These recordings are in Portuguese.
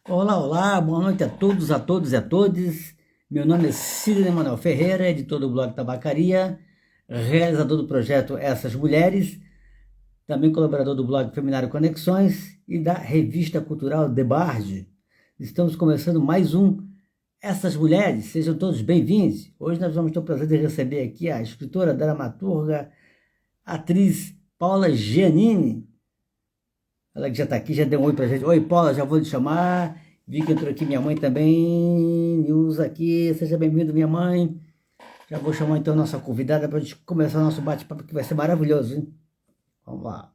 Olá, olá, boa noite a todos, a todos e a todas. Meu nome é Sidney Manuel Ferreira, editor do blog Tabacaria, realizador do projeto Essas Mulheres, também colaborador do blog Feminário Conexões e da revista cultural Debarge. Estamos começando mais um Essas Mulheres, sejam todos bem-vindos. Hoje nós vamos ter o prazer de receber aqui a escritora, dramaturga, atriz Paula Giannini. Ela que já está aqui, já deu um oi pra gente. Oi, Paula, já vou lhe chamar. Vi que entrou aqui minha mãe também. Nilza aqui, seja bem-vindo, minha mãe. Já vou chamar então a nossa convidada para a gente começar o nosso bate-papo, que vai ser maravilhoso, hein? Vamos lá.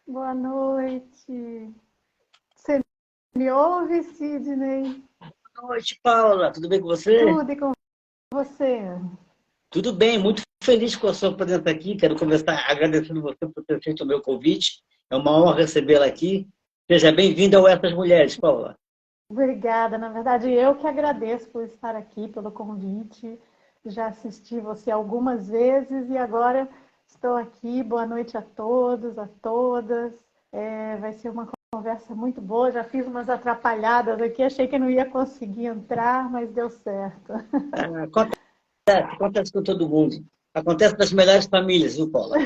Boa noite. Você me ouve, Sidney? Boa noite, Paula. Tudo bem com você? Tudo e com você? Tudo bem, muito feliz com a sua presença aqui. Quero começar agradecendo você por ter feito o meu convite. É uma honra recebê-la aqui. Seja bem-vinda ao Essas Mulheres, Paula. Obrigada. Na verdade, eu que agradeço por estar aqui, pelo convite. Já assisti você algumas vezes e agora estou aqui. Boa noite a todos, a todas. Vai ser uma conversa muito boa. Já fiz umas atrapalhadas aqui, achei que não ia conseguir entrar, mas deu certo. Acontece com todo mundo. Acontece nas melhores famílias, viu, Paula?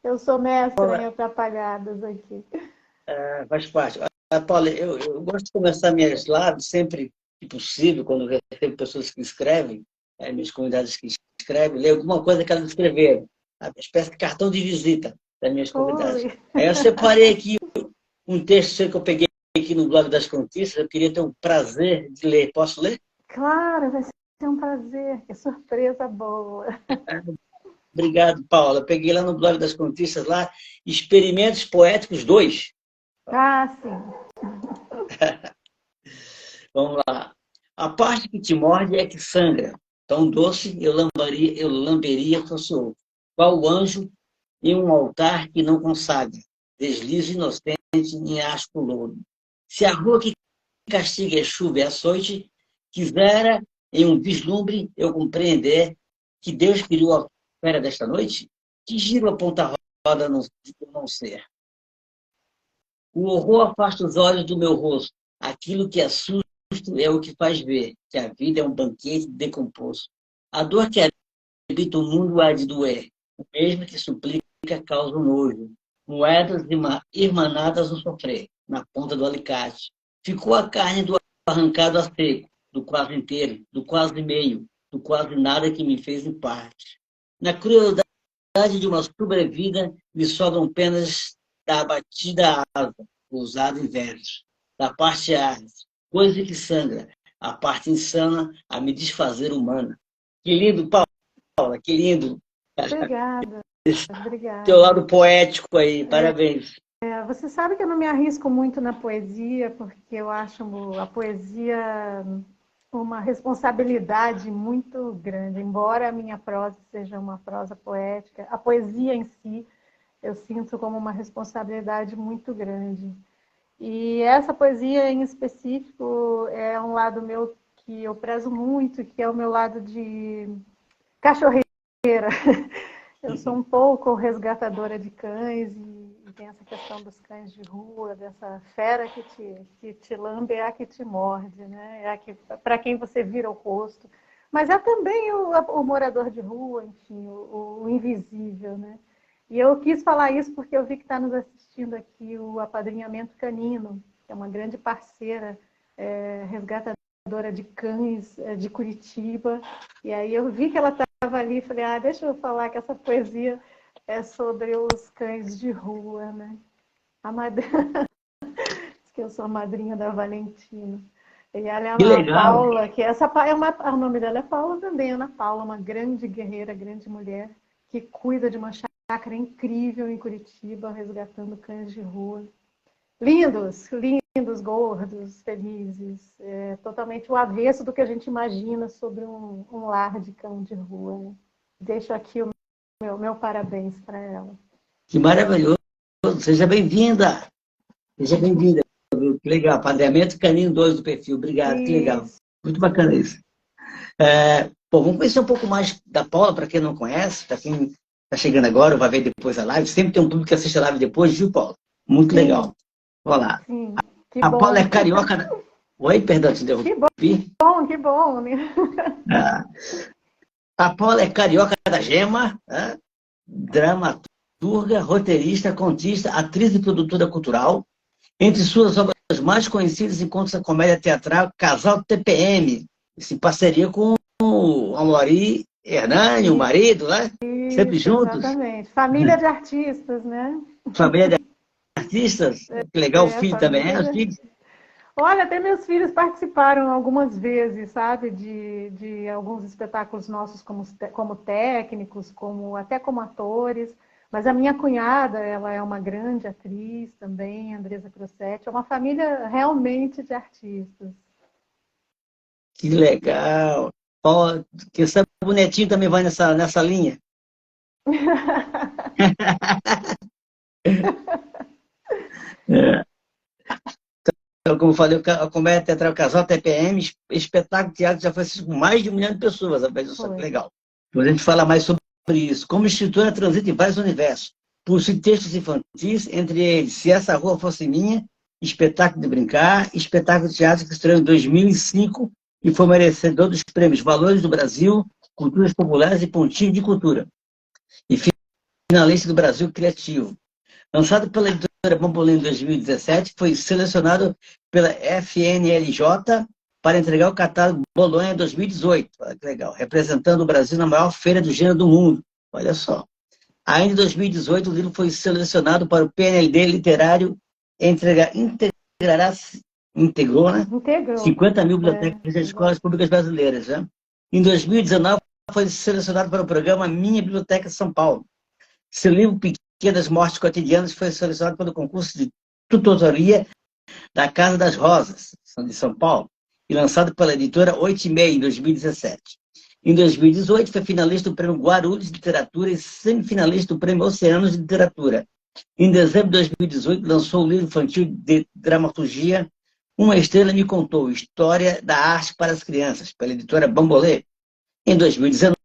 Eu sou mestra em atrapalhadas aqui. Faz parte. Paula, eu gosto de começar minhas lives sempre que possível, quando eu recebo pessoas que escrevem, minhas convidadas que escrevem, ler alguma coisa que elas escreveram, uma espécie de cartão de visita das minhas convidadas. Oi. Aí eu separei aqui um texto seu que eu peguei aqui no blog das Conquistas, eu queria ter o prazer de ler. Posso ler? Claro, vai ser um prazer. Que surpresa boa. Obrigado, Paula. Eu peguei lá no blog das Conquistas, lá, Experimentos Poéticos 2. Ah, sim. Vamos lá. A parte que te morde é que sangra. Tão doce eu lamberia fosse outro. Qual anjo em um altar que não consagra? Deslize inocente em asco lodo. Se a rua que castiga é chuva e açoite, quisera em um vislumbre eu compreender que Deus criou a fera desta noite, que giro a ponta roda não ser. O horror afasta os olhos do meu rosto. Aquilo que é susto é o que faz ver que a vida é um banquete decomposto. A dor que habita o mundo há de doer. O mesmo que suplica causa o nojo. Moedas irmanadas no sofrer, na ponta do alicate. Ficou a carne do arrancado a seco, do quase inteiro, do quase meio, do quase nada que me fez em parte. Na crueldade de uma sobrevida, me sobram penas da abatida asa, usada em versos, da parte arte, coisa que sangra, a parte insana a me desfazer humana. Que lindo, Paula, que lindo. Obrigada, Teu obrigada. lado poético aí, parabéns. Você sabe que eu não me arrisco muito na poesia, porque eu acho a poesia uma responsabilidade muito grande. Embora a minha prosa seja uma prosa poética, a poesia em si eu sinto como uma responsabilidade muito grande. E essa poesia em específico é um lado meu que eu prezo muito, que é o meu lado de cachorreira. Eu sou um pouco resgatadora de cães e tem essa questão dos cães de rua, dessa fera que te lambe é a que te morde, né? É a que para quem você vira o rosto. Mas é também o morador de rua, enfim, o invisível, né? E eu quis falar isso porque eu vi que está nos assistindo aqui o Apadrinhamento Canino, que é uma grande parceira resgatadora de cães de Curitiba. E aí eu vi que ela estava ali e falei, deixa eu falar que essa poesia é sobre os cães de rua, né? A madrinha, que eu sou a madrinha da Valentina. E ela é Que a legal. Paula, que essa é o nome dela é Paula também, Ana Paula, uma grande guerreira, grande mulher, que cuida de uma chácara incrível em Curitiba, resgatando cães de rua. Lindos, lindos, gordos, felizes, totalmente o avesso do que a gente imagina sobre um lar de cão de rua. Né? Deixo aqui o meu parabéns para ela. Que maravilhoso. Seja bem-vinda. Seja bem-vinda. Que legal. Padreamento Canino 2 do perfil. Obrigado, que legal. Isso. Muito bacana isso. Bom, vamos conhecer um pouco mais da Paula, para quem não conhece, para quem está chegando agora ou vai ver depois a live. Sempre tem um público que assiste a live depois, viu, Paula? Muito Sim, legal. Vamos lá. sim. Que A Paula bom. é carioca. Oi, perdão, te Que interrompi. bom, que bom, né? Ah, a Paula é carioca da gema, né? Dramaturga, roteirista, contista, atriz e produtora cultural. Entre suas obras mais conhecidas encontra-se a comédia teatral Casal TPM, em parceria com o Amaury Hernani, o marido, né? Sempre Isso, juntos. exatamente. Família de artistas, né? Família de artistas. Que legal, o É, filho também é, família de os filhos. artistas. Olha, até meus filhos participaram algumas vezes, sabe, de alguns espetáculos nossos como técnicos, até como atores. Mas a minha cunhada, ela é uma grande atriz também, Andresa Crossetti. É uma família realmente de artistas. Que legal. Ó, que sabe, o Netinho também vai nessa linha. É. Então, como eu falei, a comédia teatral Casal TPM, espetáculo de teatro já foi assistido com mais de 1 milhão de pessoas, rapaz, só que Foi. legal. Depois a gente fala mais sobre isso. Como escritora, transita em vários universos. Possui textos infantis, entre eles Se Essa Rua Fosse Minha, Espetáculo de Brincar, espetáculo de teatro que estreou em 2005 e foi merecedor dos prêmios Valores do Brasil, Culturas Populares e Pontinho de Cultura. E finalista do Brasil Criativo. Lançado pela editora Bambolê em 2017, foi selecionado pela FNLJ para entregar o catálogo Bolonha em 2018. Olha que legal. Representando o Brasil na maior feira do gênero do mundo. Olha só. Ainda em 2018, o livro foi selecionado para o PNLD Literário integrou, né? Integrou. 50 mil É, bibliotecas de escolas públicas brasileiras. Né? Em 2019, foi selecionado para o programa Minha Biblioteca São Paulo. Seu livro Pequenas Mortes Cotidianas foi selecionado pelo concurso de tutoria da Casa das Rosas, de São Paulo, e lançado pela editora 8,5 em 2017. Em 2018, foi finalista do Prêmio Guarulhos de Literatura e semifinalista do Prêmio Oceanos de Literatura. Em dezembro de 2018, lançou o livro infantil de dramaturgia Uma Estrela Me Contou, História da Arte para as Crianças, pela editora Bambolê. Em 2019,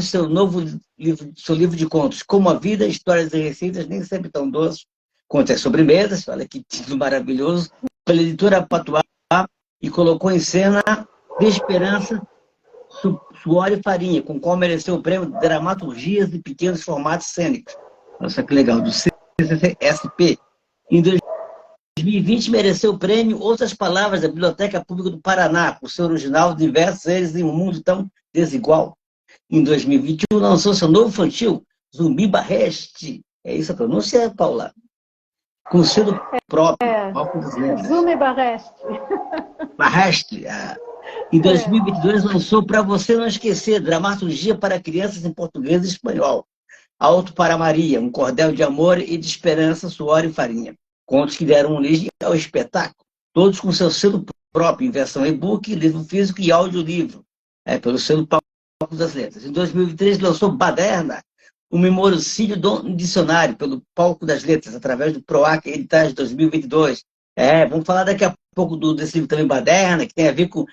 seu livro de contos, Como a Vida, Histórias e Receitas, nem sempre tão doces, quanto as sobremesas, olha que título maravilhoso, pela editora Patuá, e colocou em cena De Esperança, Suor e Farinha, com qual mereceu o prêmio de Dramaturgias de Pequenos Formatos Cênicos. Nossa, que legal, do CCSP. Em 2020, mereceu o prêmio Outras Palavras da Biblioteca Pública do Paraná, por seu original Diversos Seres em um Mundo Tão Desigual. Em 2021, lançou seu novo infantil, Zumbi Barreste. É isso a pronúncia, Paula? Com selo próprio, é. Palco das Letras. Zume Barreste. Barreste. Em É. 2022, lançou Para Você Não Esquecer, Dramaturgia para Crianças em Português e Espanhol. Alto para Maria, um cordel de amor e de esperança, suor e farinha. Contos que deram origem ao espetáculo. Todos com seu selo próprio, em versão e-book, livro físico e audiolivro. Pelo selo Palco das Letras. Em 2023, lançou Baderna, o memoricídio do dicionário, pelo Palco das Letras, através do PROAC Editais 2022. Vamos falar daqui a pouco desse livro também, Baderna, que tem a ver com,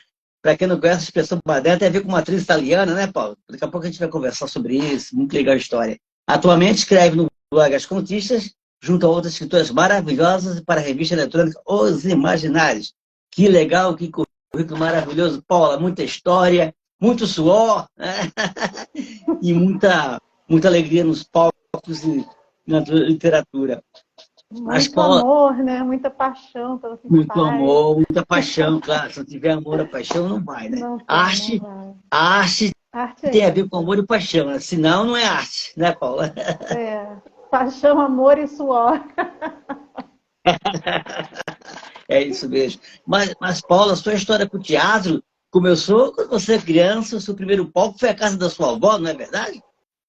para quem não conhece a expressão Baderna, tem a ver com uma atriz italiana, né, Paulo? Daqui a pouco a gente vai conversar sobre isso, muito legal a história. Atualmente escreve no blog As Contistas, junto a outras escritoras maravilhosas, para a revista eletrônica Os Imaginários. Que legal, que currículo maravilhoso, Paula, muita história, muito suor, né? E muita alegria nos palcos e na literatura. Mas, Muito Paula, amor, né? Muita paixão pelo que muito faz. amor, muita paixão, claro. Se não tiver amor ou paixão, não vai, né? Não A tem, não arte, vai. a arte Arte é tem a ver com isso. amor e paixão, né? Senão não é arte, né, Paula? É. Paixão, amor e suor. É isso mesmo. Mas, Paula, sua história com o teatro começou quando você é criança, o seu primeiro palco foi a casa da sua avó, não é verdade?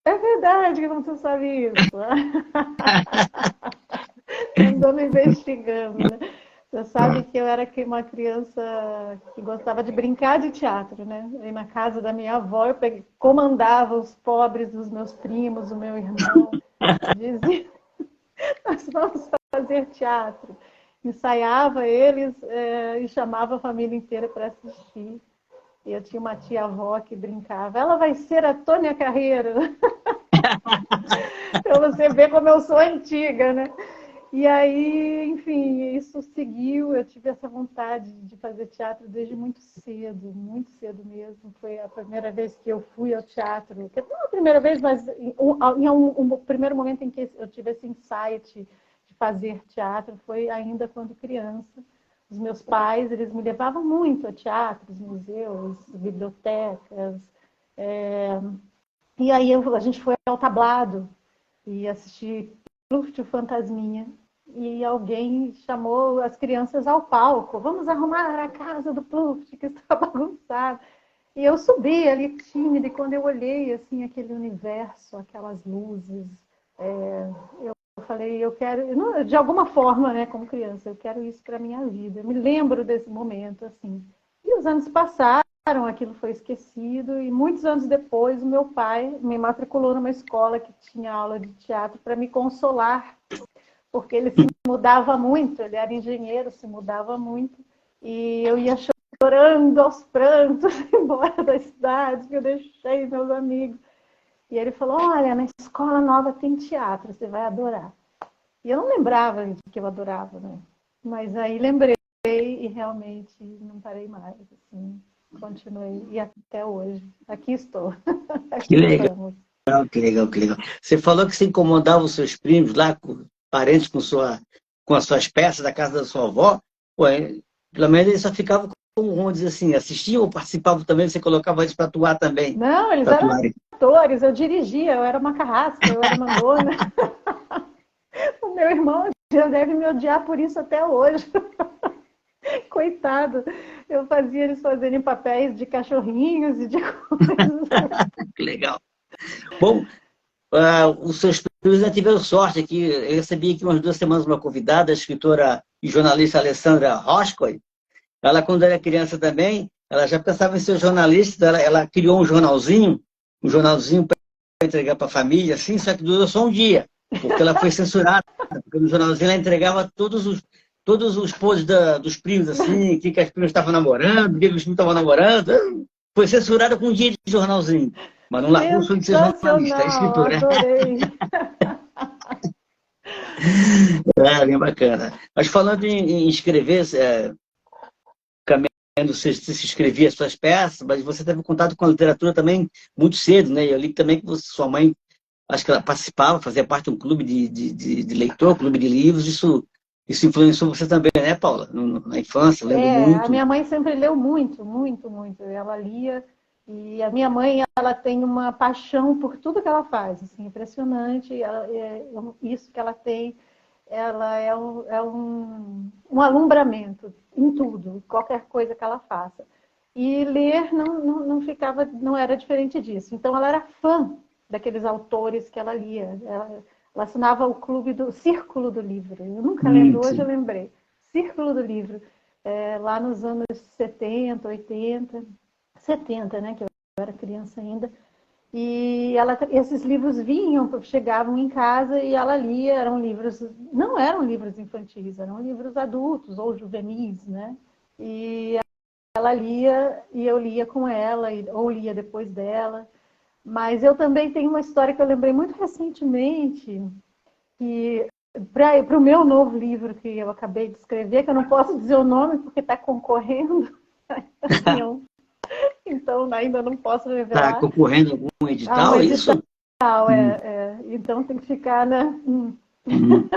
É verdade que você sabe isso. Andou me investigando, né? Você sabe que eu era uma criança que gostava de brincar de teatro, né? E na casa da minha avó eu comandava os pobres dos meus primos, o meu irmão. Dizia, nós vamos fazer teatro. ensaiava eles e chamava a família inteira para assistir. E eu tinha uma tia-avó que brincava, ela vai ser a Tônia Carreiro. Para você ver como eu sou antiga, né? E aí, enfim, isso seguiu. Eu tive essa vontade de fazer teatro desde muito cedo mesmo. Foi a primeira vez que eu fui ao teatro. Não a primeira vez, mas em um primeiro momento em que eu tive esse insight de fazer teatro foi ainda quando criança. Os meus pais, eles me levavam muito a teatros, museus, bibliotecas. E aí a gente foi ao tablado e assistir Pluft, o Fantasminha. E alguém chamou as crianças ao palco. Vamos arrumar a casa do Pluft, que está bagunçada. E eu subi ali tímida, e quando eu olhei assim, aquele universo, aquelas luzes, eu falei, eu quero, de alguma forma, né, como criança, eu quero isso para a minha vida. Eu me lembro desse momento, assim. E os anos passaram, aquilo foi esquecido, e muitos anos depois, o meu pai me matriculou numa escola que tinha aula de teatro para me consolar, porque ele se mudava muito, ele era engenheiro, se mudava muito, e eu ia chorando aos prantos embora da cidade, que eu deixei meus amigos. E ele falou, olha, na escola nova tem teatro, você vai adorar. E eu não lembrava de que eu adorava, né? Mas aí lembrei e realmente não parei mais, assim, continuei, e até hoje. Aqui estou. Que Aqui legal, estamos. que legal, que legal. Você falou que você incomodava os seus primos lá, parentes com as suas peças da casa da sua avó. Pô, pelo menos eles só ficavam, como vamos dizer assim, assistiam ou participavam também, você colocava eles para atuar também. Não, eles Para eram atuarem. atores, eu dirigia, eu era uma carrasca, eu era mandona. O meu irmão já deve me odiar por isso até hoje. Coitado, eu fazia eles fazerem papéis de cachorrinhos e de coisas. Que legal. Bom, os seus primos já tiveram sorte aqui. Eu recebi aqui umas 2 semanas uma convidada, a escritora e jornalista Alessandra Roscoe. Ela, quando era criança também, ela já pensava em ser jornalista, ela criou um jornalzinho para entregar para a família, assim, só que durou só um dia, porque ela foi censurada, porque no jornalzinho ela entregava todos os posts dos primos, assim, o que as primas estavam namorando, o que os primos estavam namorando. Foi censurada com um dia de jornalzinho, mas não largou o sonho de ser jornalista, é Sensacional, escritora. adorei. É, bem bacana. Mas falando em escrever, você se escrevia as suas peças, mas você teve contato com a literatura também muito cedo, né? Eu li também que sua mãe, acho que ela participava, fazia parte de um clube de leitor, clube de livros. Isso influenciou você também, né, Paula? Na infância, lendo A muito. minha mãe sempre leu muito, muito, muito. Ela lia, e a minha mãe, ela tem uma paixão por tudo que ela faz, assim, impressionante. Isso que ela tem, ela um alumbramento em tudo, qualquer coisa que ela faça. E ler não era diferente disso. Então, ela era fã daqueles autores que ela lia. Ela assinava o clube do Círculo do Livro. Eu nunca lembro, hoje eu Sim. lembrei. Círculo do Livro, lá nos anos 70, 80, 70, né, que eu era criança ainda. E esses livros chegavam em casa e ela lia, não eram livros infantis, eram livros adultos ou juvenis, né? E ela lia e eu lia com ela, ou lia depois dela. Mas eu também tenho uma história que eu lembrei muito recentemente, que para o meu novo livro que eu acabei de escrever, que eu não posso dizer o nome porque está concorrendo, então ainda não posso Está revelar. concorrendo a algum Há um edital, é edital, isso? Hum, então tem que ficar, né? uhum.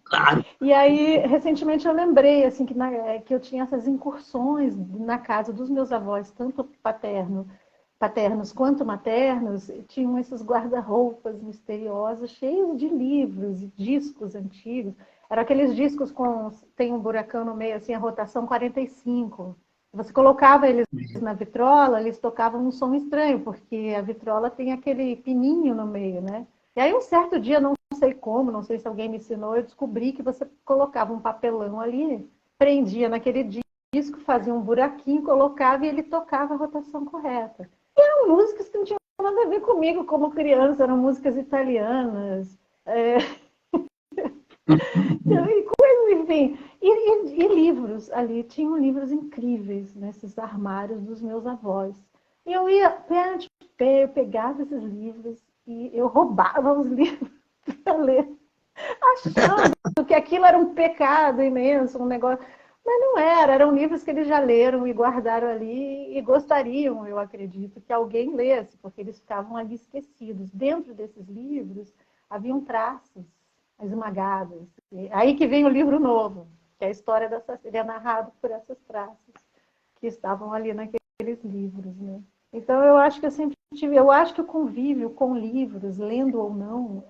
Claro. E aí, recentemente eu lembrei assim, que eu tinha essas incursões na casa dos meus avós, tanto paternos quanto maternos, tinham esses guarda-roupas misteriosos, cheios de livros e discos antigos. Eram aqueles discos tem um buracão no meio, assim, a rotação 45. Você colocava eles na vitrola, eles tocavam um som estranho, porque a vitrola tem aquele pininho no meio, né? E aí um certo dia, não sei como, não sei se alguém me ensinou, eu descobri que você colocava um papelão ali, prendia naquele disco, fazia um buraquinho, colocava e ele tocava a rotação correta. Eram músicas que não tinham nada a ver comigo como criança, eram músicas italianas. E coisas Enfim, e livros ali, tinham livros incríveis nesses armários dos meus avós. E eu ia pé de pé, eu pegava esses livros e eu roubava os livros para ler, achando que aquilo era um pecado imenso, um negócio. Mas não era, eram livros que eles já leram e guardaram ali e gostariam, eu acredito, que alguém lesse, porque eles ficavam ali esquecidos. Dentro desses livros haviam traços esmagados. E aí que vem o livro novo, que é a história dessa, ele é narrado por essas traços que estavam ali naqueles livros, né? Então eu acho que eu sempre tive, eu acho que o convívio com livros, lendo ou não,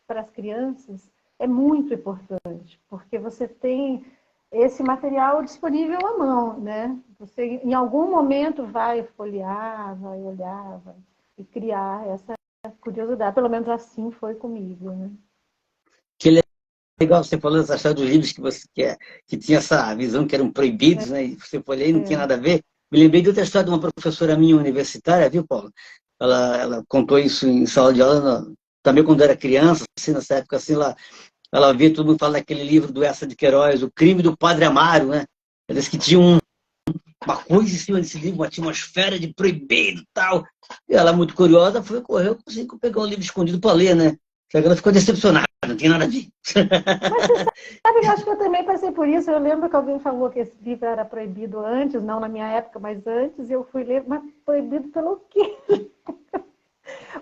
para as crianças é muito importante, porque você tem esse material disponível à mão, né? Você em algum momento vai folhear, vai olhar, vai e criar essa curiosidade. Pelo menos assim foi comigo, né? Que legal, você falou essa história dos livros que você que tinha essa visão que eram proibidos, né? E você foi ler e não tinha nada a ver. Me lembrei de outra história de uma professora minha universitária, viu, Paulo? Ela contou isso em sala de aula, também quando era criança, assim, nessa época, assim, ela via todo mundo falar daquele livro do Eça de Queiroz, O Crime do Padre Amaro, né? Ela disse que tinha uma coisa em cima desse livro, uma atmosfera de proibido e tal. E ela, muito curiosa, foi, correu, conseguiu pegar um livro escondido para ler, né? Só que ela ficou decepcionada, não tem nada a ver. Mas você sabe, eu acho que eu também passei por isso. Eu lembro que alguém falou que esse livro era proibido antes, não na minha época, mas antes, e eu fui ler, mas proibido pelo quê?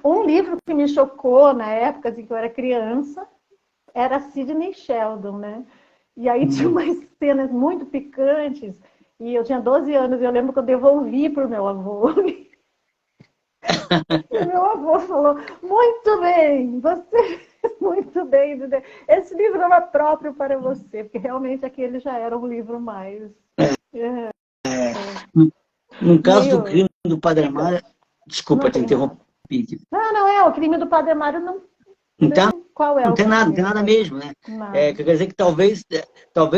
Um livro que me chocou na época, assim, que eu era criança, era Sidney Sheldon, né? E aí tinha umas cenas muito picantes, e eu tinha 12 anos, e eu lembro que eu devolvi para o meu avô. E o meu avô falou, muito bem, você fez muito bem. Esse livro não é próprio para você, porque realmente aquele já era um livro mais... No caso do meio... crime do Padre Amaro, desculpa Não te tem nada. interromper. Não, o crime do Padre Amaro não... Então, Qual é não o tem nada, não crime tem do nada Padre mesmo, né? Amaro? Quer dizer que talvez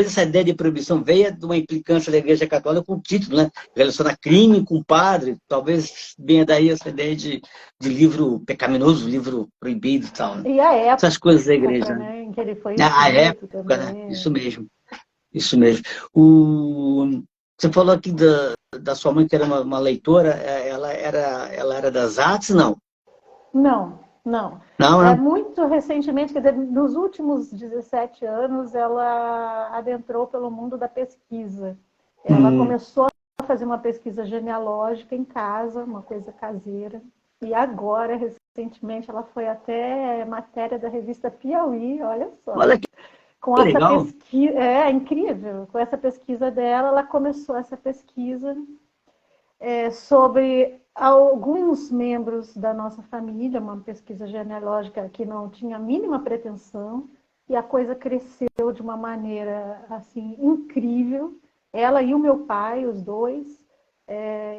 essa ideia de proibição venha de uma implicância da Igreja Católica com o título, né? Relaciona crime com padre, talvez venha daí essa ideia de livro pecaminoso, livro proibido e tal, né? E a Essas coisas da época, igreja, né? né, em que ele foi A escrito época, né? também. Isso mesmo, isso mesmo. Você falou aqui da sua mãe que era uma leitora, ela era das artes, não? Não, não. Não, É não. muito recentemente, quer dizer, nos últimos 17 anos, ela adentrou pelo mundo da pesquisa. Ela Hum. começou a fazer uma pesquisa genealógica em casa, uma coisa caseira. E agora, recentemente, ela foi até matéria da revista Piauí, olha só. Olha que Com essa legal. pesquisa, é incrível, com essa pesquisa dela, ela começou essa pesquisa sobre alguns membros da nossa família, uma pesquisa genealógica que não tinha a mínima pretensão, e a coisa cresceu de uma maneira assim incrível. Ela e o meu pai, os dois,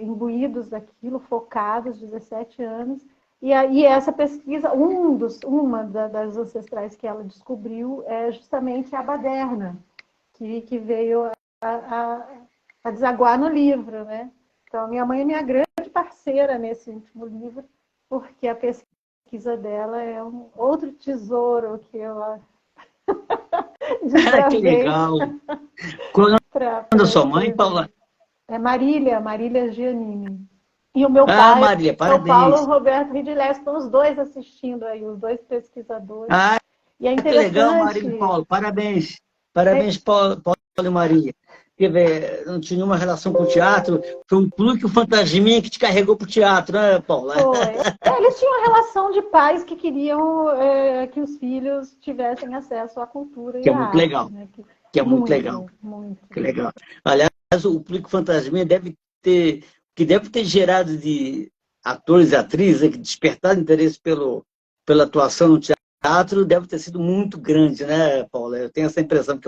imbuídos daquilo, focados, 17 anos. E aí essa pesquisa, uma das ancestrais que ela descobriu é justamente a baderna, que veio a desaguar no livro, né? Então, minha mãe é minha grande parceira nesse último livro, porque a pesquisa dela é um outro tesouro que eu Que desbravei legal. Qual é o nome da para sua mãe, escrever. Paula? É Marília Giannini. E Ah, Marília, o Paulo parabéns. Roberto Ridilés, estão os dois assistindo aí, os dois pesquisadores. Ah, E é que legal, Marília e interessante. Paulo. Parabéns. Parabéns, Paulo e Maria. Não tinha nenhuma relação com o teatro. Foi um truque, o fantasminha que te carregou para o teatro, né, Paula? Foi. Eles tinham uma relação de pais que queriam que os filhos tivessem acesso à cultura Que e é à muito arte, legal. né? Que é muito legal. Muito, muito. Que legal. Aliás, o público fantasminha deve ter gerado de atores e atrizes, né, que despertaram interesse pela atuação no teatro, deve ter sido muito grande, né, Paula? Eu tenho essa impressão, que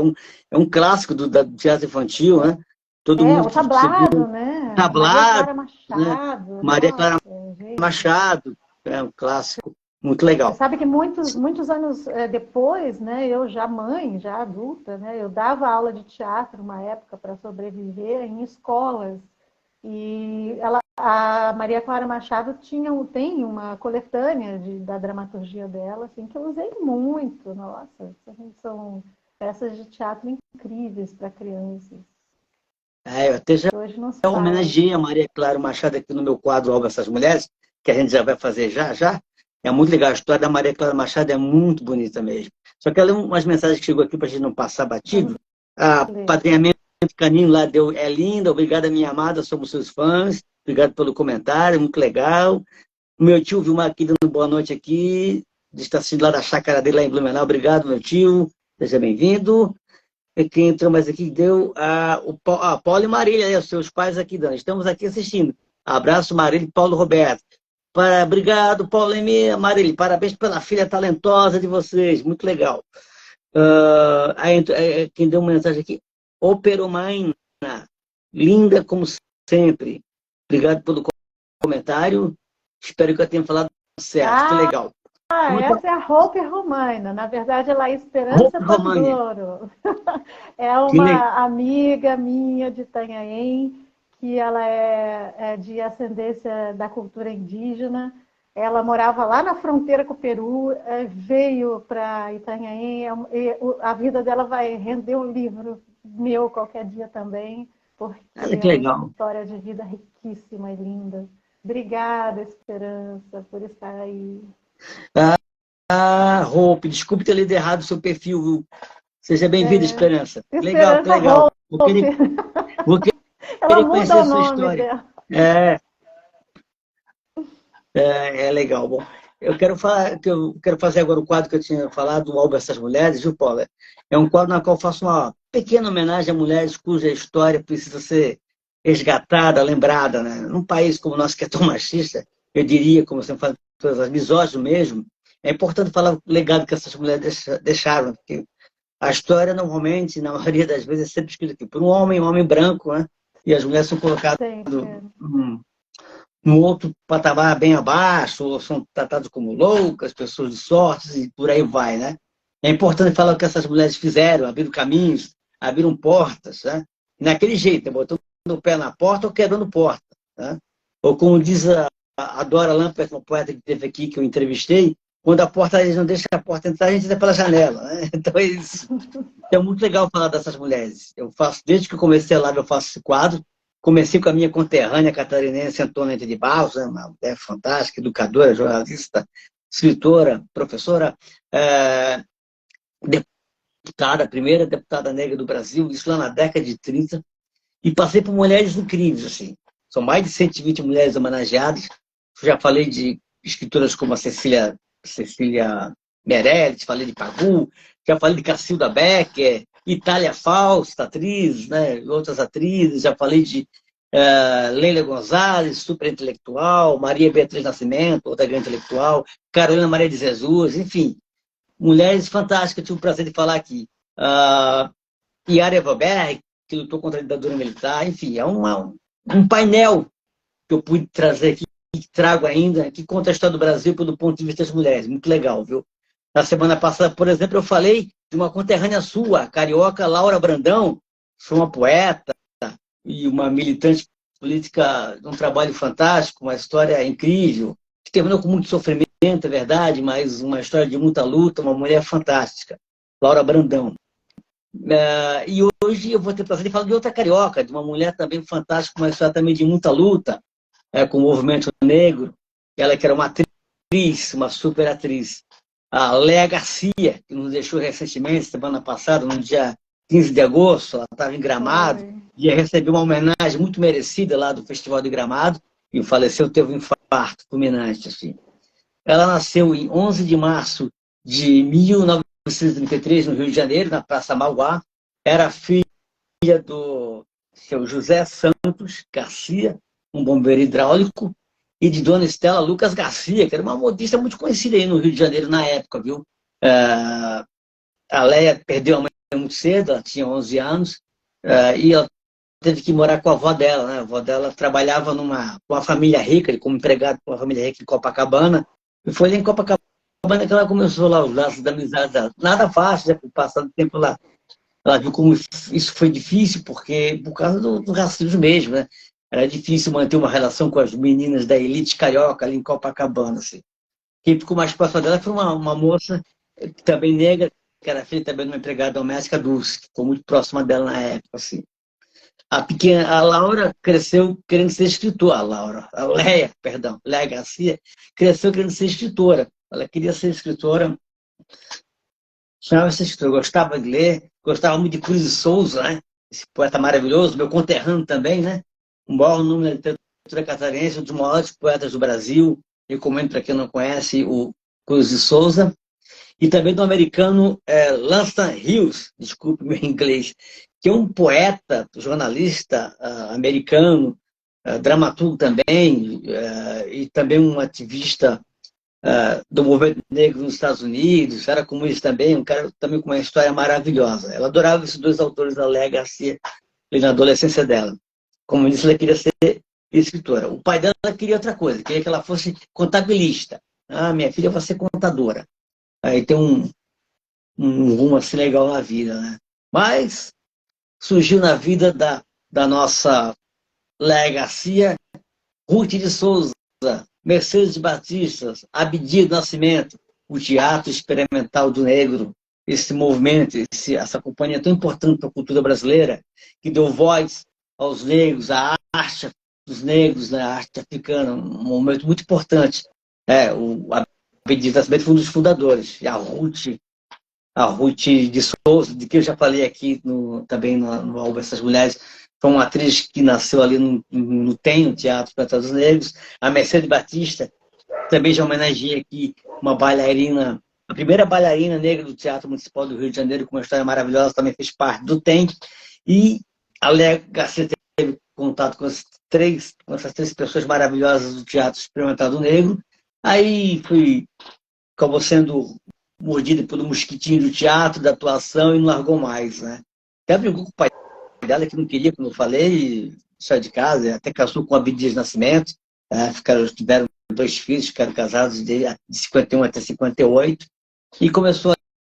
é um clássico do teatro infantil, né? Todo mundo O que você viu tablado, né? Maria tablado, Clara né? Machado, Maria nossa, Clara gente. Machado, é um clássico muito Você legal. sabe que muitos anos depois, né, eu já mãe, já adulta, né, eu dava aula de teatro uma época para sobreviver em escolas. E a Maria Clara Machado tem uma coletânea da dramaturgia dela, assim, que eu usei muito. Nossa, são peças de teatro incríveis para crianças. Eu até já Hoje não se faz. homenageei a Maria Clara Machado aqui no meu quadro Alba Essas Mulheres, que a gente já vai fazer já, já. É muito legal. A história da Maria Clara Machado é muito bonita mesmo. Só que ela umas mensagens que chegou aqui para a gente não passar Vamos batido. ler. Padrinhamento Canino lá deu, é linda, obrigada, minha amada, somos seus fãs. Obrigado pelo comentário, muito legal. O meu tio Vilmar aqui dando boa noite aqui. Está assistindo lá da chácara dele lá em Blumenau. Obrigado, meu tio. Seja bem-vindo. E quem entrou mais aqui deu a Paulo e Marília, né, os seus pais aqui dando. Estamos aqui assistindo. Abraço, Marília e Paulo Roberto. Obrigado, Paulo e Marília. Parabéns pela filha talentosa de vocês. Muito legal. Quem deu uma mensagem aqui, Operomaina, linda como sempre. Obrigado pelo comentário. Espero que eu tenha falado certo. Que legal. Essa é a Hope Romana. Na verdade, ela é Esperança Roupa România. Pandoro. É Que legal. uma amiga minha de Itanhaém, que ela é de ascendência da cultura indígena. Ela morava lá na fronteira com o Peru, veio para Itanhaém. A vida dela vai render um livro meu qualquer dia também, porque Olha é que uma legal. história de vida riquíssima e linda. Obrigada, Esperança, por estar aí. Roupa, desculpe ter lido errado o seu perfil, viu? Seja bem-vinda, Esperança. Legal, que Esperança legal. Hope. Vou Ela querer muda conhecer o a sua nome história. dela. É, é legal. Bom, eu quero fazer agora o quadro que eu tinha falado, o Alba Essas Mulheres, viu, Paula? É um quadro na qual eu faço uma pequena homenagem a mulheres cuja história precisa ser resgatada, lembrada, né? Num país como o nosso, que é tão machista, eu diria, como você fala, as misógino mesmo, é importante falar o legado que essas mulheres deixaram, porque a história, normalmente, na maioria das vezes, é sempre escrita aqui por um homem branco, né? E as mulheres são colocadas Sempre. num outro patamar bem abaixo, ou são tratadas como loucas, pessoas de sorte, e por aí vai, né? É importante falar o que essas mulheres fizeram, abriram caminhos, abriram portas, né? Naquele jeito, botando o pé na porta ou quebrando porta, né? Ou como diz a Dora Lampert, uma poeta que teve aqui, que eu entrevistei, quando a porta, eles não deixam a porta entrar, a gente entra pela janela, né? Então é isso. É muito legal falar dessas mulheres. Eu faço, desde que eu comecei lá, eu faço esse quadro. Comecei com a minha conterrânea catarinense Antônia de Barros, né, uma mulher fantástica, educadora, jornalista, escritora, professora, é, deputada, a primeira deputada negra do Brasil, isso lá na década de 30. E passei por mulheres incríveis, assim. São mais de 120 mulheres homenageadas. Já falei de escritoras como a Cecília Meirelles, falei de Pagu, já falei de Cacilda Becker, Itália Fausta, atriz, né, outras atrizes, já falei de Leila Gonzalez, super intelectual, Maria Beatriz Nascimento, outra grande intelectual, Carolina Maria de Jesus, enfim, mulheres fantásticas, eu tive o prazer de falar aqui. Yara Evanberg, que lutou contra a ditadura militar, enfim, é um painel que eu pude trazer aqui, que trago ainda, que conta a história do Brasil pelo ponto de vista das mulheres. Muito legal, viu? Na semana passada, por exemplo, eu falei de uma conterrânea sua, a carioca Laura Brandão, foi uma poeta e uma militante política de um trabalho fantástico, uma história incrível, que terminou com muito sofrimento, é verdade, mas uma história de muita luta, uma mulher fantástica, Laura Brandão. E hoje eu vou ter prazer de falar de outra carioca, de uma mulher também fantástica, uma história também de muita luta, com o movimento negro. Ela que era uma atriz, uma super atriz. A Léa Garcia, que nos deixou recentemente, semana passada, no dia 15 de agosto, ela estava em Gramado, ia receber uma homenagem muito merecida lá do Festival de Gramado, e faleceu, teve um infarto fulminante, assim. Ela nasceu em 11 de março de 1933, no Rio de Janeiro, na Praça Mauá. Era filha do seu José Santos Garcia, um bombeiro hidráulico, e de dona Estela Lucas Garcia, que era uma modista muito conhecida aí no Rio de Janeiro na época, viu? A Leia perdeu a mãe muito cedo, ela tinha 11 anos, e ela teve que morar com a avó dela, né? A avó dela trabalhava com uma família rica, como empregado com uma família rica em Copacabana, e foi ali em Copacabana que ela começou lá os laços da amizade dela. Nada fácil, né? Passando tempo lá. Ela viu como isso foi difícil, porque por causa do racismo mesmo, né? Era difícil manter uma relação com as meninas da elite carioca ali em Copacabana. Assim. Quem ficou mais próxima dela foi uma moça também negra, que era filha também de uma empregada doméstica, Dulce, que ficou muito próxima dela na época, assim. A Laura cresceu querendo ser escritora, a Leia, perdão, Leia Garcia, cresceu querendo ser escritora. Ela queria ser escritora, chamava ser escritora, gostava de ler, gostava muito de Cruz de Souza, né? Esse poeta maravilhoso, meu conterrâneo também, né? Um maior número da literatura catarinense, um dos maiores poetas do Brasil. Recomendo para quem não conhece o Cruz de Souza. E também do americano Langston Hughes, desculpe meu inglês, que é um poeta, jornalista americano, dramaturgo também, e também um ativista do movimento negro nos Estados Unidos, era comunista também, um cara também com uma história maravilhosa. Ela adorava esses dois autores, a Léa Garcia, na adolescência dela. Como eu disse, ela queria ser escritora. O pai dela queria outra coisa, queria que ela fosse contabilista. Ah, minha filha vai ser contadora. Aí tem um rumo assim legal na vida, né? Mas surgiu na vida da nossa Léa Garcia, Ruth de Souza, Mercedes Batista, Abdias do Nascimento, o teatro experimental do negro, esse movimento, essa companhia tão importante para a cultura brasileira, que deu voz aos negros, à arte dos negros, né, a arte africana, um momento muito importante. O Abdias do Nascimento foi um dos fundadores, e a Ruth de Souza, de que eu já falei aqui também no álbum Essas Mulheres, foi uma atriz que nasceu ali no TEM, no Teatro para os Negros. A Mercedes Batista, também já homenageei aqui uma bailarina, a primeira bailarina negra do Teatro Municipal do Rio de Janeiro, com uma história maravilhosa, também fez parte do TEM. E a Léa Garcia teve contato com essas três pessoas maravilhosas do Teatro Experimental do Negro. Aí acabou sendo mordida pelo mosquitinho do teatro, da atuação, e não largou mais, né? Até brigou com o pai dela, que não queria, como eu falei, saiu de casa, até casou com a Abdias Nascimento, tiveram 2 filhos, ficaram casados de 51 até 58, e começou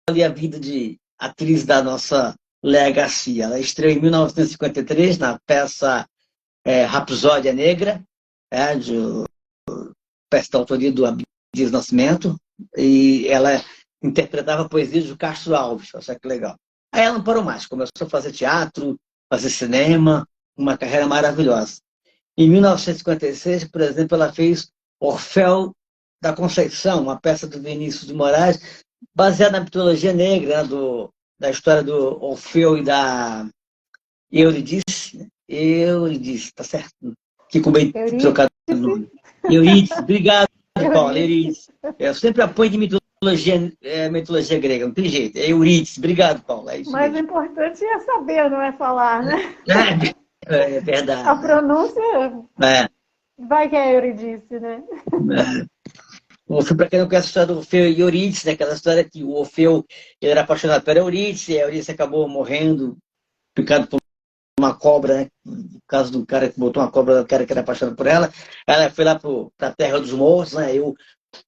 ali a vida de atriz da nossa Léa Garcia. Ela estreou em 1953 na peça Rapsódia Negra, peça da autoria do Abdias Nascimento, e ela interpretava poesias do Castro Alves, olha que legal. Aí ela não parou mais, começou a fazer teatro, fazer cinema, uma carreira maravilhosa. Em 1956, por exemplo, ela fez Orfeu da Conceição, uma peça do Vinícius de Moraes, baseada na mitologia negra, né, da história do Orfeu e da Eurídice. Eurídice, tá certo? Que com bem trocado o nome. Eurídice, obrigado, Paula, Eurídice. Eu sempre apoio de mitologia grega, não tem jeito. É Eurídice, obrigado, Paula. É isso Mas mesmo. o importante é saber, não é falar, né? É verdade. A pronúncia É. vai que é Eurídice, né? O Orfeu, para quem não conhece a história do Orfeu e Eurídice, né? Aquela história que o Orfeu ele era apaixonado pela Eurídice, e a Eurídice acabou morrendo, picado por uma cobra, né? No caso do cara que botou uma cobra, o cara que era apaixonado por ela. Ela foi lá para a Terra dos Mortos, né? E o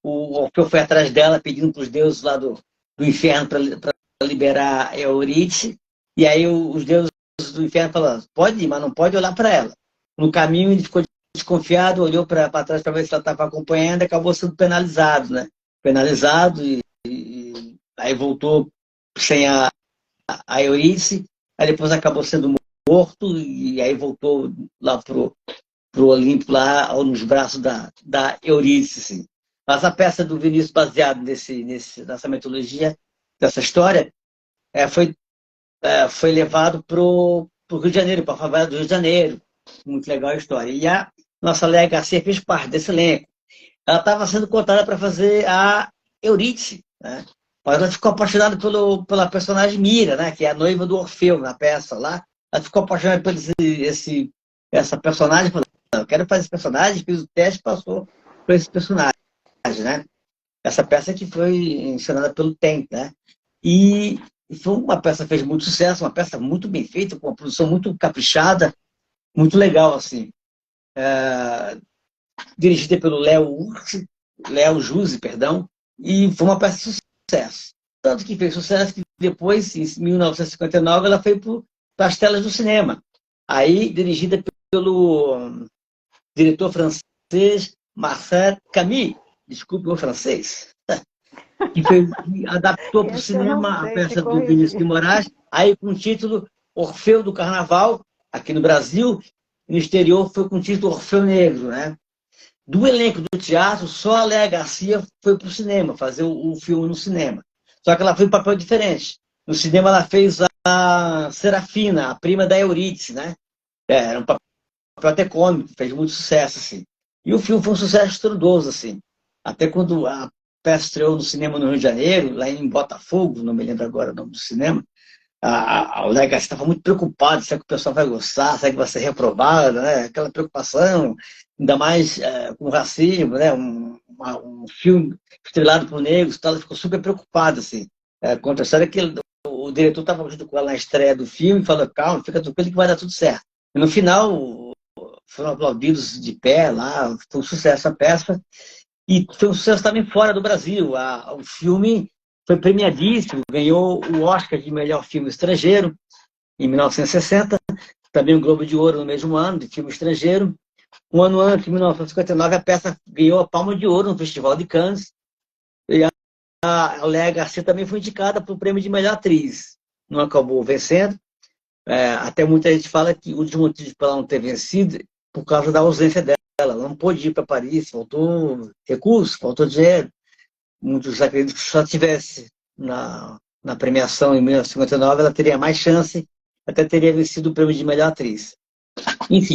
Orfeu foi atrás dela, pedindo para os deuses lá do inferno para liberar a Eurídice. E aí os deuses do inferno falaram: pode ir, mas não pode olhar para ela. No caminho ele ficou desconfiado, olhou para trás para ver se ela estava acompanhando, e acabou sendo penalizado, né? Penalizado e aí voltou sem a Eurídice, aí depois acabou sendo morto e aí voltou lá pro Olimpo, lá nos braços da Eurídice, assim. Mas a peça do Vinícius, baseada nessa mitologia, dessa história, foi levado para o Rio de Janeiro, para a favela do Rio de Janeiro. Muito legal a história. E a nossa Léa Garcia fez parte desse elenco. Ela estava sendo contada para fazer a Eurídice, né? Mas ela ficou apaixonada pela personagem Mira, né? Que é a noiva do Orfeu na peça lá. Ela ficou apaixonada por essa personagem. Falou: eu quero fazer esse personagem, fiz o teste e passou por esse personagem, né? Essa peça que foi encenada pelo TEM, né? E foi uma peça que fez muito sucesso, uma peça muito bem feita, com uma produção muito caprichada, muito legal, assim. Dirigida pelo Léo Juse, perdão, e foi uma peça de sucesso. Tanto que fez sucesso que depois, em 1959, ela foi para as telas do cinema. Aí, dirigida pelo diretor francês Marcel Camus, desculpe o francês. que adaptou para o Esse eu não cinema a sei te peça do Vinícius de corrigir. Moraes, aí com o título Orfeu do Carnaval, aqui no Brasil, e no exterior foi com o título Orfeu Negro, né? Do elenco do teatro, só a Léa Garcia foi para o cinema, fazer o filme no cinema. Só que ela fez um papel diferente. No cinema ela fez a Serafina, a prima da Eurídice, né? Era um papel até cômico, fez muito sucesso, assim. E o filme foi um sucesso estrondoso, assim. Até quando a peça estreou no cinema no Rio de Janeiro, lá em Botafogo, não me lembro agora o nome do cinema, a Léa Garcia estava muito preocupada, será que o pessoal vai gostar, será que vai ser reprovada, né? Aquela preocupação, ainda mais com o racismo, né? Um filme estrelado por negros, ela ficou super preocupada, assim. Conta a história que o diretor estava junto com ela na estreia do filme e falou, calma, fica tranquilo que vai dar tudo certo. E no final, foram aplaudidos de pé lá, foi um sucesso a peça, e foi um sucesso também fora do Brasil. O filme foi premiadíssimo, ganhou o Oscar de melhor filme estrangeiro em 1960, também o Globo de Ouro no mesmo ano, de filme estrangeiro. Um ano antes, em 1959, a peça ganhou a Palma de Ouro no Festival de Cannes, e a Léa Garcia também foi indicada para o prêmio de melhor atriz. Não acabou vencendo. Até muita gente fala que um dos motivos para ela não ter vencido é por causa da ausência dela. Ela não pôde ir para Paris, faltou recurso, faltou dinheiro. Muitos acreditam que se ela tivesse na premiação em 1959, ela teria mais chance, até teria vencido o prêmio de melhor atriz. Enfim,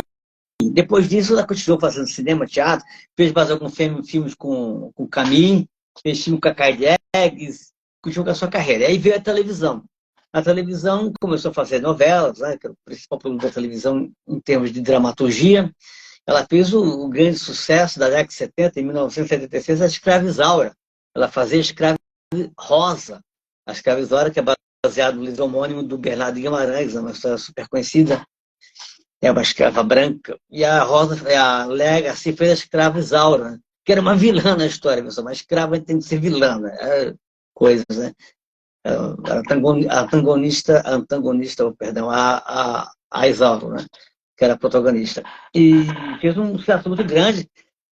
depois disso ela continuou fazendo cinema, teatro, fez mais alguns filmes com Camille, fez filme com a Kylie Eggs, continuou com a sua carreira. Aí veio a televisão. A televisão começou a fazer novelas, né, que é o principal produto da televisão em termos de dramaturgia. Ela fez o grande sucesso da década de 70, em 1976, a Escrava Isaura. Ela fazia Escrava Rosa. A Escrava Isaura, que é baseado no livro homônimo do Bernardo Guimarães, uma história super conhecida. É uma escrava branca. E a Léa Garcia fez a Escrava Isaura, né, que era uma vilã na história, pessoal. Mas escrava tem que ser vilã, né? Coisas, né? A Isaura, né? Que era a protagonista. E fez um sucesso muito grande,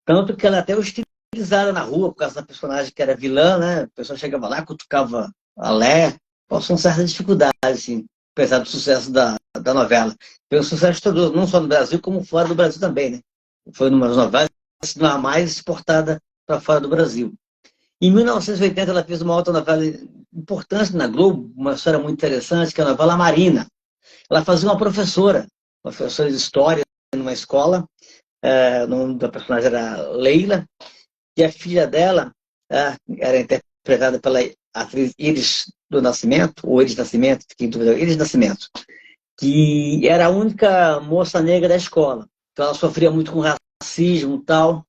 tanto que ela até hostilizada na rua por causa da personagem que era vilã, né? A pessoa chegava lá, cutucava a Léa, passou uma certa dificuldade, assim, apesar do sucesso da novela. Foi um sucesso todo, não só no Brasil, como fora do Brasil também, né? Foi uma das novelas mais exportada para fora do Brasil. Em 1980, ela fez uma outra novela importante na Globo, uma história muito interessante, que é a novela Marina. Ela fazia uma professora de história numa escola, o nome da personagem era Leila, e a filha dela era interpretada pela atriz Iris do Nascimento, ou Iris Nascimento, fiquei em dúvida, Iris Nascimento, que era a única moça negra da escola. Então ela sofria muito com racismo e tal,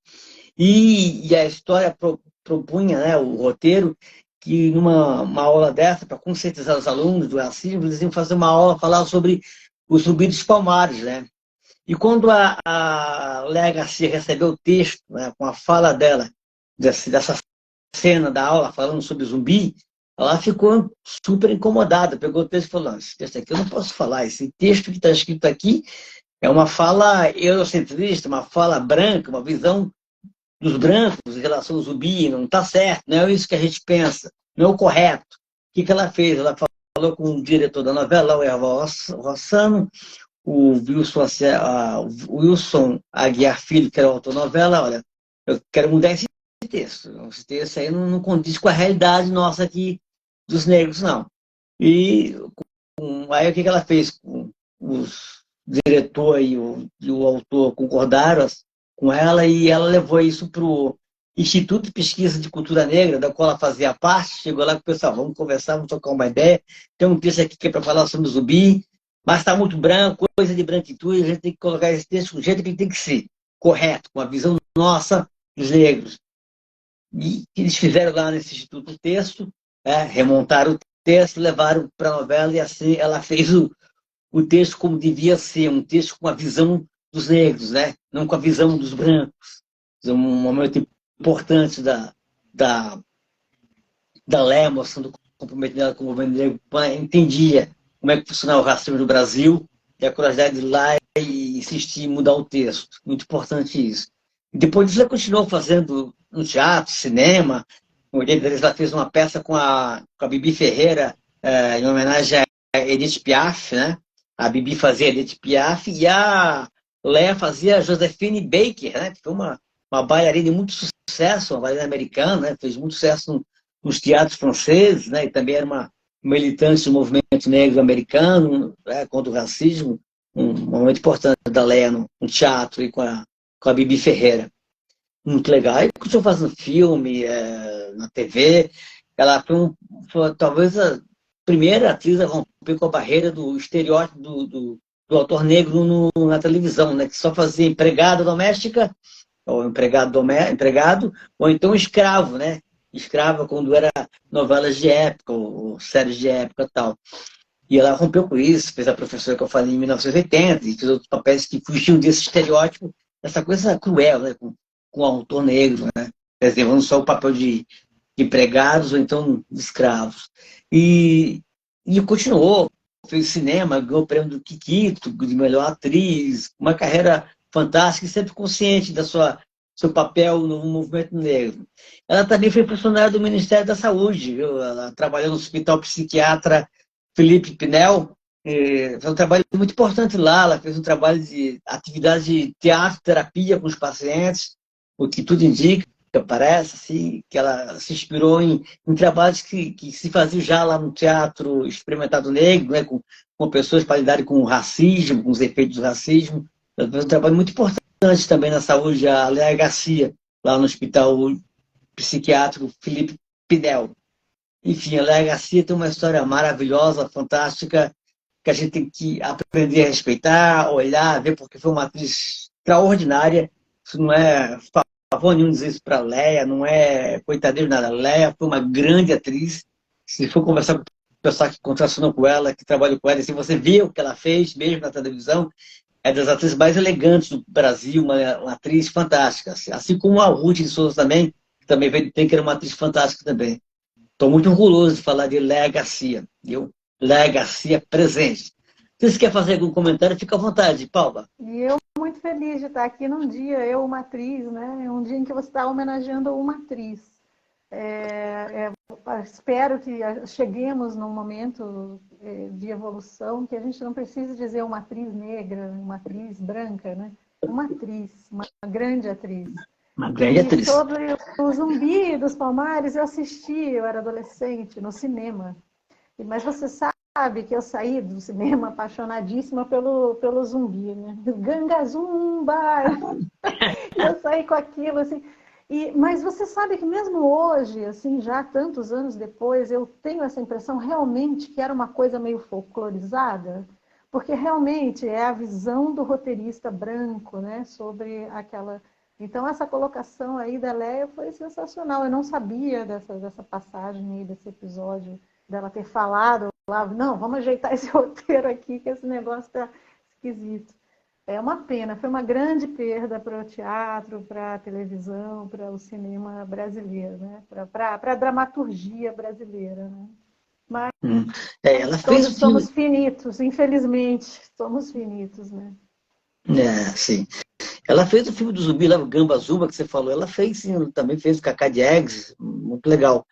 e a história propunha, né, o roteiro, que numa aula dessa, para conscientizar os alunos do racismo, eles iam fazer uma aula falar sobre os Zumbi dos Palmares, né? E quando a Léa Garcia recebeu o texto, né, com a fala dela, dessa cena da aula falando sobre zumbi, ela ficou super incomodada, pegou o texto e falou, esse texto aqui eu não posso falar, esse texto que está escrito aqui é uma fala eurocentrista, uma fala branca, uma visão dos brancos em relação ao zumbi, não está certo, não é isso que a gente pensa, não é o correto. O que ela fez? Ela falou com o diretor da novela, o Erval Rossano, o Wilson Aguiar Filho, que era o autor da novela, olha, eu quero mudar esse texto. Esse texto aí não condiz com a realidade nossa aqui dos negros, não. E aí o que ela fez? Os diretor e o autor concordaram com ela e ela levou isso para o Instituto de Pesquisa de Cultura Negra, da qual ela fazia parte. Chegou lá com o pessoal, vamos conversar, vamos trocar uma ideia. Tem um texto aqui que é para falar sobre o zumbi, mas está muito branco, coisa de branquitude, a gente tem que colocar esse texto do jeito que ele tem que ser, correto, com a visão nossa dos negros. E eles fizeram lá nesse Instituto o texto, remontaram o texto, levaram para a novela e assim ela fez o texto como devia ser, um texto com a visão dos negros, né? Não com a visão dos brancos. Um momento importante da Léa, mostrando o comprometimento dela com o governo negro, entendia como é que funcionava o racismo no Brasil, e a curiosidade de ir lá e insistir em mudar o texto. Muito importante isso. E depois disso, ela continuou fazendo no teatro, cinema, Em 83 ela fez uma peça com a Bibi Ferreira, em homenagem a Edith Piaf, né? A Bibi fazia Edith Piaf e a Léa fazia Josephine Baker, né? Que foi uma bailarina de muito sucesso, uma bailarina americana, né? Fez muito sucesso nos teatros franceses, né? E também era uma militante do movimento negro americano, né? Contra o racismo. Um momento importante da Léa no teatro e com a Bibi Ferreira. Muito legal. E continuou fazendo filme, na TV. Ela foi talvez a primeira atriz a romper com a barreira do estereótipo do autor negro na televisão, né? Que só fazia empregada doméstica, ou empregado, ou então escravo, né? Escrava quando era novelas de época, ou séries de época e tal. E ela rompeu com isso, fez a professora que eu falei em 1980, e fez outros papéis que fugiam desse estereótipo, essa coisa cruel, né? Com o autor negro, né? Quer dizer, não só o papel de empregados ou então de escravos. E continuou, fez cinema, ganhou o prêmio do Kikito, de melhor atriz, uma carreira fantástica e sempre consciente da seu papel no movimento negro. Ela também foi funcionária do Ministério da Saúde, viu? Ela trabalhou no Hospital Psiquiatra Felipe Pinel, fez um trabalho muito importante lá. Ela fez um trabalho de atividade de teatro, terapia com os pacientes, o que tudo indica, parece, assim, que ela se inspirou em trabalhos que se faziam já lá no Teatro Experimentado Negro, né, com pessoas para lidarem com o racismo, com os efeitos do racismo. Ela fez um trabalho muito importante também na saúde, a Léa Garcia, lá no Hospital Psiquiátrico Felipe Pinel. Enfim, a Léa Garcia tem uma história maravilhosa, fantástica, que a gente tem que aprender a respeitar, olhar, ver, porque foi uma atriz extraordinária. Isso não é favor nenhum dizer isso para a Léa, não é coitadeiro nada. A Léa foi uma grande atriz. Se for conversar com o pessoal que contracionou com ela, que trabalhou com ela, se você vê o que ela fez, mesmo na televisão, é das atrizes mais elegantes do Brasil, uma atriz fantástica. Assim como a Ruth de Souza também, que também tem que era uma atriz fantástica também. Estou muito orgulhoso de falar de Léa Garcia, viu? Léa Garcia presente. Se você quer fazer algum comentário, fica à vontade, Paula. E eu muito feliz de estar aqui num dia, eu, uma atriz, né? É um dia em que você está homenageando uma atriz. Espero que cheguemos num momento de evolução que a gente não precise dizer uma atriz negra, uma atriz branca, né? Uma atriz, uma grande atriz. Uma grande E atriz. sobre o Zumbi dos Palmares, eu era adolescente, no cinema. Mas você sabe que eu saí do cinema apaixonadíssima pelo Zumbi, né? Ganga Zumba! Eu saí com aquilo, assim. Mas você sabe que mesmo hoje, assim, já tantos anos depois, eu tenho essa impressão realmente que era uma coisa meio folclorizada, porque realmente é a visão do roteirista branco, né, sobre aquela... Então, essa colocação aí da Léa foi sensacional. Eu não sabia dessa passagem aí, desse episódio, dela ter falado lá, não, vamos ajeitar esse roteiro aqui, que esse negócio está esquisito. É uma pena, foi uma grande perda para o teatro, para a televisão, para o cinema brasileiro, né? Para a dramaturgia brasileira. Né? Mas Ela fez todos o filme. somos finitos, infelizmente, somos finitos, né? Sim. Ela fez o filme do zumbi lá, o Gamba Zuba, que você falou. Ela fez, sim, também fez o Cacá de Eggs, muito legal.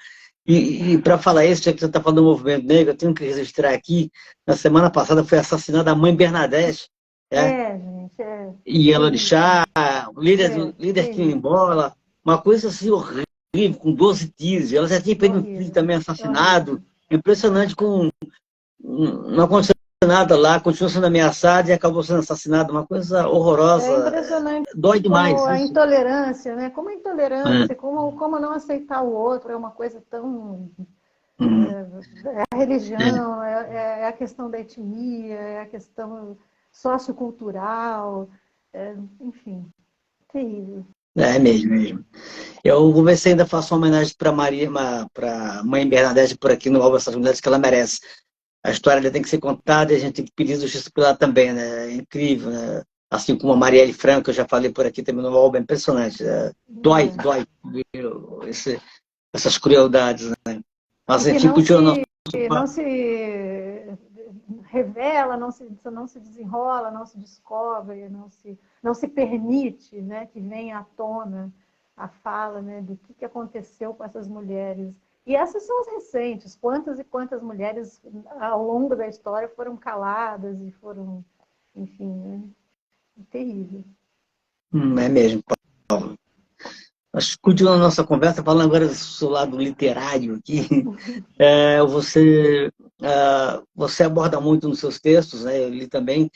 E para falar isso, já que você está falando do movimento negro, eu tenho que registrar aqui, na semana passada foi assassinada a mãe Bernadette, né? Gente, E ela terrível. Orixá, o líder Quilombola, uma coisa assim horrível, com 12 tiros. Ela já tinha perdido um filho Horrível, também assassinado. horrível. Impressionante, não aconteceu nada lá, continuou sendo ameaçado e acabou sendo assassinado. Uma coisa É horrorosa. impressionante Dói demais como a isso. intolerância, né? Como a É. intolerância, como não aceitar o outro é uma coisa tão... Hum. É a religião, é a questão da etnia, é a questão sociocultural, enfim, terrível. É mesmo, mesmo. Eu vou ver se ainda faço uma homenagem para Maria, para mãe Bernadette por aqui no Alvo Essas Mulheres, que ela merece. A história dela tem que ser contada e a gente tem que pedir justiça por ela também, né? É incrível, né? Assim como a Marielle Franco, que eu já falei por aqui também no álbum, é impressionante. Dói ver essas crueldades, né? E Mas que enfim, continua nosso não papo. se revela, não se desenrola, não se descobre, não se permite, né, que venha à tona a fala, né, do que aconteceu com essas mulheres. E essas são as recentes. Quantas e quantas mulheres, ao longo da história, foram caladas e foram, enfim, né, terrível. É mesmo, Paulo. Mas continuando a nossa conversa, falando agora do seu lado literário aqui, você aborda muito nos seus textos, né, eu li também,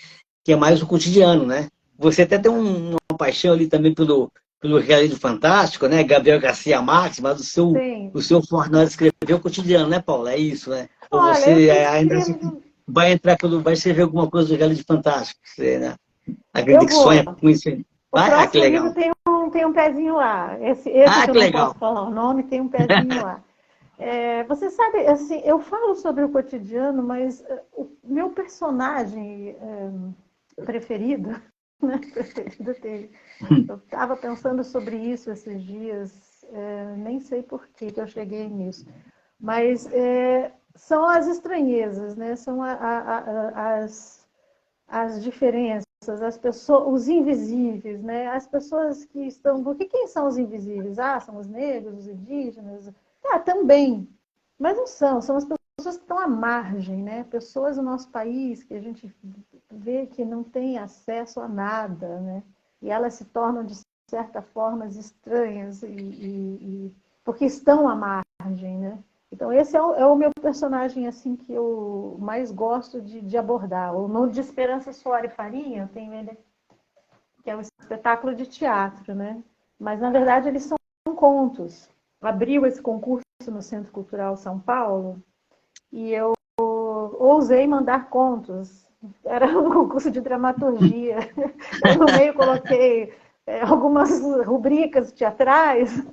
que é mais o cotidiano, né? Você até tem uma paixão ali também pelo realismo fantástico, né? Gabriel Garcia Marques, mas Sim. o seu forte na hora de escrever o cotidiano, né, Paulo? É isso, né? Ou Olha, eu você ainda escrevo... vai escrever alguma coisa do realismo fantástico? Você, né? Eu Acredita que vou. sonha com isso? O Vai? Ah, que próximo livro legal. tem um pezinho lá. Esse Ah, que eu que não posso legal. falar o nome tem um pezinho lá. Você sabe, assim, eu falo sobre o cotidiano, mas o meu personagem preferido, né, preferido dele, eu estava pensando sobre isso esses dias, nem sei por que eu cheguei nisso, mas são as estranhezas, né? São as diferenças, as pessoas, os invisíveis, né? As pessoas que estão... Porque quem são os invisíveis? Ah, são os negros, os indígenas. Ah, também. Mas não são, são as pessoas que estão à margem, né? Pessoas do nosso país que a gente vê que não tem acesso a nada, né? E elas se tornam, de certa forma, estranhas porque estão à margem, né? Então, esse é o meu personagem assim que eu mais gosto de abordar. O No de Esperança Soares Farinha, eu tenho ele, que é um espetáculo de teatro, né? Mas, na verdade, eles são contos. Abriu esse concurso no Centro Cultural São Paulo e eu ousei mandar contos. Era um concurso de dramaturgia. Eu, no meio, coloquei algumas rubricas teatrais,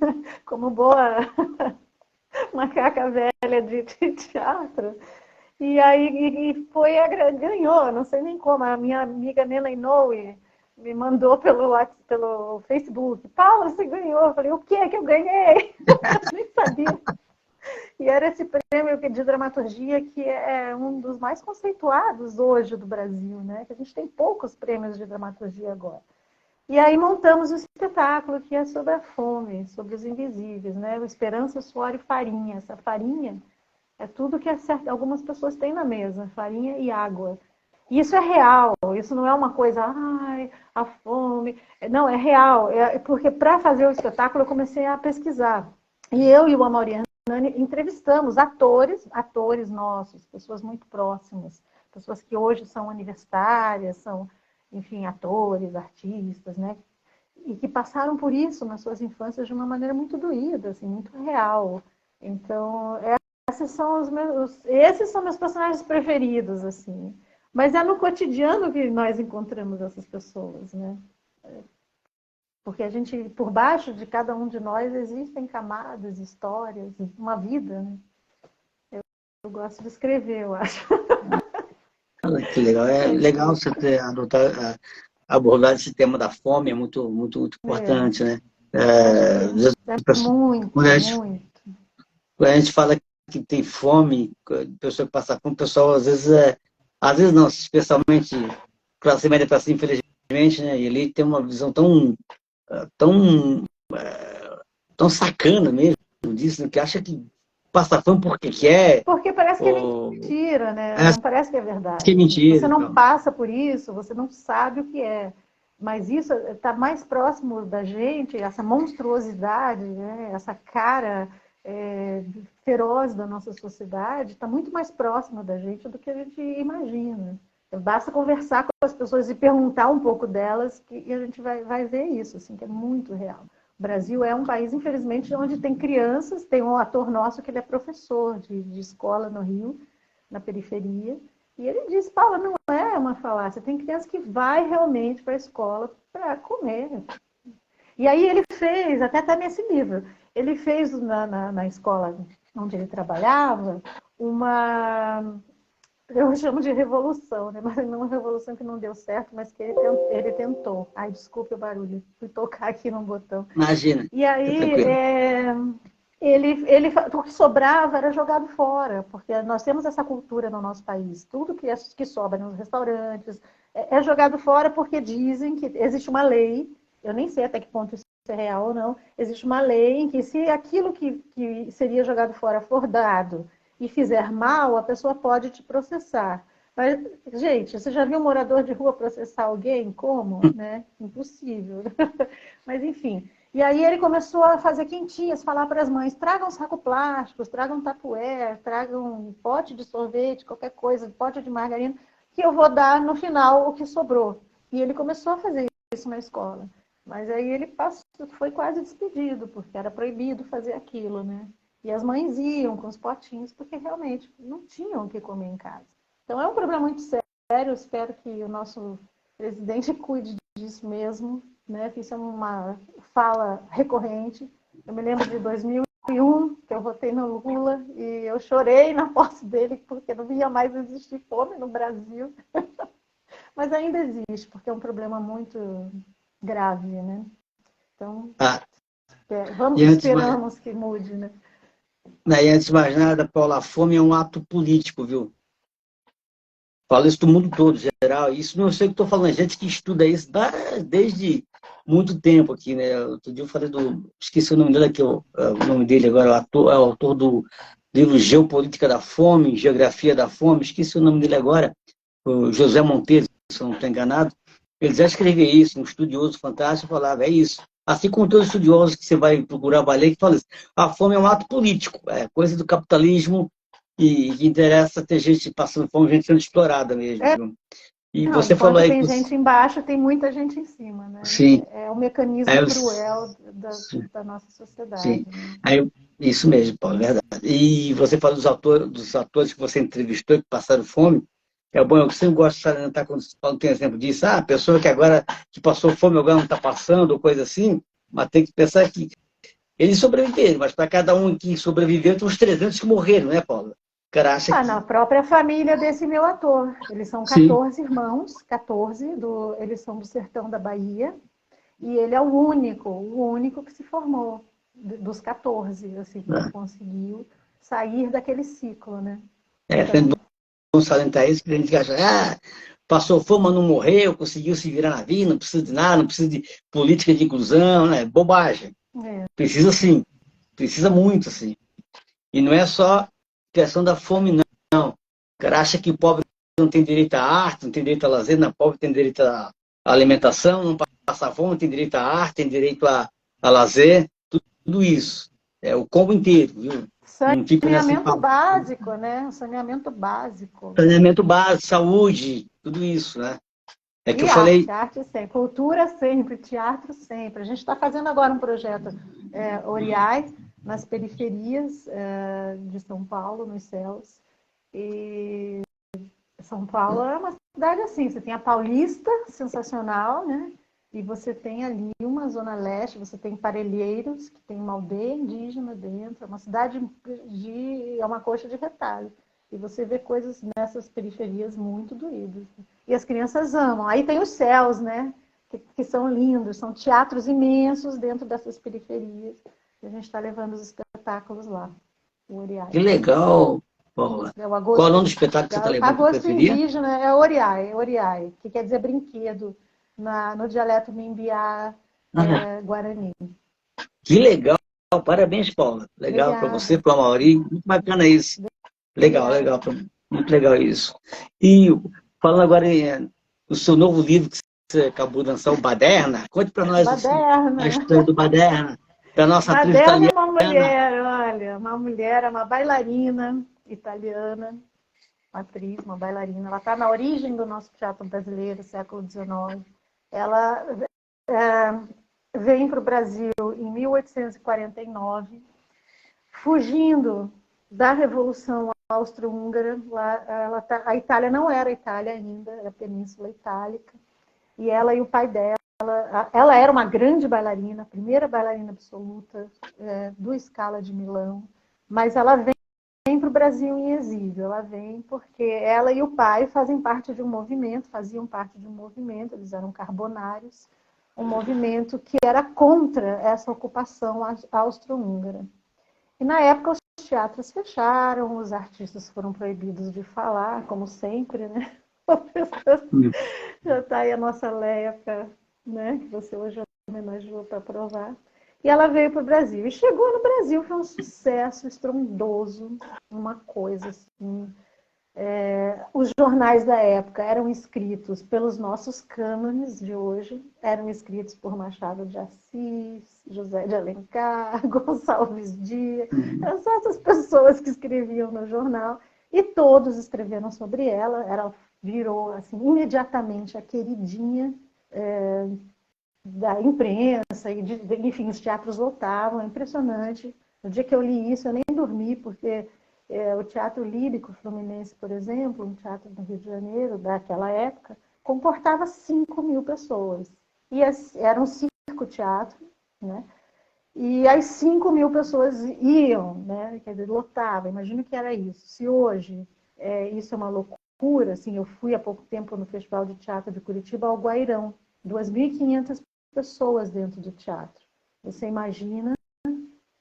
como boa macaca velha de teatro. E aí ganhou, não sei nem como. A minha amiga Nena Inoue me mandou pelo Facebook. Paula, você ganhou. Eu falei, o que é que eu ganhei? Nem sabia. E era esse prêmio de dramaturgia que é um dos mais conceituados hoje do Brasil, né? Que a gente tem poucos prêmios de dramaturgia agora. E aí montamos um espetáculo que é sobre a fome, sobre os invisíveis, né? O Esperança, Suor e Farinha. Essa farinha é tudo que algumas pessoas têm na mesa, farinha e água. E isso é real, isso não é uma coisa, ai, a fome. Não, é real. Porque para fazer o espetáculo eu comecei a pesquisar. E eu e o Amaury Hernani entrevistamos atores nossos, pessoas muito próximas, pessoas que hoje são universitárias, são, enfim, atores, artistas, né? E que passaram por isso nas suas infâncias de uma maneira muito doída, assim, muito real. Então, esses são meus personagens preferidos, assim. Mas é no cotidiano que nós encontramos essas pessoas, né? Porque a gente, por baixo de cada um de nós, existem camadas, histórias, uma vida, né? Eu gosto de escrever, eu acho. Olha que legal. É legal você ter abordado esse tema da fome, é muito importante, né? Muito, Quando a gente, muito. quando a gente fala que tem fome, pessoa que passa fome, o pessoal às vezes não, especialmente classe média para cima, infelizmente, né? E ele tem uma visão tão, tão sacana mesmo disso, né? Que acha que passa fome porque quer, Porque parece que é ou mentira, né? é Não parece que é que é verdade. Você mentira. não Então. passa por isso, você não sabe o que é. Mas isso está mais próximo da gente, essa monstruosidade, né? Essa cara feroz da nossa sociedade, está muito mais próxima da gente do que a gente imagina. Basta conversar com as pessoas e perguntar um pouco delas e a gente vai ver isso, assim, que é muito real. O Brasil é um país, infelizmente, onde tem crianças, tem um ator nosso que ele é professor de escola no Rio, na periferia, e ele diz, Paula, não é uma falácia, tem criança que vai realmente para a escola para comer. E aí ele fez, até está nesse livro, ele fez na escola onde ele trabalhava eu chamo de revolução, né? Mas não uma revolução que não deu certo, mas que ele tentou. Ai, desculpe o barulho, fui tocar aqui num botão. Imagina, E fica aí, tranquilo. o que sobrava era jogado fora, porque nós temos essa cultura no nosso país. Tudo que sobra nos restaurantes é jogado fora porque dizem que existe uma lei, eu nem sei até que ponto isso é real ou não, existe uma lei em que se aquilo que seria jogado fora for dado e fizer mal, a pessoa pode te processar. Mas, gente, você já viu um morador de rua processar alguém? Como? Né? Impossível. Mas, enfim. E aí ele começou a fazer quentinhas, falar para as mães, tragam saco plásticos, tragam tapuér, tragam pote de sorvete, qualquer coisa, pote de margarina, que eu vou dar no final o que sobrou. E ele começou a fazer isso na escola. Mas aí ele passou, foi quase despedido, porque era proibido fazer aquilo, né? E as mães iam com os potinhos, porque realmente não tinham o que comer em casa. Então é um problema muito sério, eu espero que o nosso presidente cuide disso mesmo, né? Isso é uma fala recorrente. Eu me lembro de 2001, que eu votei no Lula, e eu chorei na posse dele, porque não ia mais existir fome no Brasil. Mas ainda existe, porque é um problema muito grave, né? Então, Ah, vamos, e antes, esperamos que mude, né? e antes de mais nada, Paula, a fome é um ato político, viu? Falo isso do mundo todo, geral. Isso não sei o que estou falando, gente que estuda isso desde muito tempo aqui, né? Outro dia eu falei do. Esqueci o nome dele aqui, o nome dele agora, é o autor do livro Geopolítica da Fome, Geografia da Fome, esqueci o nome dele agora, o José Monteiro, se eu não estou enganado. Ele já escreveu isso, um estudioso fantástico, falava, é isso. Assim como todos os estudiosos que você vai procurar vai ler, que falam isso. A fome é um ato político, é coisa do capitalismo e interessa ter gente passando fome, gente sendo explorada mesmo, viu? E Não, você falou enquanto aí tem que gente embaixo, tem muita gente em cima, né? sim, É um mecanismo aí cruel da nossa sociedade, sim, né? aí isso mesmo, Paulo, é verdade. E você fala dos atores que você entrevistou que passaram fome. É bom, eu sempre gosto de salientar quando tem exemplo disso. Ah, a pessoa que agora que passou fome agora não está passando, ou coisa assim, mas tem que pensar que eles sobreviveram, mas para cada um que sobreviveu, tem uns 300 que morreram, né, Paulo? O cara acha Ah, que. na própria família desse meu ator. Eles são Sim. 14 irmãos, 14, eles são do sertão da Bahia, e ele é o único que se formou, dos 14, assim, que conseguiu sair daquele ciclo, né? Sempre Então, bom salientar isso, que a gente acha, passou fome, mas não morreu, conseguiu se virar na vida, não precisa de nada, não precisa de política de inclusão, né? Bobagem. é. Precisa sim, precisa muito, assim. E não é só questão da fome, não. O cara acha que o pobre não tem direito à arte, não tem direito a lazer, não, o pobre tem direito à alimentação, não passa fome, tem direito à arte, tem direito a lazer, tudo isso. É o combo inteiro, viu? Não fica nessa Saneamento básico, né? Saneamento básico. saneamento básico, saúde, tudo isso, né? É que eu E falei, arte sempre, cultura sempre, teatro sempre. A gente está fazendo agora um projeto Oriai, nas periferias de São Paulo, nos céus. E São Paulo é uma cidade assim, você tem a Paulista, sensacional, né? E você tem ali uma zona leste, você tem Parelheiros, que tem uma aldeia indígena dentro, é uma cidade é uma coxa de retalho. E você vê coisas nessas periferias muito doídas. E as crianças amam. Aí tem os céus, né? Que são lindos, são teatros imensos dentro dessas periferias. E a gente está levando os espetáculos lá, o Oriai. que legal, Paula. É o Qual é o agosto, nome do espetáculo que você está levando para a agosto periferia? indígena é Oriai, Oriai, que quer dizer brinquedo no dialeto Mimbiá Ah, Guarani. que legal, parabéns, Paula. Legal para você, Obrigada, para a Mauri, muito bacana isso. Legal, obrigada. legal, muito legal isso. E falando agora do seu novo livro que você acabou de lançar, o Baderna, conte para nós a Baderna. história do Baderna, da nossa atriz Baderna é italiana. uma mulher, olha, uma mulher, uma bailarina italiana, uma atriz, uma bailarina. Ela está na origem do nosso teatro brasileiro, século XIX. Ela vem para o Brasil em 1849, fugindo da Revolução Austro-Húngara. A Itália não era a Itália ainda, era a Península Itálica. E ela e o pai dela, ela era uma grande bailarina, a primeira bailarina absoluta do Scala de Milão, mas ela vem para o Brasil em exílio. Ela vem porque ela e o pai faziam parte de um movimento, eles eram carbonários, um movimento que era contra essa ocupação austro-húngara. E na época os teatros fecharam, os artistas foram proibidos de falar, como sempre, né? Já está aí a nossa Leia, né? Que você hoje homenageou para provar. E ela veio para o Brasil. E chegou no Brasil, foi um sucesso estrondoso, uma coisa assim. Os jornais da época eram escritos pelos nossos cânones de hoje, eram escritos por Machado de Assis, José de Alencar, Gonçalves Dias, eram só essas pessoas que escreviam no jornal, e todos escreveram sobre ela. Ela virou assim, imediatamente a queridinha da imprensa, e enfim, os teatros lotavam, é impressionante. No dia que eu li isso, eu nem dormi, porque o Teatro Lírico Fluminense, por exemplo, um teatro do Rio de Janeiro, daquela época, comportava 5.000 pessoas. E era um circo-teatro, né? E as 5.000 pessoas iam, né? Quer dizer, lotava. Imagina que era isso. Se hoje isso é uma loucura, assim, eu fui há pouco tempo no Festival de Teatro de Curitiba, ao Guairão, 2.500 pessoas dentro do teatro. Você imagina?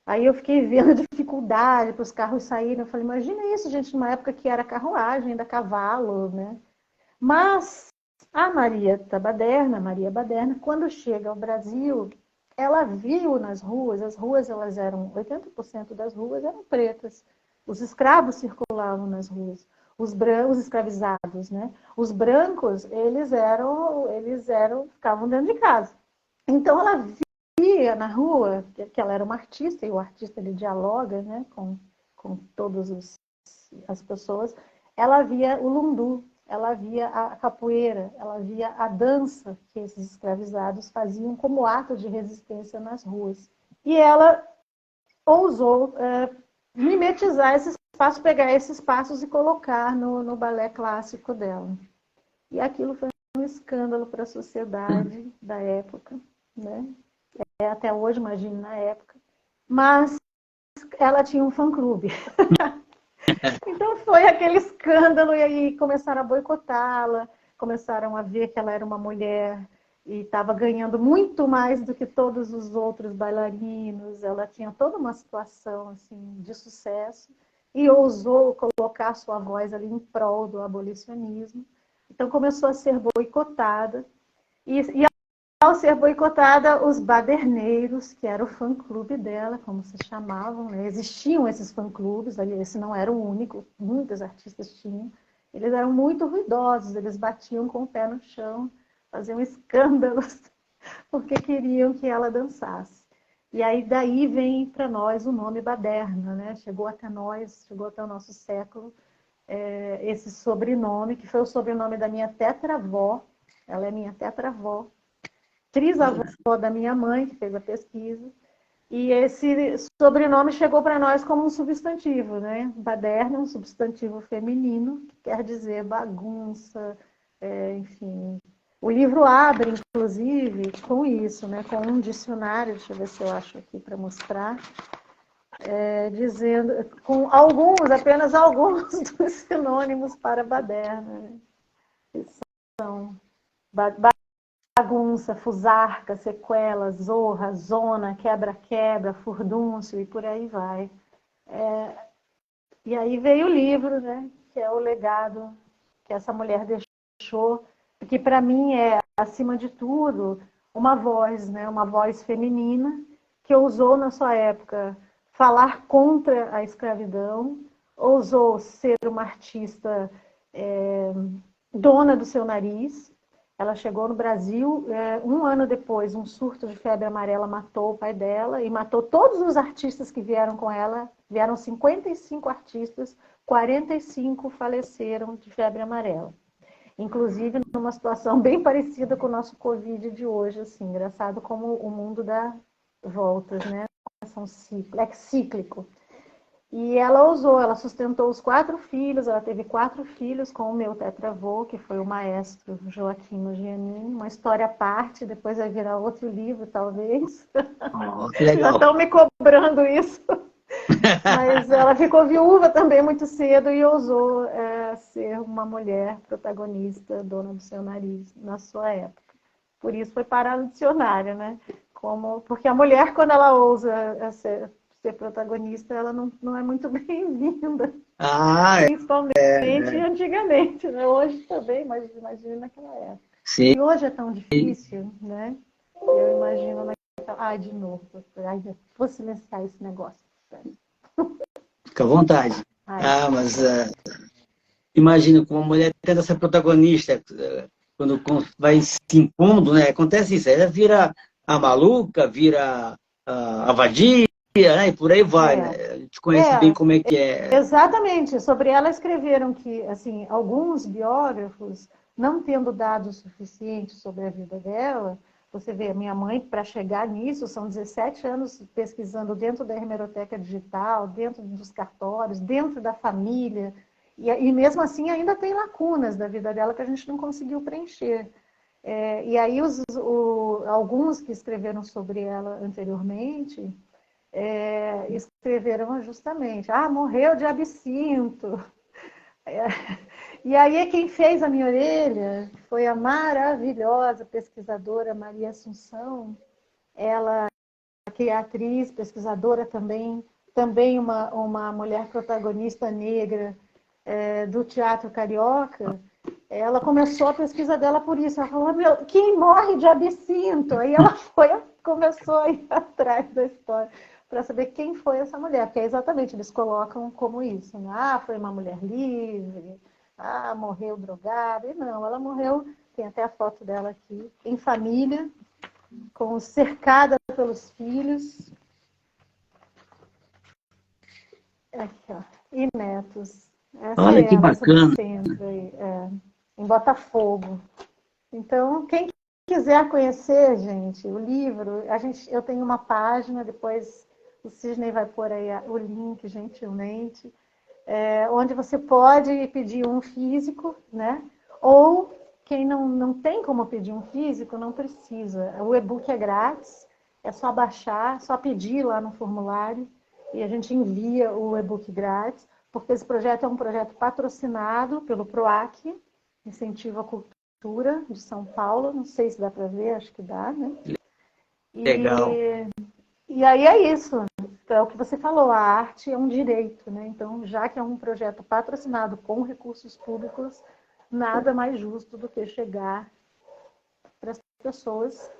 Aí eu fiquei vendo a dificuldade para os carros saírem. Eu falei, imagina isso, gente, numa época que era carruagem, ainda cavalo, né? Mas a Maria Baderna, quando chega ao Brasil, ela viu nas ruas, as ruas, 80% das ruas eram pretas. Os escravos circulavam nas ruas, os escravizados, né? Os brancos, ficavam dentro de casa. Então ela via na rua, que ela era uma artista, e o artista ele dialoga, né, com todas as pessoas, ela via o lundu, ela via a capoeira, ela via a dança que esses escravizados faziam como ato de resistência nas ruas. E ela ousou mimetizar esse espaço, pegar esses passos e colocar no balé clássico dela. E aquilo foi um escândalo para a sociedade da época, né? Até hoje, imagine, na época. Mas ela tinha um fã-clube. Então foi aquele escândalo, e aí começaram a boicotá-la, começaram a ver que ela era uma mulher e estava ganhando muito mais do que todos os outros bailarinos. Ela tinha toda uma situação assim, de sucesso e ousou colocar sua voz ali em prol do abolicionismo. Então começou a ser boicotada. E ao ser boicotada, os baderneiros, que era o fã-clube dela, como se chamavam, né? Existiam esses fã-clubes, esse não era o único, muitos artistas tinham. Eles eram muito ruidosos, eles batiam com o pé no chão, faziam escândalos, porque queriam que ela dançasse. E aí daí vem para nós o nome Baderna, né? Chegou até nós, chegou até o nosso século, esse sobrenome, que foi o sobrenome da minha tetravó. Ela é minha tetravó, trisavó da minha mãe, que fez a pesquisa, e esse sobrenome chegou para nós como um substantivo, né? Baderna, um substantivo feminino, que quer dizer bagunça, enfim. O livro abre, inclusive, com isso, né? Com um dicionário, deixa eu ver se eu acho aqui para mostrar, dizendo, com apenas alguns dos sinônimos para baderna, né? Que são bagunça, fusarca, sequela, zorra, zona, quebra-quebra, furdúncio e por aí vai. E aí veio o livro, né, que é o legado que essa mulher deixou, que para mim é, acima de tudo, uma voz, né, uma voz feminina que ousou na sua época falar contra a escravidão, ousou ser uma artista dona do seu nariz. Ela chegou no Brasil, um ano depois, um surto de febre amarela matou o pai dela e matou todos os artistas que vieram com ela. Vieram 55 artistas, 45 faleceram de febre amarela. Inclusive numa situação bem parecida com o nosso Covid de hoje. Assim, engraçado como o mundo dá voltas, né? É cíclico. E ela ousou, ela sustentou os 4 filhos, ela teve 4 filhos com o meu tetravô, que foi o maestro Joaquim Giannini, uma história à parte, depois vai virar outro livro, talvez. Oh, que legal. Já estão me cobrando isso. Mas ela ficou viúva também muito cedo e ousou ser uma mulher protagonista, dona do seu nariz, na sua época. Por isso foi parar no dicionário, né? Porque a mulher, quando ela ousa ser protagonista, ela não é muito bem-vinda. Principalmente antigamente, né? Hoje também, mas imagina naquela época. Sim. E hoje é tão difícil, né? Eu imagino naquela... Ai, de novo. Ai, vou silenciar esse negócio. Fica à vontade. Ai. Ah, mas imagina como uma mulher tenta ser protagonista, quando vai se impondo, né? Acontece isso, ela vira a maluca, vira a vadia, né? E por aí vai, né? A gente conhece bem É, como é que é. exatamente. Sobre ela escreveram que, assim, alguns biógrafos, não tendo dados suficientes sobre a vida dela, você vê, minha mãe, para chegar nisso, são 17 anos pesquisando dentro da hemeroteca digital, dentro dos cartórios, dentro da família, e mesmo assim ainda tem lacunas da vida dela que a gente não conseguiu preencher. E aí alguns que escreveram sobre ela anteriormente escreveram justamente, morreu de absinto. E aí quem fez a minha orelha foi a maravilhosa pesquisadora Maria Assunção, ela que é atriz, pesquisadora também uma mulher protagonista negra do teatro carioca. Ela começou a pesquisa dela por isso. Ela falou, quem morre de absinto? Aí ela começou a ir atrás da história para saber quem foi essa mulher, porque exatamente eles colocam como isso, né? Foi uma mulher livre, morreu drogada, e não, ela morreu, tem até a foto dela aqui, em família, cercada pelos filhos, aqui, ó, e netos. Essa Olha é que ela, essa do bacana. centro aí, em Botafogo. Então, quem quiser conhecer, gente, o livro, eu tenho uma página, depois o Sidney vai pôr aí o link, gentilmente, onde você pode pedir um físico, né? Ou quem não tem como pedir um físico, não precisa. O e-book é grátis, é só baixar, só pedir lá no formulário e a gente envia o e-book grátis, porque esse projeto é um projeto patrocinado pelo PROAC, Incentivo à Cultura de São Paulo, não sei se dá para ver, acho que dá, né? Legal. E aí é isso, é o que você falou, a arte é um direito, né? Então, já que é um projeto patrocinado com recursos públicos, nada mais justo do que chegar para as pessoas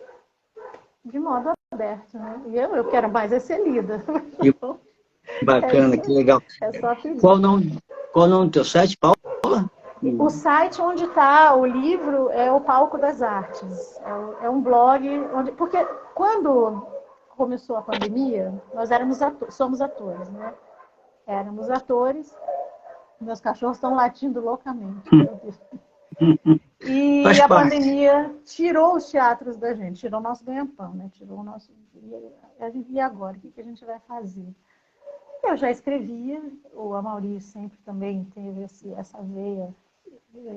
de modo aberto, né? E eu quero mais ser lida. Que É bacana, isso que aí, legal. é só pedir. Qual o nome do teu site, Paula? O site onde está o livro é o Palco das Artes. É um blog porque quando começou a pandemia, nós somos atores, né? Éramos atores. Meus cachorros estão latindo loucamente, meu Deus. E Faz a parte. pandemia tirou os teatros da gente, tirou o nosso ganha-pão, né? Tirou o nosso. E agora? O que a gente vai fazer? Eu já escrevia, o Amaury sempre também teve essa veia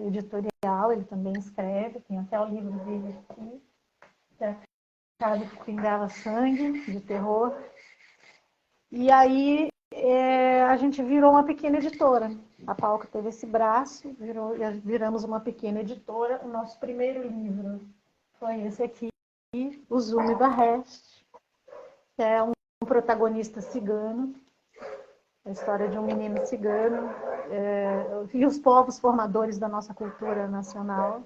editorial, ele também escreve, tem até o livro dele aqui, que é Casa que Pingava Sangue, de terror. E aí a gente virou uma pequena editora. A Palca teve esse braço, viramos uma pequena editora. O nosso primeiro livro foi esse aqui, O Zumi Barreste, que é um protagonista cigano, a história de um menino cigano e os povos formadores da nossa cultura nacional.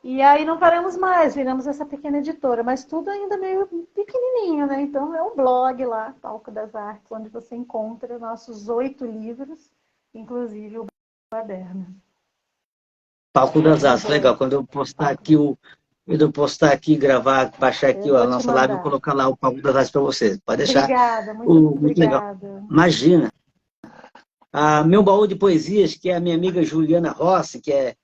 E aí não paramos mais, viramos essa pequena editora, mas tudo ainda meio pequenininho, né? Então é um blog lá, Palco das Artes, onde você encontra nossos 8 livros, inclusive o Baderna. Palco das Artes, legal. Quando eu postar aqui gravar, baixar aqui Eu a vou te nossa live, eu vou mandar. colocar lá o Palco das Artes para vocês. Pode deixar. Obrigada, muito Muito legal. obrigada. Imagina. Meu baú de poesias, que é a minha amiga Juliana Rossi, que é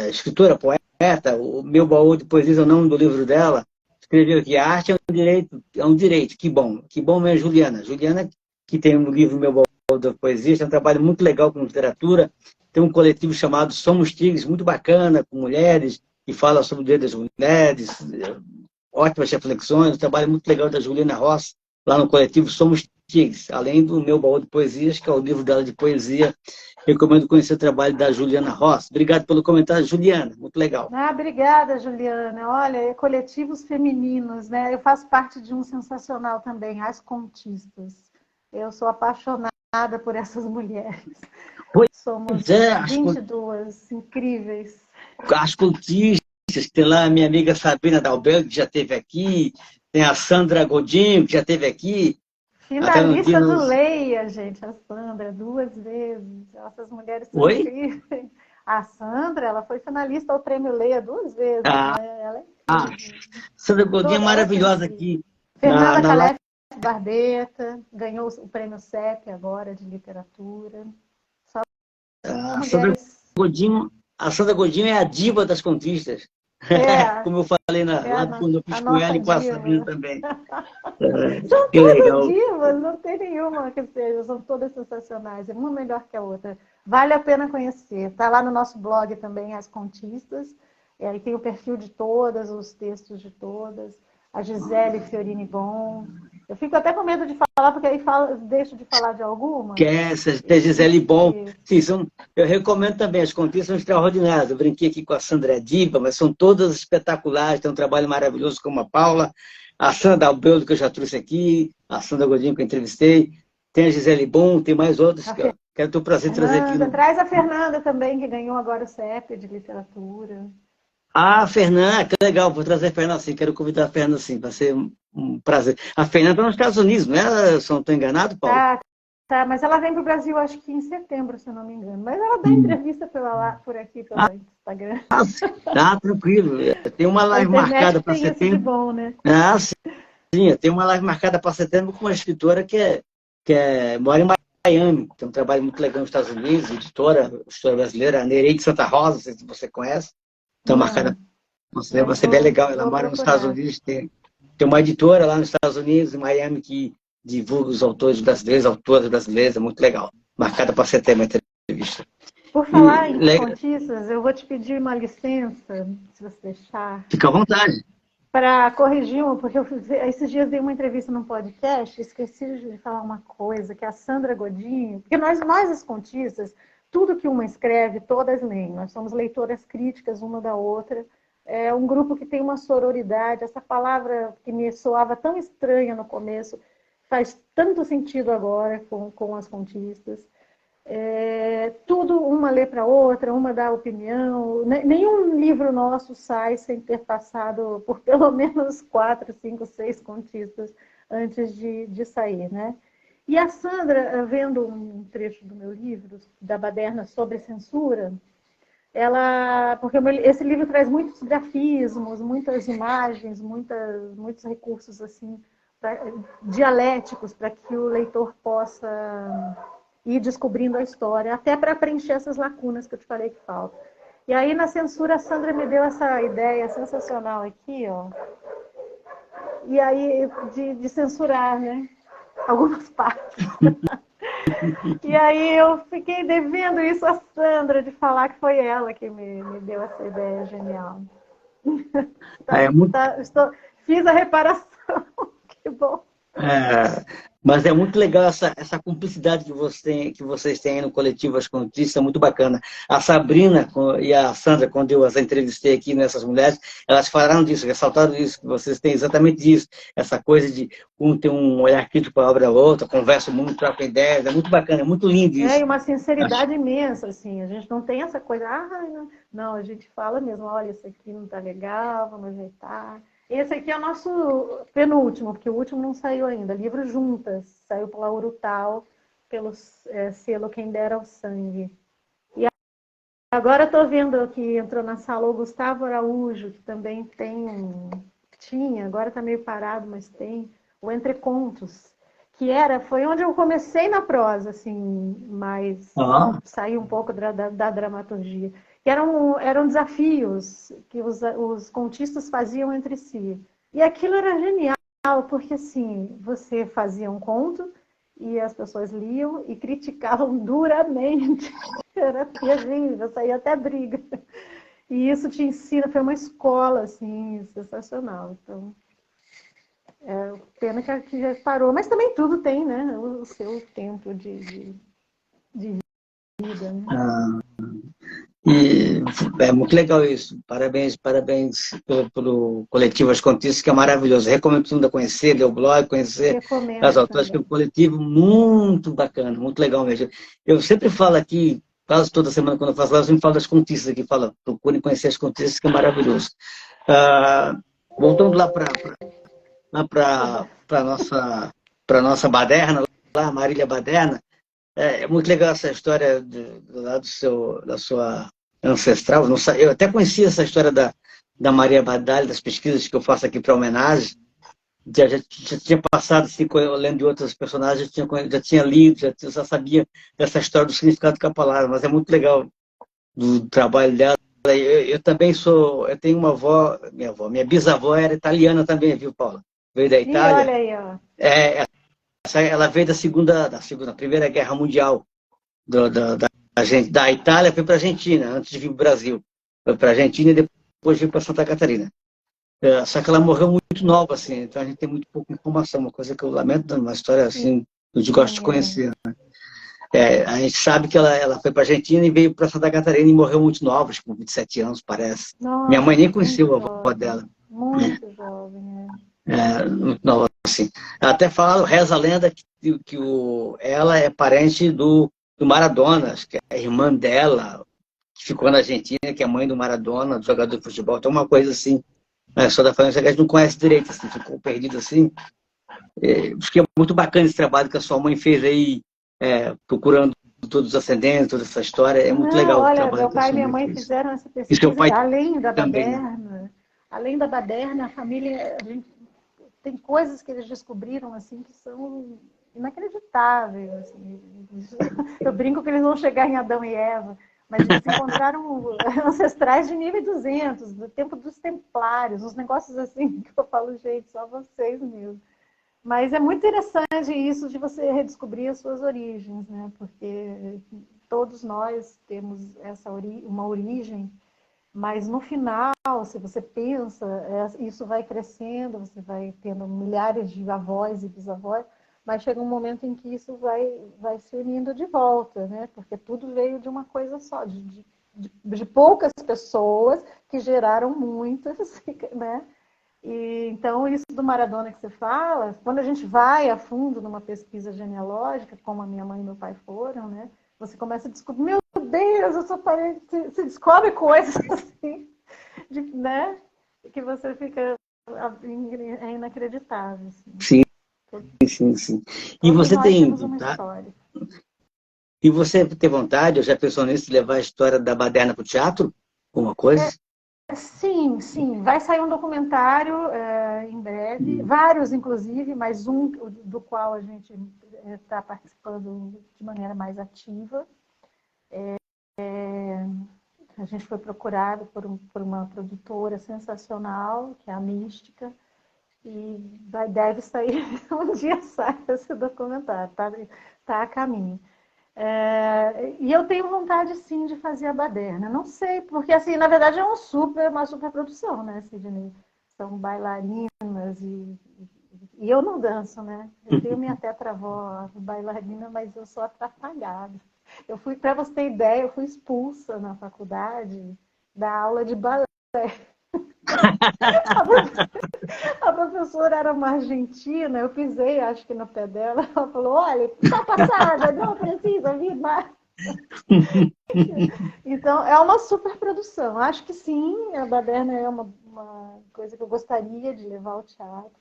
escritora, poeta, o meu baú de poesias é o nome do livro dela, escreveu aqui, a arte é um direito, que bom mesmo, Juliana. Juliana, que tem um livro, Meu Baú de Poesias, tem um trabalho muito legal com literatura, tem um coletivo chamado Somos Tigres, muito bacana, com mulheres, que fala sobre o direito das mulheres, ótimas reflexões, um trabalho muito legal da Juliana Rossi, lá no coletivo Somos Tigres, além do Meu Baú de Poesias, que é o livro dela de poesia. Recomendo conhecer o trabalho da Juliana Rossi. Obrigado pelo comentário, Juliana. Muito legal. Obrigada, Juliana. Olha, coletivos femininos, né? Eu faço parte de um sensacional também, As Contistas. Eu sou apaixonada por essas mulheres. Pois Somos é, 22 incríveis. as contistas, contistas. Tem lá a minha amiga Sabrina Dalbel, que já esteve aqui. Tem a Sandra Godinho, que já esteve aqui. Até no dia Finalista do Leia, gente, a Sandra, 2 vezes. Essas mulheres são Oi? incríveis. A Sandra, ela foi finalista ao Prêmio Leia 2 vezes, Ah, né? Ela é ah, incrível. Sandra Godinho é Todas são maravilhosa incríveis. aqui. Fernanda Na live. Calef Barbeta, ganhou o Prêmio CEP agora de literatura. Só A Sandra mulheres. Godinho, a Sandra Godinho é a diva das conquistas. É, Como eu falei é lá quando eu a fiz com ela nossa e com a Sabrina diva. também. São Que todas legal. divas, não tem nenhuma que seja, são todas sensacionais, uma melhor que a outra. Vale a pena conhecer. Está lá no nosso blog também, As Contistas. Aí tem o perfil de todas, os textos de todas. A Gisele Fiorini Bom. Eu fico até com medo de falar, porque aí deixo de falar de alguma. Que é essa, tem Gisele Bom. E- Sim, eu recomendo também, as conquistas são extraordinárias. Eu brinquei aqui com a Sandra Diba, mas são todas espetaculares, tem um trabalho maravilhoso como a Paula, a Sandra Albeldo, que eu já trouxe aqui, a Sandra Godinho, que eu entrevistei, tem a Gisele Bom, tem mais outras a que eu quero ter o prazer de trazer aqui. Traz a Fernanda também, que ganhou agora o CEP de literatura. Ah, Fernanda, que legal, vou trazer a Fernanda sim, quero convidar a Fernanda sim, vai ser um prazer. A Fernanda está nos Estados Unidos, não é? Se eu não estou enganado, Paulo? Tá, mas ela vem para o Brasil, acho que em setembro, se eu não me engano. Mas ela dá entrevista por aqui, pelo Instagram. Ah, tranquilo. Tem uma A live internet marcada para tem isso de setembro. bom, né? Ah, sim, tem uma live marcada para setembro com uma escritora mora em Miami, tem um trabalho muito legal nos Estados Unidos, editora brasileira, a Nereide Santa Rosa, não sei se você conhece. Está marcada para você, vai ser bem legal. Ela Vou mora nos Estados procurar. Unidos, tem uma editora lá nos Estados Unidos, em Miami, que divulga os autores brasileiros, autoras brasileiras, é muito legal. Marcada para setembro a entrevista. Por falar em contistas, eu vou te pedir uma licença, se você deixar, Fica à vontade. para corrigir porque esses dias dei uma entrevista num podcast, esqueci de falar uma coisa, que é a Sandra Godinho, porque nós as contistas, tudo que uma escreve, todas leem, nós somos leitoras críticas uma da outra, é um grupo que tem uma sororidade, essa palavra que me soava tão estranha no começo, faz tanto sentido agora com as contistas. Tudo uma lê para outra, uma dá opinião. Nenhum livro nosso sai sem ter passado por pelo menos 4, 5, 6 contistas antes de sair, né? E a Sandra, vendo um trecho do meu livro, da Baderna, sobre censura, porque esse livro traz muitos grafismos, muitas imagens, muitos recursos assim, dialéticos para que o leitor possa ir descobrindo a história, até para preencher essas lacunas que eu te falei que faltam. E aí, na censura, a Sandra me deu essa ideia sensacional aqui, ó. E aí, de censurar, né? Algumas partes. E aí, eu fiquei devendo isso a Sandra, de falar que foi ela que me deu essa ideia genial. Fiz a reparação. Que bom. Mas é muito legal essa cumplicidade que vocês têm no coletivo As Contistas, é muito bacana. A Sabrina e a Sandra, quando eu as entrevistei aqui nessas mulheres, elas falaram disso, ressaltaram isso, que vocês têm exatamente isso, essa coisa de um ter um olhar crítico para a obra da outra, conversa muito, troca ideias, é muito bacana, é muito lindo isso. E uma sinceridade imensa, assim, a gente não tem essa coisa, não, a gente fala mesmo, olha, isso aqui não tá legal, vamos ajeitar. Esse aqui é o nosso penúltimo, porque o último não saiu ainda. Livro Juntas, saiu pela Urutau, pelo selo Quem Dera o Sangue. E agora estou vendo que entrou na sala o Gustavo Araújo, que também agora está meio parado, mas tem o Entre Contos, que foi onde eu comecei na prosa, assim, mas saí um pouco da dramaturgia. Que eram desafios que os contistas faziam entre si. E aquilo era genial, porque assim, você fazia um conto e as pessoas liam e criticavam duramente. Era terrível, saía até briga. E isso te ensina, foi uma escola assim, sensacional. Então, pena que já parou. Mas também tudo tem, né? O seu tempo de vida. Né? E é muito legal isso. Parabéns pelo coletivo As Contistas, que é maravilhoso. Recomendo todo mundo a conhecer, ler o blog, conhecer as autoras, que é um coletivo muito bacana, muito legal mesmo. Eu sempre falo aqui, quase toda semana quando eu faço lá, eu sempre falo das conquistas aqui, fala, procurem conhecer as conquistas, que é maravilhoso. Voltando lá para nossa baderna, lá, Marília Baderna, é muito legal essa história lá da sua ancestral. Não eu até conhecia essa história da Maria Badalha, das pesquisas que eu faço aqui para homenagem. Já tinha passado, assim, lendo de outros personagens, já tinha lido, já sabia dessa história do significado com a palavra, mas é muito legal do trabalho dela. Eu também eu tenho uma minha bisavó era italiana também, viu, Paula? Veio da E Itália. olha aí, ó. Ela veio Primeira Guerra Mundial da Itália, foi para a Argentina, antes de vir para o Brasil. Foi para a Argentina e depois veio para Santa Catarina. Só que ela morreu muito nova, assim, então a gente tem muito pouca informação, uma coisa que eu lamento, uma história assim, eu gosto de conhecer. Né? A gente sabe que ela foi para a Argentina e veio para Santa Catarina e morreu muito nova, acho que com 27 anos, parece. Minha mãe nem Nossa, conheceu a muito avó jovem. dela. Muito jovem, né? Muito nova, assim. Até falaram, reza a lenda que ela é parente do Maradona, acho que é a irmã dela, que ficou na Argentina, que é mãe do Maradona, do jogador de futebol, então uma coisa assim. Só da família que a gente não conhece direito, assim, ficou perdido assim. Acho que é muito bacana esse trabalho que a sua mãe fez aí, procurando todos os ascendentes, toda essa história. É muito Não, legal o olha, trabalho meu que a pai e sua minha mãe mãe fez. fizeram essa E seu pesquisa, pai também, né? além da baderna, a família, a gente tem coisas que eles descobriram assim que são inacreditáveis. Assim. Eu brinco que eles vão chegar em Adão e Eva, mas eles encontraram ancestrais de nível 200, do tempo dos Templários, uns negócios assim que eu falo, gente, só vocês mesmo. Mas é muito interessante isso de você redescobrir as suas origens, né? Porque todos nós temos uma origem, mas no final, se você pensa, isso vai crescendo, você vai tendo milhares de avós e bisavós, mas chega um momento em que isso vai se unindo de volta, né? Porque tudo veio de uma coisa só, de poucas pessoas que geraram muitas, né? E, então, isso do Maradona que você fala, quando a gente vai a fundo numa pesquisa genealógica, como a minha mãe e meu pai foram, né? Você começa a descobrir, meu Deus, eu sou parente, você descobre coisas assim, né? Que você fica, é inacreditável. Assim. Sim, sim, sim. E Todos você nós tem temos uma vontade? história. E você tem vontade, ou já pensou nisso, de levar a história da baderna para o teatro? Alguma coisa? Sim, sim. Vai sair um documentário em breve, vários inclusive, mas um do qual a gente está participando de maneira mais ativa. A gente foi procurado por uma produtora sensacional, que é a Mística, e deve sair, um dia sai esse documentário, tá a caminho. E eu tenho vontade, sim, de fazer a baderna. Não sei, porque, assim, na verdade, é uma super produção, né, Sidney? São bailarinas e eu não danço, né? Eu tenho minha tetravó bailarina, mas eu sou atrapalhada. Para você ter ideia, eu fui expulsa na faculdade da aula de balé. A professora era uma argentina, eu pisei, acho que no pé dela, ela falou, olha, tá passada, não precisa vir mais. Então, é uma super produção. Acho que sim, a baderna é uma coisa que eu gostaria de levar ao teatro,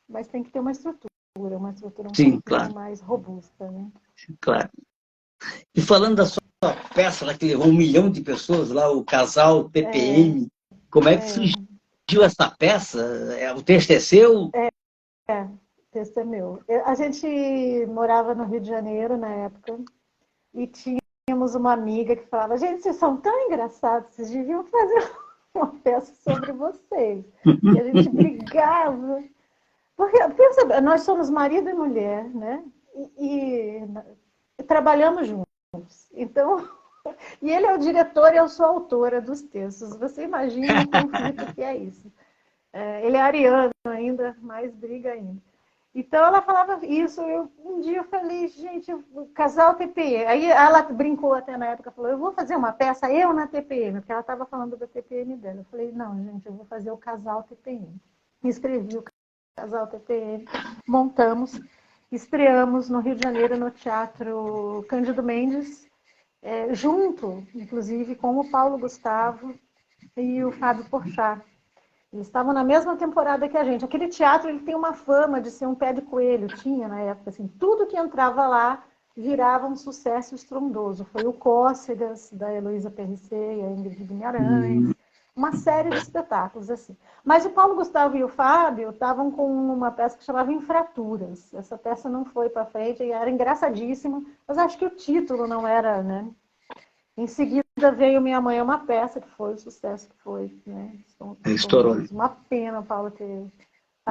mas tem que ter uma estrutura um Sim, pouquinho claro, mais robusta, né? claro. E falando da sua peça lá que levou 1 milhão de pessoas, lá, o Casal TPM, como é que surgiu essa peça? O texto é seu? O texto é meu. A gente morava no Rio de Janeiro na época e tínhamos uma amiga que falava, gente, vocês são tão engraçados, vocês deviam fazer uma peça sobre vocês. E a gente brigava. Porque, pensa, nós somos marido e mulher, né? E trabalhamos juntos. Então, e ele é o diretor e eu sou a autora dos textos. Você imagina o conflito que é isso. Ele é ariano ainda, mais briga ainda. Então ela falava isso, um dia eu falei, gente, o casal TPM. Aí ela brincou até na época, falou, eu vou fazer uma peça, eu na TPM, porque ela estava falando da TPM dela. Eu falei, não, gente, eu vou fazer o casal TPM. Escrevi o casal TPM, montamos, estreamos no Rio de Janeiro, no Teatro Cândido Mendes, junto, inclusive, com o Paulo Gustavo e o Fábio Porchat. Eles estavam na mesma temporada que a gente. Aquele teatro ele tem uma fama de ser um pé de coelho, tinha na época. Assim, tudo que entrava lá virava um sucesso estrondoso. Foi o Cócegas, da Heloísa Perricet e a Ingrid Guimarães. Uma série de espetáculos, assim. Mas o Paulo Gustavo e o Fábio estavam com uma peça que chamava Infraturas. Essa peça não foi para frente, e era engraçadíssima, mas acho que o título não era, né? Em seguida veio Minha Mãe é uma Peça, que foi o sucesso que foi, né? Estourou. Uma pena o Paulo ter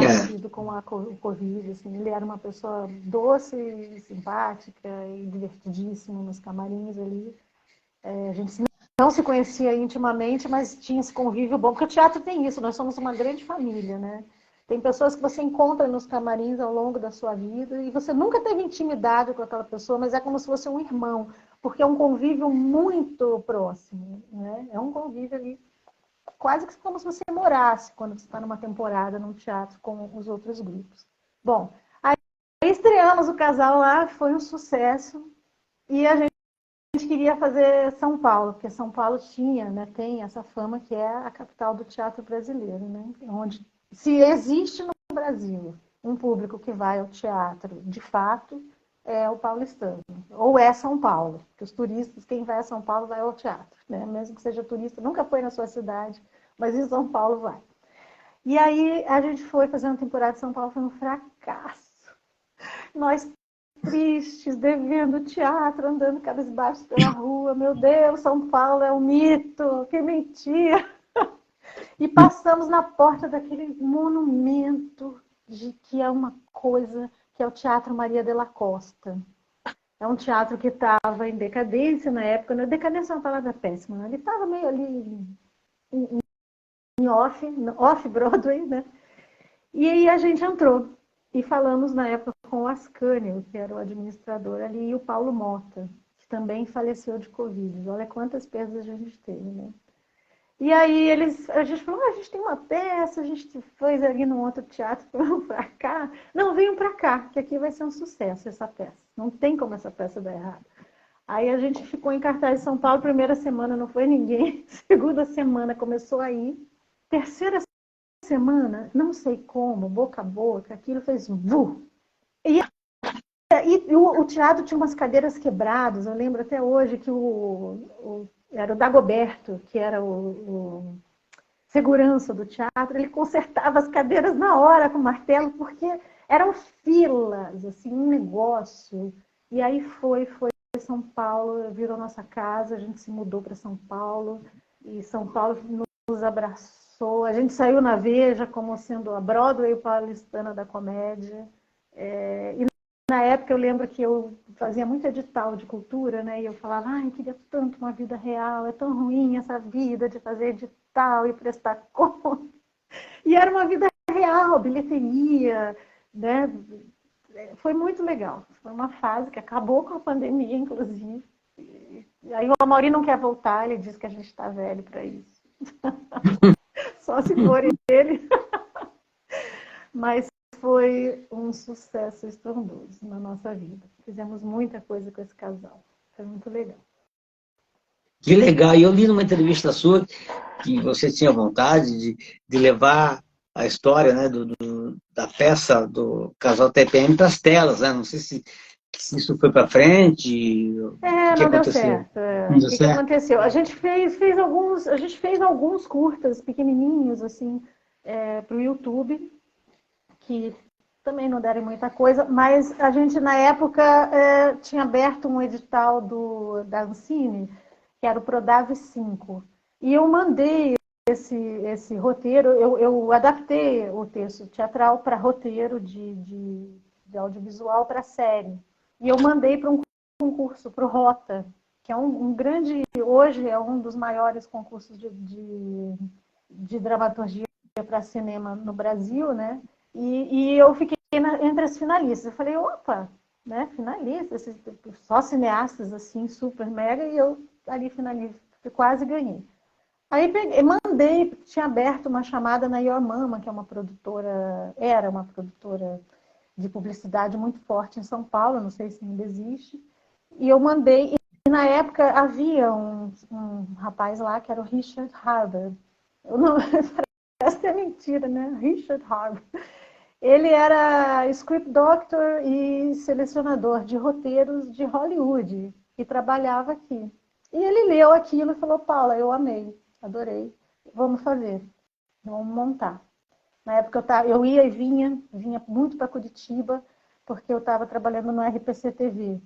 É, partido com o Covid, assim. Ele era uma pessoa doce, simpática e divertidíssima nos camarins ali. A gente não se conhecia intimamente, mas tinha esse convívio bom, porque o teatro tem isso, nós somos uma grande família, né? Tem pessoas que você encontra nos camarins ao longo da sua vida e você nunca teve intimidade com aquela pessoa, mas é como se fosse um irmão, porque é um convívio muito próximo, né? É um convívio ali, quase que como se você morasse quando você está numa temporada num teatro com os outros grupos. Bom, aí estreamos o casal lá, foi um sucesso, e a gente queria fazer São Paulo, porque São Paulo tinha, né, tem essa fama que é a capital do teatro brasileiro, né? Onde se existe no Brasil um público que vai ao teatro, de fato, é o paulistano, ou é São Paulo, porque os turistas, quem vai a São Paulo vai ao teatro, né? Mesmo que seja turista, nunca foi na sua cidade, mas em São Paulo vai. E aí a gente foi fazer uma temporada de São Paulo, foi um fracasso. Nós tristes, devendo teatro, andando cabisbaixo pela rua. Meu Deus, São Paulo é um mito, que mentira. E passamos na porta daquele monumento de que é uma coisa, que é o Teatro Maria de la Costa. É um teatro que estava em decadência na época. Né? Decadência é uma palavra péssima. Né? Ele estava meio ali em off-Broadway, né? E aí a gente entrou. E falamos na época com o Ascânio, que era o administrador ali, e o Paulo Mota, que também faleceu de Covid. Olha quantas perdas a gente teve, né? E aí a gente falou, a gente tem uma peça, a gente fez ali num outro teatro, vamos pra cá. Não, venham pra cá, que aqui vai ser um sucesso essa peça. Não tem como essa peça dar errado. Aí a gente ficou em cartaz em São Paulo, primeira semana não foi ninguém, segunda semana começou a ir, terceira semana, não sei como, boca a boca, aquilo fez vu. E o teatro tinha umas cadeiras quebradas, eu lembro até hoje que era o Dagoberto, que era o segurança do teatro, ele consertava as cadeiras na hora com martelo, porque eram filas, assim, um negócio. E aí foi São Paulo, virou nossa casa, a gente se mudou para São Paulo, e São Paulo nos abraçou. A gente saiu na Veja como sendo a Broadway paulistana da comédia. E na época eu lembro que eu fazia muito edital de cultura, né? E eu falava, ai, eu queria tanto uma vida real, é tão ruim essa vida de fazer edital e prestar conta. E era uma vida real, bilheteria, né? Foi muito legal. Foi uma fase que acabou com a pandemia, inclusive. E aí o Amaury não quer voltar, ele diz que a gente está velho para isso. Só se for ele. Mas foi um sucesso estrondoso na nossa vida. Fizemos muita coisa com esse casal. Foi muito legal. que legal. E eu li numa entrevista sua que você tinha vontade de levar a história, né, da peça do Casal TPM para as telas, né? Não sei se isso foi para frente, o que Não deu aconteceu. certo. Não O deu que certo? aconteceu? A gente fez alguns curtas pequenininhos assim para o YouTube, que também não deram muita coisa, mas a gente na época tinha aberto um edital da Ancine, que era o Prodave 5. E eu mandei esse roteiro, eu adaptei o texto teatral para roteiro de audiovisual para série. E eu mandei para um concurso, para o Rota, que é um grande, hoje é um dos maiores concursos de dramaturgia para cinema no Brasil, né? E eu fiquei entre as finalistas. Eu falei, opa, né? Finalistas, só cineastas assim, super mega, e eu ali finalista, quase ganhei. Aí mandei, tinha aberto uma chamada na Your Mama, que é uma produtora, era uma produtora de publicidade muito forte em São Paulo, não sei se ainda existe. E eu mandei, e na época havia um rapaz lá que era o Richard Harbour. Parece que é mentira, né? Richard Harbour. Ele era script doctor e selecionador de roteiros de Hollywood, e trabalhava aqui. E ele leu aquilo e falou: Paula, eu amei, adorei, vamos fazer, vamos montar. Na época eu ia e vinha muito para Curitiba, porque eu estava trabalhando no RPC TV,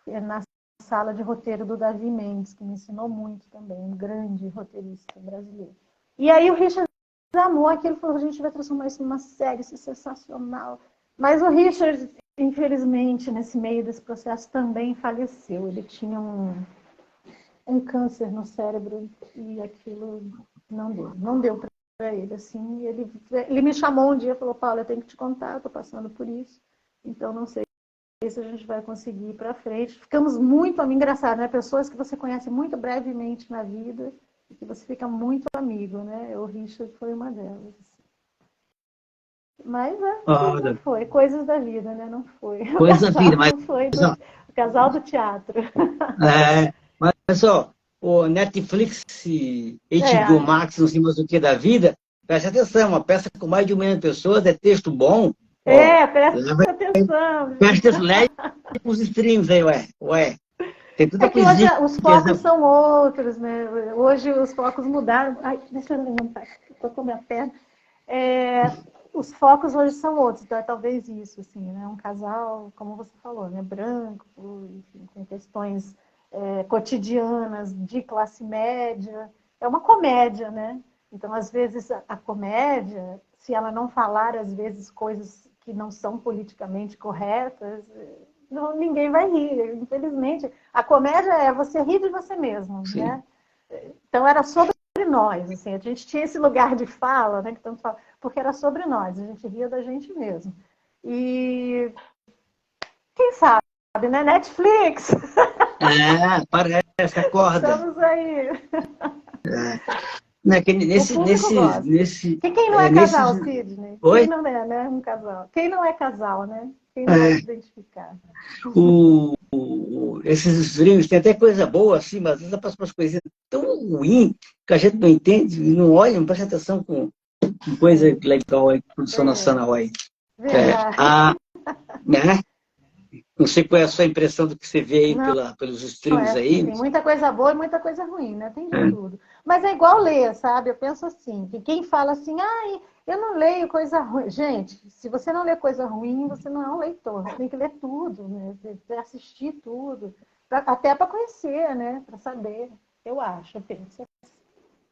na sala de roteiro do Davi Mendes, que me ensinou muito também, um grande roteirista brasileiro. E aí o Richard amou aquilo, falou: a gente vai transformar isso numa série, isso é sensacional. Mas o Richard, infelizmente, nesse meio desse processo também faleceu. Ele tinha um câncer no cérebro e aquilo não deu para ele. Assim, ele me chamou um dia e falou: Paula, eu tenho que te contar, eu estou passando por isso, então não sei se a gente vai conseguir ir para frente. Ficamos muito engraçado, né? Pessoas que você conhece muito brevemente na vida, que você fica muito amigo, né? O Richard foi uma delas. Mas não foi, coisas da vida, né? Não foi. Coisa da vida, mas não foi o casal do teatro. Mas ó, o Netflix, HBO Max, não sei mais o que da vida, preste atenção, uma peça com mais de 1 milhão de pessoas, é texto bom. Presta atenção. Presta atenção, leve os streams aí, ué. Tem tudo que hoje os focos são outros, né? Hoje os focos mudaram. Ai, deixa eu levantar, estou com a minha perna. Os focos hoje são outros, então é talvez isso, assim, né? Um casal, como você falou, né? Branco, enfim, com questões cotidianas, de classe média. É uma comédia, né? Então, às vezes, a comédia, se ela não falar, às vezes, coisas que não são politicamente corretas, ninguém vai rir, infelizmente. A comédia é você rir de você mesmo, né? Então, era sobre nós, assim, a gente tinha esse lugar de fala, né, que tanto fala, porque era sobre nós, a gente ria da gente mesmo. E quem sabe, né? Netflix! Parece, acorda. Estamos aí. Quem não é casal, Sidney? Oi? Quem não é, né? Um casal. Quem não é casal, né? Quem não vai se identificar? Esses streams tem até coisa boa, assim, mas às vezes passa umas coisinhas tão ruins que a gente não entende, não olha, não presta atenção com coisa legal aí, produção nacional aí. Né? Não sei qual é a sua impressão do que você vê aí pelos streams aí. Tem muita coisa boa e muita coisa ruim, né? Tem de tudo. Mas é igual ler, sabe? Eu penso assim, que quem fala assim, eu não leio coisa ruim. Gente, se você não lê coisa ruim, você não é um leitor. Você tem que ler tudo, né? Você tem que assistir tudo. Até para conhecer, né? Para saber. Eu acho, eu penso.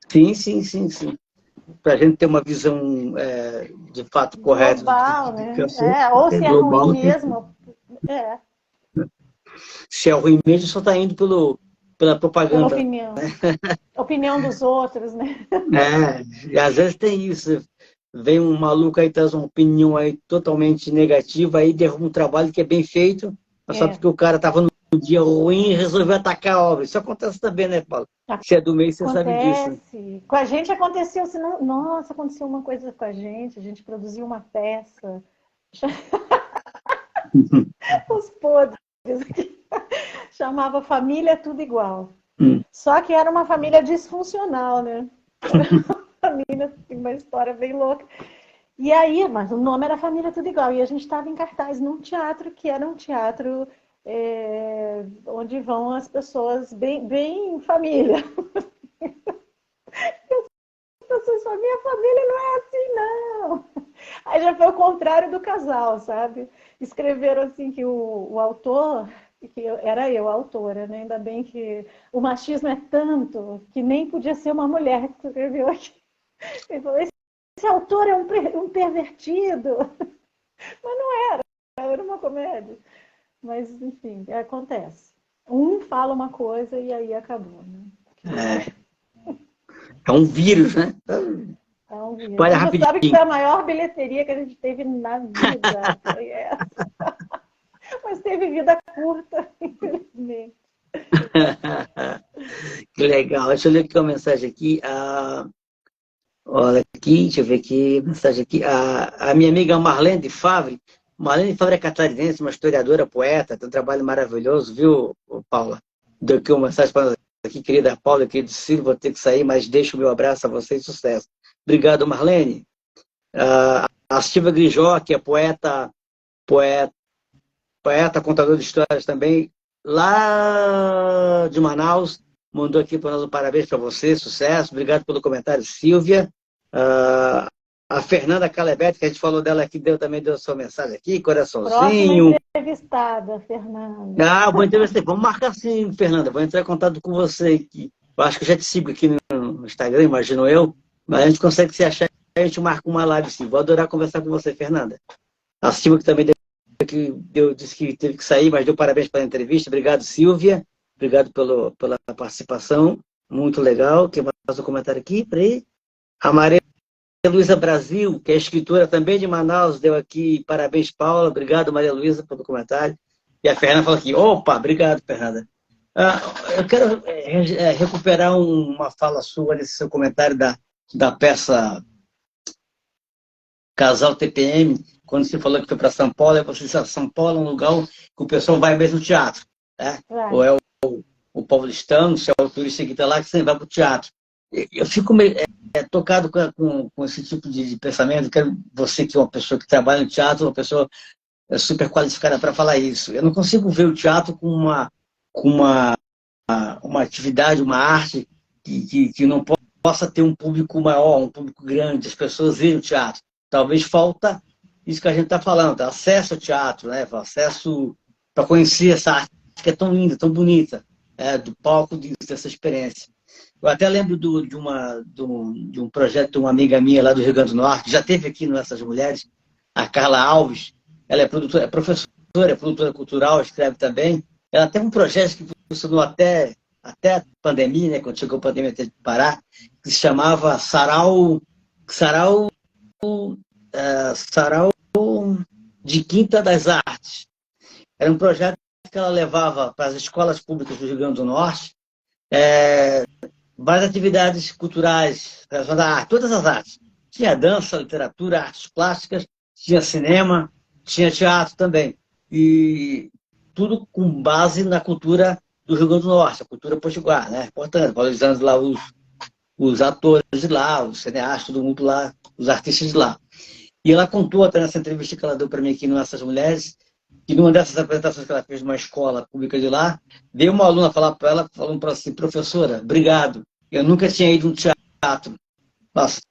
Sim. Para a gente ter uma visão de fato correta. Global, né? Ou se é ruim mesmo. Se é ruim mesmo, só está indo pela propaganda. Pela opinião. Opinião dos outros, né? E às vezes tem isso. Vem um maluco aí, traz uma opinião aí totalmente negativa, aí derruba um trabalho que é bem feito, mas só porque o cara estava no dia ruim e resolveu atacar a obra. Isso acontece também, né, Paulo? Se é do meio, você sabe disso. Com a gente aconteceu, nossa, aconteceu uma coisa com a gente produziu uma peça. Os podres aqui. Chamava Família Tudo Igual. Só que era uma família disfuncional, né? Família, uma história bem louca. E aí, mas o nome era Família Tudo Igual. E a gente estava em cartaz num teatro que era um teatro onde vão as pessoas bem família. As pessoas falam, minha família não é assim, não. Aí já foi o contrário do casal, sabe? Escreveram assim que o autor, que era eu, a autora, né? Ainda bem que o machismo é tanto que nem podia ser uma mulher que escreveu aqui. Ele falou, esse autor é um pervertido. Mas não era uma comédia. Mas, enfim, acontece. Um fala uma coisa e aí acabou, né? É um vírus, né? É um vírus. Olha, você sabe que foi a maior bilheteria que a gente teve na vida. Foi essa. Mas teve vida curta, infelizmente. Que legal. Deixa eu ler aqui uma mensagem aqui. Olha aqui, deixa eu ver aqui, mensagem aqui. A minha amiga Marlene Favre é catarinense, uma historiadora, poeta, tem um trabalho maravilhoso, viu, Paula? deu aqui uma mensagem para nós aqui, querida Paula, querido Ciro, vou ter que sair, mas deixo o meu abraço a vocês e sucesso. Obrigado, Marlene. A Silvia Grijó, que é poeta, poeta, contador de histórias também, lá de Manaus, mandou aqui para nós um parabéns para você, sucesso. Obrigado pelo comentário, Silvia. Ah, a Fernanda Calebete, que a gente falou dela aqui, também deu sua mensagem aqui, Próxima coraçãozinho. entrevistada, Fernanda. Vou entrevistar. Vamos marcar sim, Fernanda. Vou entrar em contato com você aqui. Eu acho que eu já te sigo aqui no Instagram, imagino eu. Mas a gente consegue se achar e a gente marca uma live sim. Vou adorar conversar com você, Fernanda. A Silvia que também disse que teve que sair, mas deu parabéns pela entrevista. Obrigado, Silvia. Obrigado pela participação. Muito legal. Quem faz o comentário aqui? Peraí. A Maria Luísa Brasil, que é escritora também de Manaus, deu aqui parabéns, Paula. Obrigado, Maria Luísa, pelo comentário. E a Fernanda falou aqui, opa, obrigado, Fernanda. Eu quero recuperar uma fala sua nesse seu comentário da peça Casal TPM, quando você falou que foi para São Paulo, você disse que São Paulo é um lugar que o pessoal vai mesmo ao teatro. Né? Ou é o paulistano, se é o turista que está lá, que você vai para o teatro. Eu fico meio tocado com esse tipo de pensamento. Quero você, que é uma pessoa que trabalha no teatro, uma pessoa super qualificada para falar isso. Eu não consigo ver o teatro com uma atividade, uma arte que não possa ter um público maior, um público grande, as pessoas irem ao teatro. Talvez falta isso que a gente está falando, acesso ao teatro, né? Acesso para conhecer essa arte que é tão linda, tão bonita, do palco dessa experiência. Eu até lembro de um projeto de uma amiga minha lá do Rio Grande do Norte, que já teve aqui nessas mulheres, a Carla Alves. Ela é produtora, é professora, é produtora cultural, escreve também. Ela tem um projeto que funcionou até a pandemia, né, quando chegou a pandemia teve que parar, que se chamava Sarau de Quinta das Artes. Era um projeto que ela levava para as escolas públicas do Rio Grande do Norte várias atividades culturais relacionadas à arte, todas as artes. Tinha dança, literatura, artes plásticas, tinha cinema, tinha teatro também. E tudo com base na cultura do Rio Grande do Norte, a cultura potiguar, né? Portanto, valorizando lá os atores de lá, os cineastas, todo mundo lá, os artistas de lá. E ela contou até nessa entrevista que ela deu para mim aqui no Essas Mulheres, que numa dessas apresentações que ela fez numa escola pública de lá, veio uma aluna falar para ela, falando para assim, professora, obrigado, eu nunca tinha ido a um teatro. Nossa,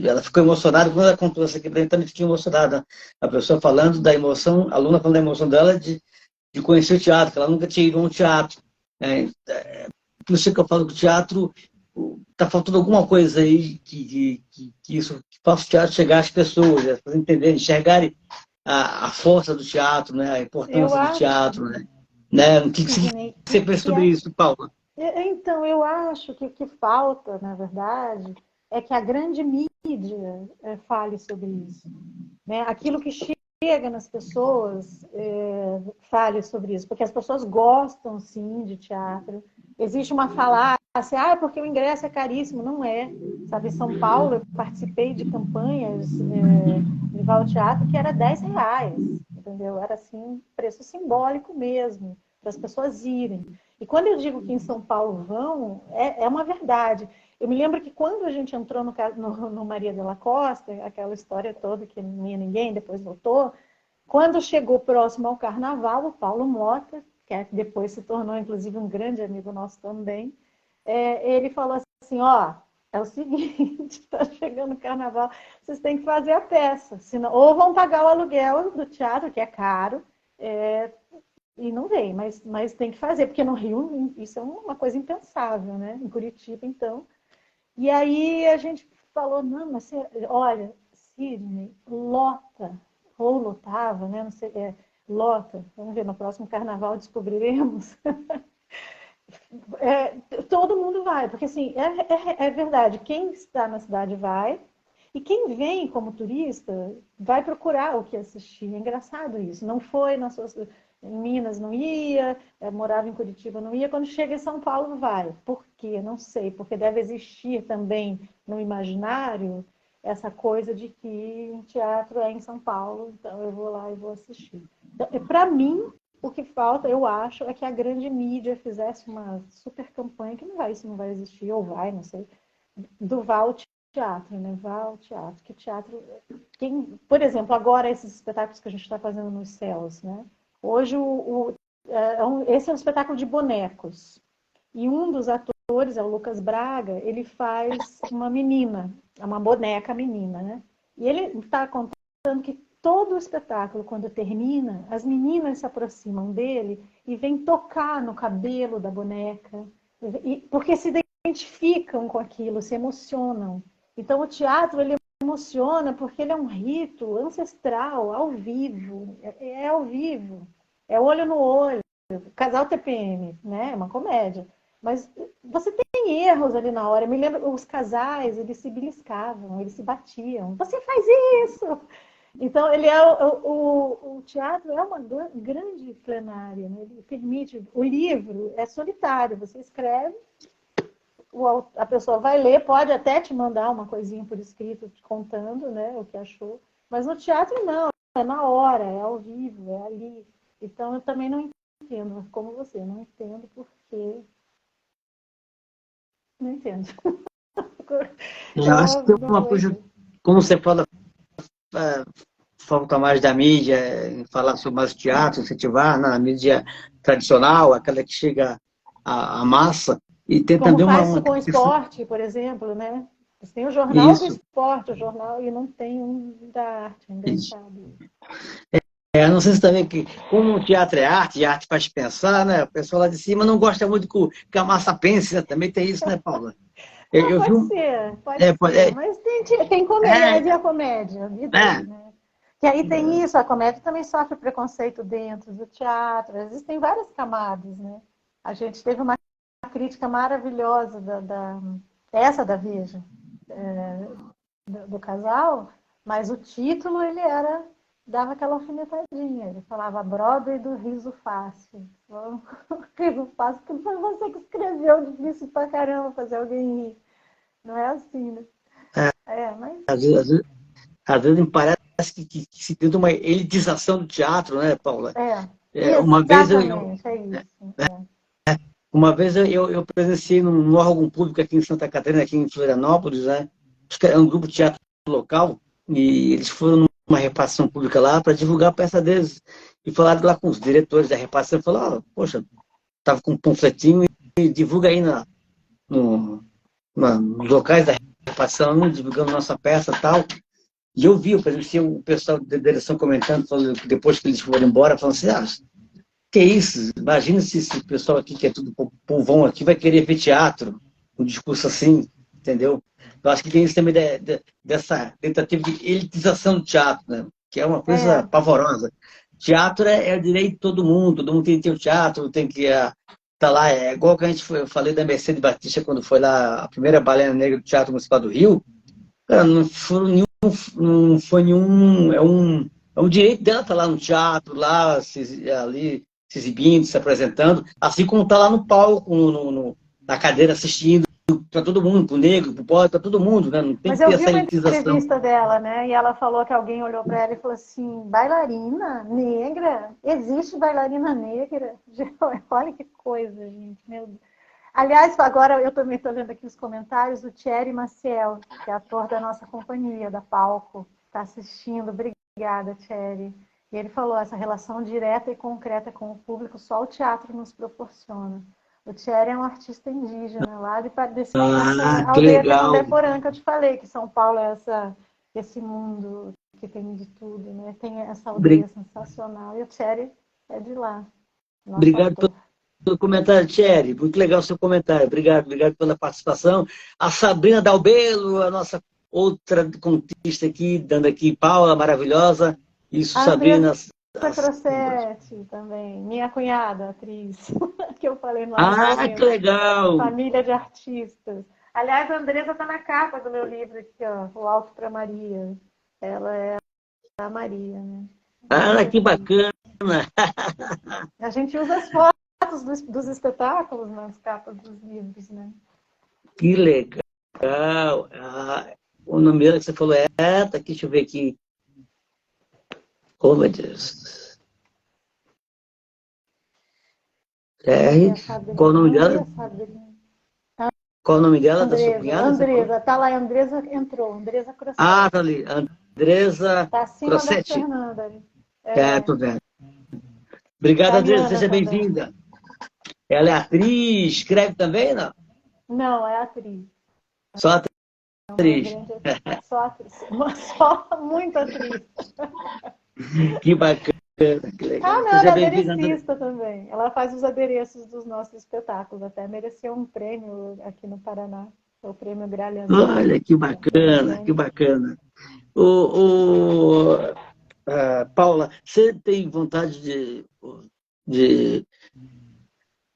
ela ficou emocionada, quando ela contou isso aqui para mim, também fiquei emocionada. A pessoa falando da emoção, a aluna falando da emoção dela de conhecer o teatro, que ela nunca tinha ido a um teatro. Por isso que eu falo que o teatro está faltando alguma coisa aí que faça o teatro chegar às pessoas, as pessoas entenderem, enxergarem a força do teatro, né? A importância do teatro. Né? O que você pensa sobre isso, Paula? Então, eu acho que o que falta, na verdade, é que a grande mídia fale sobre isso. Né? Aquilo que chega nas pessoas fale sobre isso, porque as pessoas gostam, sim, de teatro. Existe uma falácia, porque o ingresso é caríssimo. Não é. Sabe, em São Paulo, eu participei de campanhas de Val Teatro que era R$10, entendeu? Era, assim, preço simbólico mesmo, para as pessoas irem. E quando eu digo que em São Paulo vão, é uma verdade. Eu me lembro que quando a gente entrou no Maria de la Costa, aquela história toda que não ia ninguém, depois voltou, quando chegou próximo ao Carnaval, o Paulo Mota, que depois se tornou inclusive um grande amigo nosso também, ele falou assim, é o seguinte, está chegando o Carnaval, vocês têm que fazer a peça, senão, ou vão pagar o aluguel do teatro, que é caro, e não vem, mas tem que fazer, porque no Rio isso é uma coisa impensável, né? Em Curitiba, então. E aí a gente falou, não, mas olha, Sidney, lota, ou lotava, né? Não sei, lota, vamos ver, no próximo carnaval descobriremos. Todo mundo vai, porque assim, é verdade, quem está na cidade vai, e quem vem como turista vai procurar o que assistir. É engraçado isso. Não foi em Minas, não ia, morava em Curitiba, não ia. Quando chega em São Paulo, vai. Por quê? Não sei. Porque deve existir também no imaginário essa coisa de que teatro é em São Paulo, então eu vou lá e vou assistir. Então, para mim, o que falta, eu acho, é que a grande mídia fizesse uma super campanha, que não vai, isso não vai existir, ou vai, não sei, do vá ao teatro, né? Vá ao teatro. Que teatro. Por exemplo, agora esses espetáculos que a gente está fazendo nos céus, né? Hoje esse é um espetáculo de bonecos. E um dos atores é o Lucas Braga, ele faz uma menina, uma boneca menina, né? E ele está contando que todo o espetáculo, quando termina, as meninas se aproximam dele e vêm tocar no cabelo da boneca, porque se identificam com aquilo, se emocionam. Então o teatro ele emociona porque ele é um rito ancestral, ao vivo, é ao vivo, é olho no olho, casal TPM, né? É uma comédia. Mas você tem erros ali na hora. Eu me lembro, os casais, eles se beliscavam, eles se batiam. Você faz isso! Então, ele é o teatro é uma grande plenária, né? Ele permite. O livro é solitário, você escreve, a pessoa vai ler, pode até te mandar uma coisinha por escrito, te contando, né, o que achou. Mas no teatro, não, é na hora, é ao vivo, é ali. Então, eu também não entendo, como você, não entendo porque. Não entendo. Eu acho Eu que é não uma vou coisa, entender. como você fala, falta mais da mídia, em falar sobre mais teatro, incentivar na mídia tradicional, aquela que chega à massa, e tem Como também faz isso uma com o questão, esporte, por exemplo, né? Você tem o jornal do isso, esporte, o jornal, e não tem um da arte, é isso. engraçado. Não sei se também que, como o teatro é arte, e a arte faz pensar, né? O pessoal lá de cima não gosta muito que a massa pense, né? Também tem isso, né, Paula? Ah, Eu vi pode um. ser, pode É, ser. Mas tem é, comédia, a comédia, e daí, é, né? Que aí tem isso, a comédia também sofre preconceito dentro do teatro, existem várias camadas, né? A gente teve uma crítica maravilhosa essa da Veja, do casal, mas o título ele dava aquela alfinetadinha, ele falava Broadway do riso fácil. Riso fácil, porque foi você que escreveu, difícil pra caramba fazer alguém rir. Não é assim, né? é, Mas às vezes me parece que se tenta uma elitização do teatro, né, Paula? é, É, exatamente, é isso. uma vez eu presenciei num órgão público aqui em Santa Catarina, aqui em Florianópolis, né? Acho que era um grupo de teatro local, e eles foram numa repartição pública lá para divulgar a peça deles. E falaram lá com os diretores da repartição, falaram, poxa, estava com um panfletinho e divulga aí no, nos locais da repartição, divulgando nossa peça e tal. E eu presenciei o pessoal da direção comentando, falando, depois que eles foram embora, falando assim, que isso? Imagina se esse pessoal aqui, que é tudo povão aqui, vai querer ver teatro, um discurso assim, entendeu? Eu acho que tem isso também dessa tentativa de elitização do teatro, né? Que é uma coisa É, pavorosa. Teatro é direito de todo mundo tem que ter o teatro, tem que tá lá. É igual que eu falei da Mercedes Batista quando foi lá a primeira Baiana Negra do Teatro Municipal do Rio. Cara, não foi nenhum. É um direito dela estar lá no teatro, lá, ali, se exibindo, se apresentando, assim como está lá no palco, na cadeira assistindo, para todo mundo, para o negro, para o pobre, para todo mundo, né? Não tem mas que eu ter vi essa uma elitização. entrevista dela, né? E ela falou que alguém olhou para ela e falou assim: bailarina negra? Existe bailarina negra? Olha que coisa, gente. Meu Deus. Aliás, agora eu também estou lendo aqui os comentários do Thierry Maciel, que é ator da nossa companhia, da Palco. Está assistindo. Obrigada, Thierry. E ele falou, essa relação direta e concreta com o público só o teatro nos proporciona. O Thierry é um artista indígena, lá dessa Que aldeia legal. Candomblé-Porã que eu te falei, que São Paulo é esse mundo que tem de tudo, né? Tem essa aldeia sensacional. E o Thierry é de lá, nosso Obrigado ator. pelo comentário, Thierry. Muito legal o seu comentário. Obrigado pela participação. A Sabrina Dalbelo, a nossa outra contista aqui, dando aqui Paula, maravilhosa. Isso, A Andressa Sabrina. Crossetti também, minha cunhada, atriz, que eu falei lá no Que começo. legal! Família de artistas. Aliás, a Andressa está na capa do meu livro aqui, ó, O Alto para Maria. Ela é a Maria, né? Muito Que perfeita. bacana! A gente usa as fotos dos espetáculos nas capas dos livros, né? Que legal! O nome dela que você falou tá aqui, deixa eu ver aqui. Oh, meu Deus. R. Qual o nome dela? Qual o nome dela, da sua cunhada? Andresa, tá lá, a Andresa entrou, Andresa Crossetti. Ah, tá ali, Andresa Tá acima Crossetti. da Fernanda ali. Tô vendo. Obrigado, Andresa, seja bem-vinda. Ela é atriz, escreve também, não? Não, é atriz. Só atriz. Só atriz. Só muito atriz. Que bacana, que legal. Ah, não, ela é aderecista também. Ela faz os adereços dos nossos espetáculos. Até mereceu um prêmio aqui no Paraná. O prêmio Gralhando. Olha, que bacana, que bacana. Paula, você tem vontade de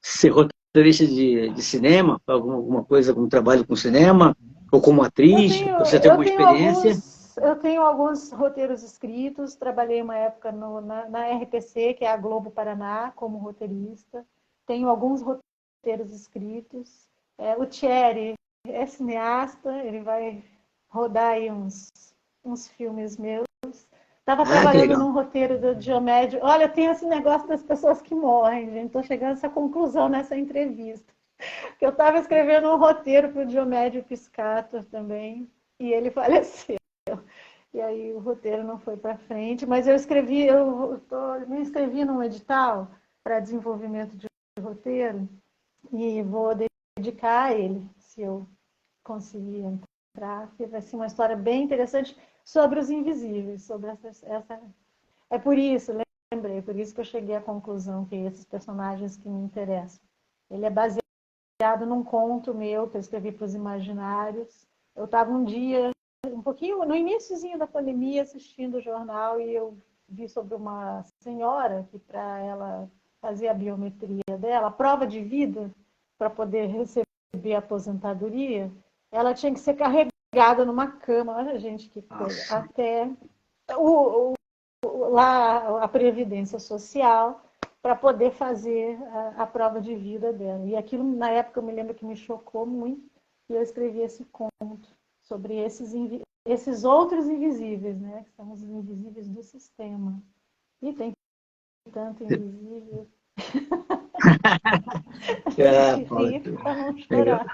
ser roteirista de cinema? Alguma coisa, algum trabalho com cinema? Ou como atriz? Você tem alguma experiência? Eu tenho alguns roteiros escritos. Trabalhei uma época na RPC, que é a Globo Paraná, como roteirista. Tenho alguns roteiros escritos. O Thierry é cineasta, ele vai rodar aí uns filmes meus. Estava trabalhando num roteiro do Diomédio. Olha, tem esse negócio das pessoas que morrem, gente. Estou chegando a essa conclusão nessa entrevista. Que eu estava escrevendo um roteiro para o Diomédio Piscator também, e ele faleceu. E aí o roteiro não foi para frente, mas eu me inscrevi num edital para desenvolvimento de roteiro e vou dedicar a ele, se eu conseguir entrar, que vai ser uma história bem interessante sobre os invisíveis, sobre essa... É por isso, lembrei, por isso que eu cheguei à conclusão que esses personagens que me interessam. Ele é baseado num conto meu que eu escrevi para os imaginários. Eu estava um dia, um pouquinho, no iníciozinho da pandemia, assistindo o jornal e eu vi sobre uma senhora que, para ela fazer a biometria dela, a prova de vida, para poder receber a aposentadoria, ela tinha que ser carregada numa cama. Olha, gente, que coisa. Nossa. Até lá a Previdência Social para poder fazer a prova de vida dela. E aquilo, na época, eu me lembro que me chocou muito, e eu escrevi esse conto sobre esses outros invisíveis, né? Que são os invisíveis do sistema. E tem tanto invisível. Para não chorar.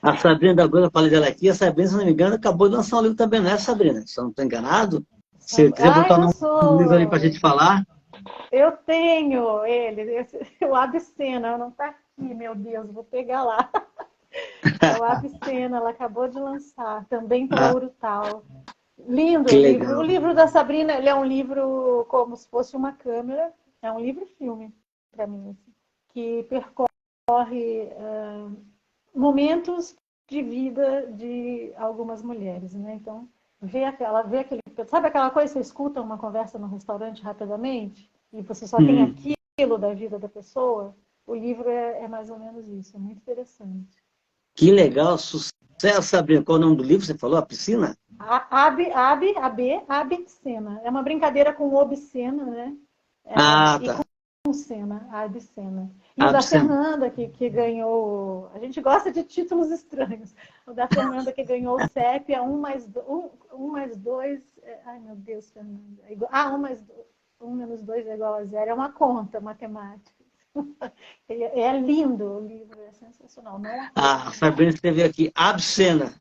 A Sabrina agora, eu falei dela aqui, a Sabrina, se não me engano, acabou de lançar um livro também, não é, Sabrina? Se eu não estou enganado. Se quiser botar um livro ali para a gente falar. Eu tenho ele, o Abscena, não está aqui, meu Deus, vou pegar lá. É o Abscena, ela acabou de lançar, também pela Urutau. Lindo o livro. O livro da Sabrina, ele é um livro como se fosse uma câmera, é um livro-filme para mim, assim, que percorre momentos de vida de algumas mulheres, né? Então, sabe aquela coisa, você escuta uma conversa no restaurante rapidamente e você só tem aquilo da vida da pessoa? O livro é mais ou menos isso, é muito interessante. Que legal, sucesso, Sabrina. Qual é o nome do livro? Você falou? A Piscina? Abscena. É uma brincadeira com obscena, né? Tá. Com cena, a Abscena. E o da Fernanda, que ganhou... A gente gosta de títulos estranhos. O da Fernanda, que ganhou o CEP, é 1 mais 2... Ai, meu Deus, Fernanda. 1 menos 2 é igual a 0. É uma conta matemática. É lindo o livro, é sensacional. A Sabrina escreveu aqui, Abscena.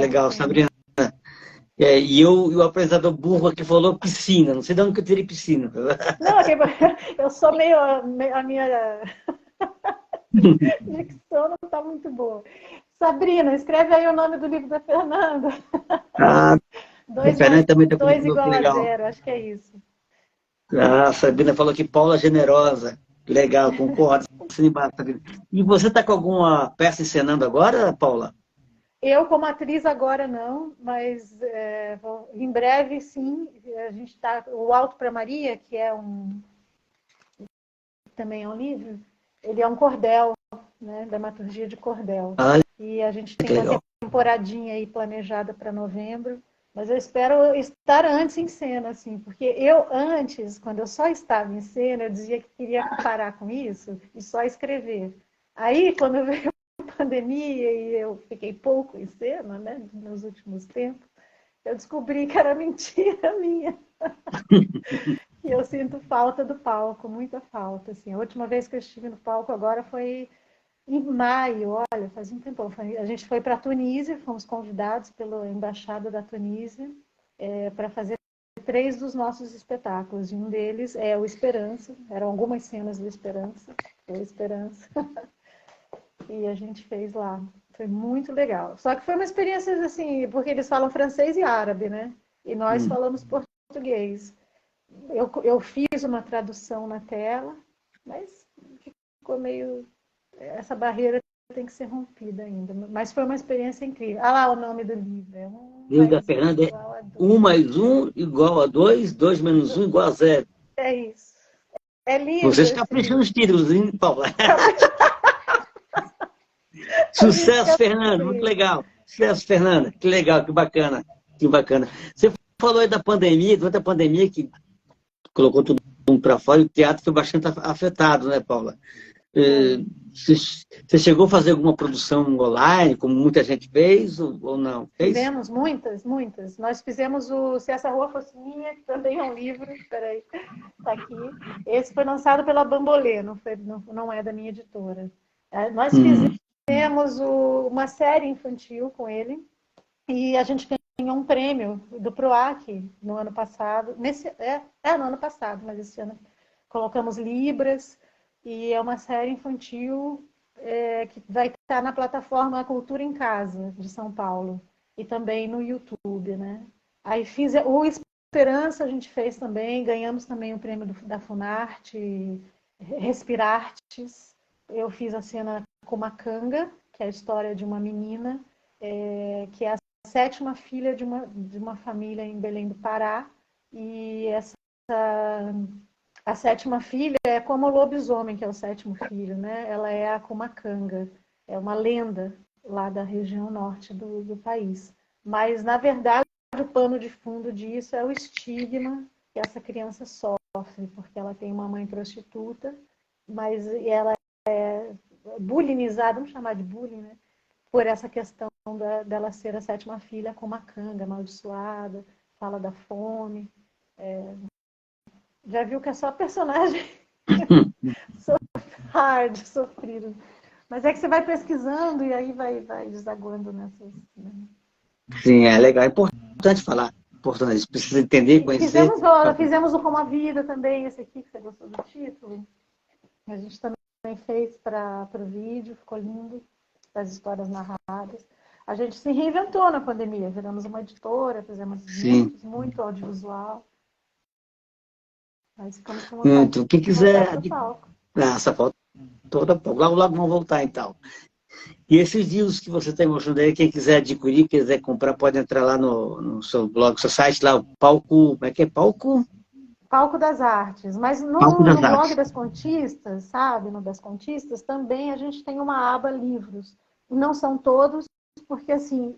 Legal, Sabrina. E o apresentador burro aqui falou piscina. Não sei de onde que eu tirei piscina. Não, eu sou meio... A minha dicção não está muito boa. Sabrina, escreve aí o nome do livro da Fernanda. 2 mais 2 igual a 0, acho que é isso. A Sabrina falou que Paula é generosa. Legal, concordo. E você está com alguma peça encenando agora, Paula? Eu, como atriz, agora não, mas em breve, sim. A gente está... O Alto para Maria, que é também é um livro, ele é um cordel, né? Dramaturgia de cordel. E a gente tem uma temporadinha aí planejada para novembro, mas eu espero estar antes em cena, assim, porque eu antes, quando eu só estava em cena, eu dizia que queria parar com isso e só escrever. Aí, quando veio a pandemia e eu fiquei pouco em cena, né, nos últimos tempos, eu descobri que era mentira minha. E eu sinto falta do palco, muita falta. Assim. A última vez que eu estive no palco agora foi em maio, olha, faz um tempão. A gente foi para a Tunísia, fomos convidados pela Embaixada da Tunísia para fazer 3 dos nossos espetáculos. E um deles é o Esperança, eram algumas cenas do Esperança, o Esperança. E a gente fez lá. Foi muito legal. Só que foi uma experiência assim, porque eles falam francês e árabe, né? E nós falamos português. Eu fiz uma tradução na tela, mas ficou meio... Essa barreira tem que ser rompida ainda. Mas foi uma experiência incrível. Ah lá o nome do livro. É livro da Fernanda é 1 mais 1 igual a 2, 2 menos 1 igual a 0. É isso. É lindo. Vocês capricham nos títulos, hein, Paula? Sucesso, Fernanda, muito legal. Sucesso, Fernanda, que legal, que bacana, que bacana. Você falou aí da pandemia, durante a pandemia que colocou todo mundo para fora, e o teatro foi bastante afetado, né, Paula? Você chegou a fazer alguma produção online, como muita gente fez, ou não? Fez? Fizemos muitas, muitas. Nós fizemos o Se Essa Rua Fosse Minha, que também é um livro, peraí, está aqui. Esse foi lançado pela Bambolê, não é da minha editora. Nós fizemos uma série infantil com ele, e a gente ganhou um prêmio do PROAC no ano passado. No ano passado, mas esse ano colocamos Libras, e é uma série infantil que vai estar na plataforma Cultura em Casa, de São Paulo, e também no YouTube, né? Aí fiz o Esperança, a gente fez também, ganhamos também o prêmio da Funarte, Respirartes. Eu fiz a cena Comacanga, que é a história de uma menina, que é a 7ª filha de uma família em Belém do Pará, e a 7ª filha é como o lobisomem, que é o 7º filho, né? Ela é a Comacanga, é uma lenda lá da região norte do país. Mas, na verdade, o pano de fundo disso é o estigma que essa criança sofre, porque ela tem uma mãe prostituta, mas ela é bulinizada, vamos chamar de bullying, né? Por essa questão dela ser a 7ª filha, Comacanga, amaldiçoada, fala da fome. Já viu que é só personagem hard, sofrido. Mas é que você vai pesquisando e aí vai desaguando nessas... Né? Sim, é legal. É importante falar. Importante. Precisa entender, conhecer. Fizemos o Como a Vida também, esse aqui que você gostou do título. A gente também fez para o vídeo, ficou lindo, das histórias narradas. A gente se reinventou na pandemia, viramos uma editora, fizemos muito audiovisual. Mas ficamos com Muito. Quem quiser. Palco. Essa foto toda, logo, logo vão voltar, então. E esses livros que você está mostrando aí, quem quiser adquirir, quiser comprar, pode entrar lá no seu blog, no seu site, lá, o Palco. Como é que é? Palco? Palco das Artes. Mas no blog das Contistas, sabe? No das Contistas, também a gente tem uma aba livros. Não são todos, porque assim,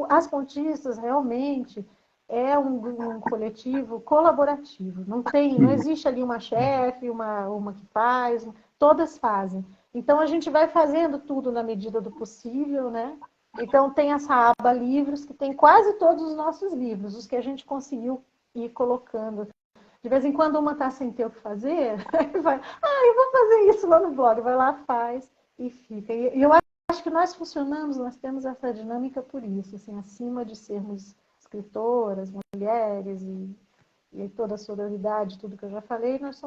as Contistas realmente é um coletivo colaborativo. Não existe ali uma chefe, uma que faz, todas fazem. Então a gente vai fazendo tudo na medida do possível, né? Então tem essa aba livros que tem quase todos os nossos livros, os que a gente conseguiu ir colocando. De vez em quando uma está sem ter o que fazer, vai, eu vou fazer isso lá no blog, vai lá, faz e fica. E eu acho que nós funcionamos, nós temos essa dinâmica por isso, assim, acima de sermos escritoras, mulheres e toda a sororidade, tudo que eu já falei, nós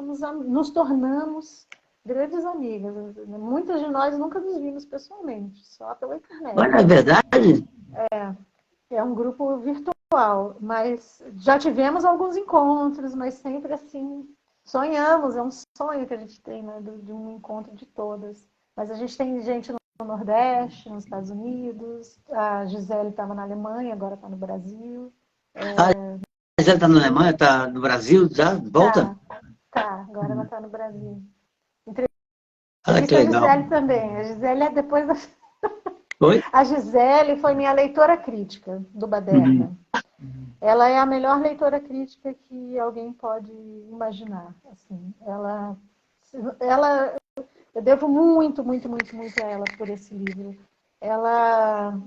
nos tornamos grandes amigas. Muitas de nós nunca nos vimos pessoalmente, só pela internet. Olha, é verdade? É um grupo virtual, mas já tivemos alguns encontros, mas sempre assim, sonhamos, é um sonho que a gente tem, né, de um encontro de todas. Mas a gente tem gente no Nordeste, nos Estados Unidos, a Gisele estava na Alemanha, agora está no Brasil. A Gisele está na Alemanha, está no Brasil, já? Volta? Tá, agora ela está no Brasil. Que legal. A Gisele também. A Gisele é depois da... Oi? A Gisele foi minha leitora crítica do Baderna. Ela é a melhor leitora crítica que alguém pode imaginar. Assim, eu devo muito, muito, muito, muito a ela por esse livro. Ela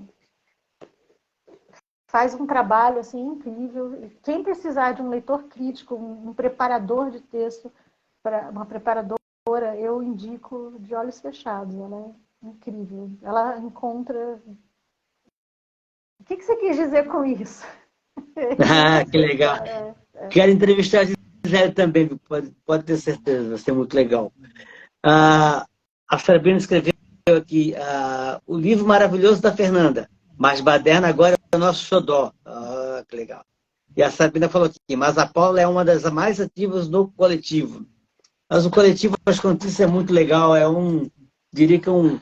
faz um trabalho assim incrível. Quem precisar de um leitor crítico, um preparador de texto, uma preparadora, eu indico De Olhos Fechados. Ela é incrível. Ela encontra... O que você quis dizer com isso? Ah, que legal. Quero entrevistar a Gisele também, pode ter certeza, vai ser muito legal. A Sabrina escreveu aqui o livro maravilhoso da Fernanda, mas Baderna agora é o nosso xodó. Ah, que legal. E a Sabrina falou aqui, mas a Paula é uma das mais ativas no coletivo. Mas o coletivo As Conquistas é muito legal, diria que um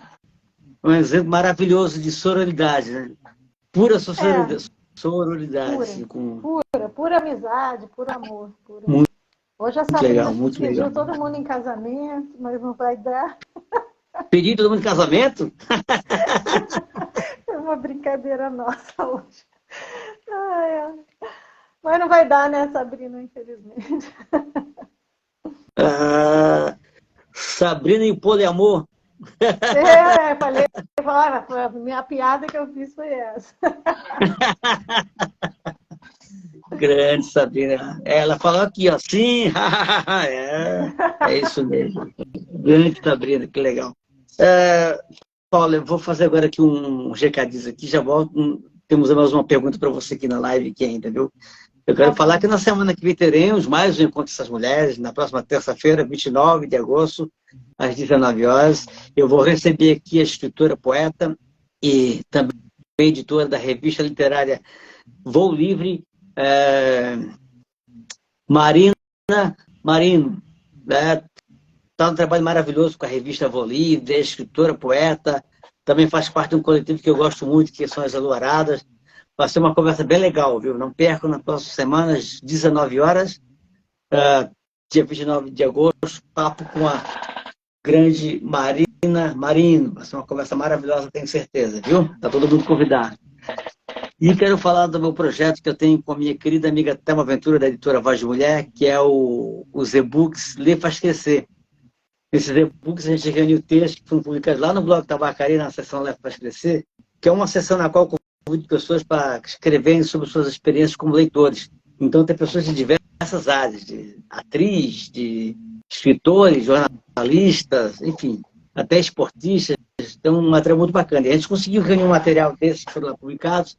exemplo maravilhoso de sororidade, né? Pura sororidade. Sororidade. Pura amizade, puro amor. Muito Hoje a Sabrina legal, muito pediu legal. todo mundo em casamento, mas não vai dar. Pediu todo mundo em casamento? É uma brincadeira nossa hoje. Mas não vai dar, né, Sabrina, infelizmente. Sabrina e o poliamor. Falei, a minha piada que eu fiz foi essa. Grande Sabrina. Ela falou aqui, ó, sim, é isso mesmo. Grande Sabrina, que legal. Paula, eu vou fazer agora aqui uns recadinhos aqui, já volto. Temos mais uma pergunta para você aqui na live, aqui ainda, viu? Eu quero falar que na semana que vem teremos mais um Encontro dessas Mulheres, na próxima terça-feira, 29 de agosto, às 19 horas. Eu vou receber aqui a escritora, poeta e também editora da revista literária Voo Livre, Marino. Está um trabalho maravilhoso com a revista Voo Livre, é escritora, poeta, também faz parte de um coletivo que eu gosto muito, que são as Aluaradas. Vai ser uma conversa bem legal, viu? Não percam nas próximas semanas, 19 horas, dia 29 de agosto, papo com a grande Marina Marino. Vai ser uma conversa maravilhosa, tenho certeza, viu? Está todo mundo convidado. E quero falar do meu projeto que eu tenho com a minha querida amiga Thelma Ventura, da editora Voz de Mulher, que é os e-books Lê Faz Crescer. Nesses e-books a gente reuniu textos que foram publicados lá no blog Tabacaria, na seção Lê Faz Crescer, que é uma seção na qual eu convido pessoas para escreverem sobre suas experiências como leitores. Então tem pessoas de diversas áreas, de atriz, de escritores, jornalistas, enfim, até esportistas. Então, um material muito bacana. E a gente conseguiu reunir um material desses que foram lá publicados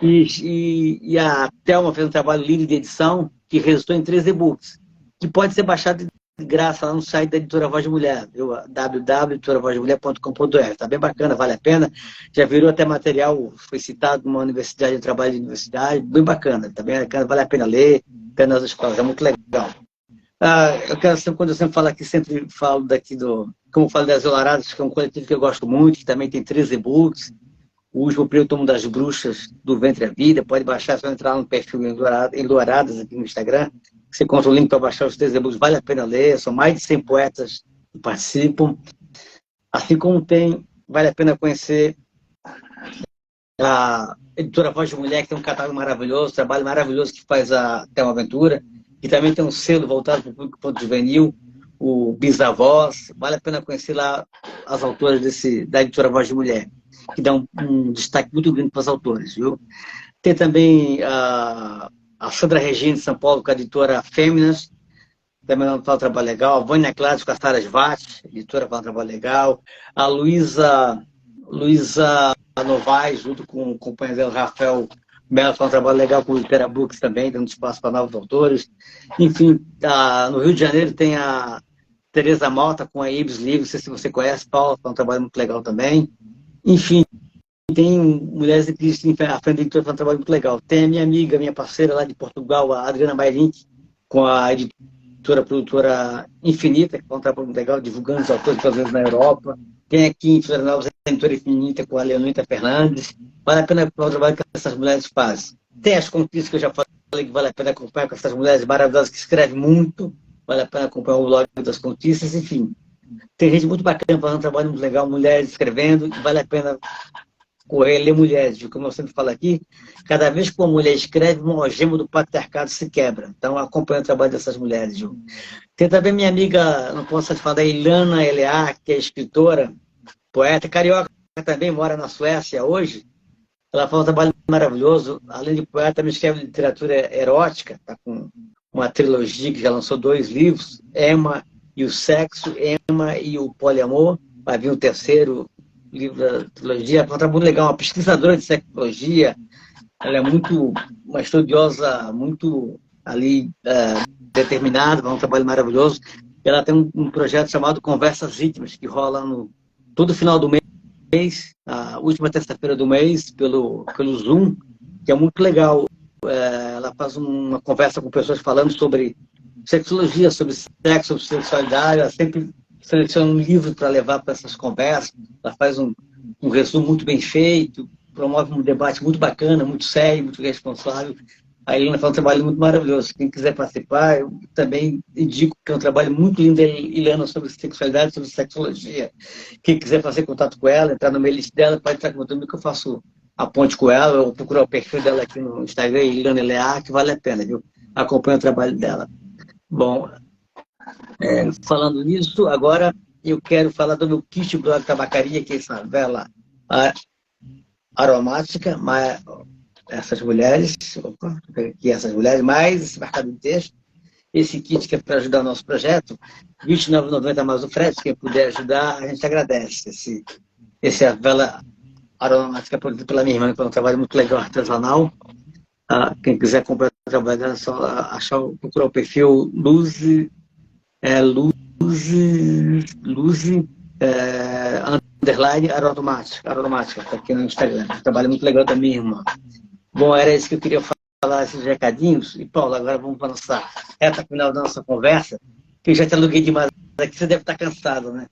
e a Thelma fez um trabalho lindo de edição que resultou em 3 e-books, que pode ser baixado de graça lá no site da Editora Voz de Mulher, www.editoravozdeMulher.com.br. Está bem bacana, vale a pena. Já virou até material, foi citado numa universidade, um trabalho de universidade, bem bacana. Está bem bacana, vale a pena ler, pena nas escolas, é muito legal. Eu quero sempre, quando eu sempre falo aqui, sempre falo daqui como eu falo das Aluaradas, que é um coletivo que eu gosto muito, que também tem 3 e-books. O último Tomo das Bruxas, do Ventre à Vida, pode baixar, só entrar no perfil Aluaradas aqui no Instagram. Você encontra o link para baixar os 3 e-books, vale a pena ler, são mais de 100 poetas que participam. Assim como vale a pena conhecer a editora Voz de Mulher, que tem um catálogo maravilhoso, trabalho maravilhoso que faz a Thelma Ventura, que também tem um selo voltado para o público ponto juvenil, o Bisavós. Vale a pena conhecer lá as autoras da editora Voz de Mulher, que dá um destaque muito grande para as autoras, viu? Tem também a Sandra Regina de São Paulo, com a editora Fêminas, também faz um trabalho legal. A Vânia Cláudio com a Sara Svart, editora, faz um trabalho legal. A Luísa Novaes, junto com o companheiro dela, Rafael Melo, faz um trabalho legal com o Literabooks também, dando espaço para novos autores. Enfim, no Rio de Janeiro tem a Tereza Malta com a Ibis Livre, não sei se você conhece, Paula, faz um trabalho muito legal também. Enfim, tem mulheres que existem à frente da editora, faz um trabalho muito legal. Tem a minha amiga, minha parceira lá de Portugal, a Adriana Mairink, com a editora produtora Infinita, que faz um trabalho muito legal, divulgando os autores brasileiros na Europa. Tem aqui em Florianópolis a editora Infinita com a Leonita Fernandes. Vale a pena o trabalho que essas mulheres fazem. Tem as conquistas que eu já falei que vale a pena acompanhar com essas mulheres maravilhosas que escrevem muito. Vale a pena acompanhar o blog das conquistas, enfim. Tem gente muito bacana fazendo um trabalho muito legal, mulheres escrevendo, vale a pena correr, ler mulheres, como eu sempre falo aqui, cada vez que uma mulher escreve, um algema do patriarcado se quebra. Então, acompanha o trabalho dessas mulheres, Ju. Tem também minha amiga, não posso falar, da Ilana Elear, que é escritora, poeta, carioca, também mora na Suécia hoje, Ela faz um trabalho maravilhoso. Além de poeta, também escreve literatura erótica. Está com uma trilogia que já lançou 2 livros. Emma e o Sexo, Emma e o Poliamor. Vai vir o terceiro livro da trilogia. Ela faz um trabalho legal, uma pesquisadora de sexologia. Ela é uma estudiosa muito ali determinada, faz um trabalho maravilhoso. Ela tem um projeto chamado Conversas Íntimas, que rola todo final do mês, a última terça-feira do mês, pelo Zoom, que é muito legal. Ela faz uma conversa com pessoas falando sobre sexologia, sobre sexo, sobre sexualidade. Ela sempre seleciona um livro para levar para essas conversas. Ela faz um resumo muito bem feito, promove um debate muito bacana, muito sério, muito responsável. A Helena faz um trabalho muito maravilhoso. Quem quiser participar, eu também indico que é um trabalho muito lindo da Helena sobre sexualidade, sobre sexologia. Quem quiser fazer contato com ela, entrar no mail dela, pode entrar comigo que eu faço a ponte com ela, ou procurar o perfil dela aqui no Instagram, Helena Lear, que vale a pena, viu? Acompanha o trabalho dela. Bom, falando nisso, agora eu quero falar do meu kit blog tabacaria, que é essa vela aromática, mas essas mulheres, mais esse marcado em texto, esse kit que é para ajudar o nosso projeto, R$ 29,90 mais o frete, quem puder ajudar, a gente agradece. Esse é a vela aromática produzida pela minha irmã, que é um trabalho muito legal, artesanal. Quem quiser comprar o trabalho dela, é só procurar o perfil Luze underline aromática, tá aqui no Instagram. Um trabalho muito legal da minha irmã. Bom, era isso que eu queria falar, esses recadinhos. E, Paulo, agora vamos para a nossa reta final da nossa conversa, que eu já te aluguei demais aqui, você deve estar cansado, né?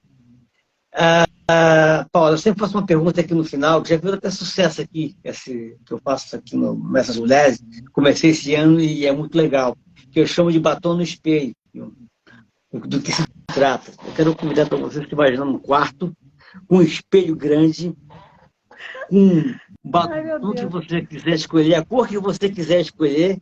Paulo, eu sempre faço uma pergunta aqui no final, que já viu até sucesso aqui, que eu faço aqui nessas mulheres. Comecei esse ano e é muito legal, que eu chamo de batom no espelho. Do que se trata? Eu quero convidar para vocês que imaginam um quarto, um espelho grande, com batom que você quiser escolher, a cor que você quiser escolher,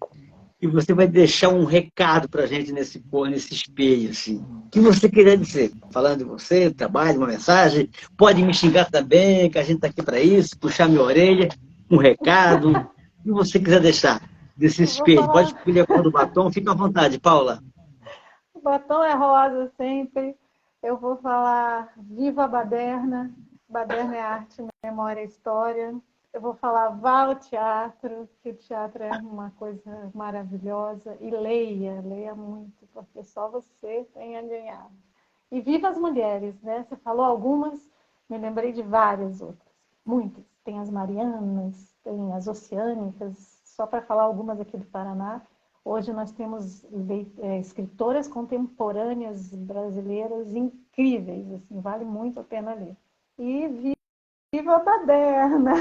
e você vai deixar um recado para a gente nesse espelho, assim. O que você quiser dizer, falando de você, trabalho, uma mensagem, pode me xingar também, que a gente está aqui para isso, puxar minha orelha, um recado, o que você quiser deixar desse espelho. Pode escolher a cor do batom, fica à vontade, Paula. O batom é rosa sempre. Eu vou falar viva a Baderna. Baderna é arte, memória e história. Eu vou falar vá ao teatro, que o teatro é uma coisa maravilhosa. E leia muito, porque só você tem a ganhar. E viva as mulheres, né? Você falou algumas, me lembrei de várias outras. Muitas. Tem as Marianas, tem as Oceânicas, só para falar algumas aqui do Paraná. Hoje nós temos escritoras contemporâneas brasileiras incríveis, assim, vale muito a pena ler. E viva a Baderna!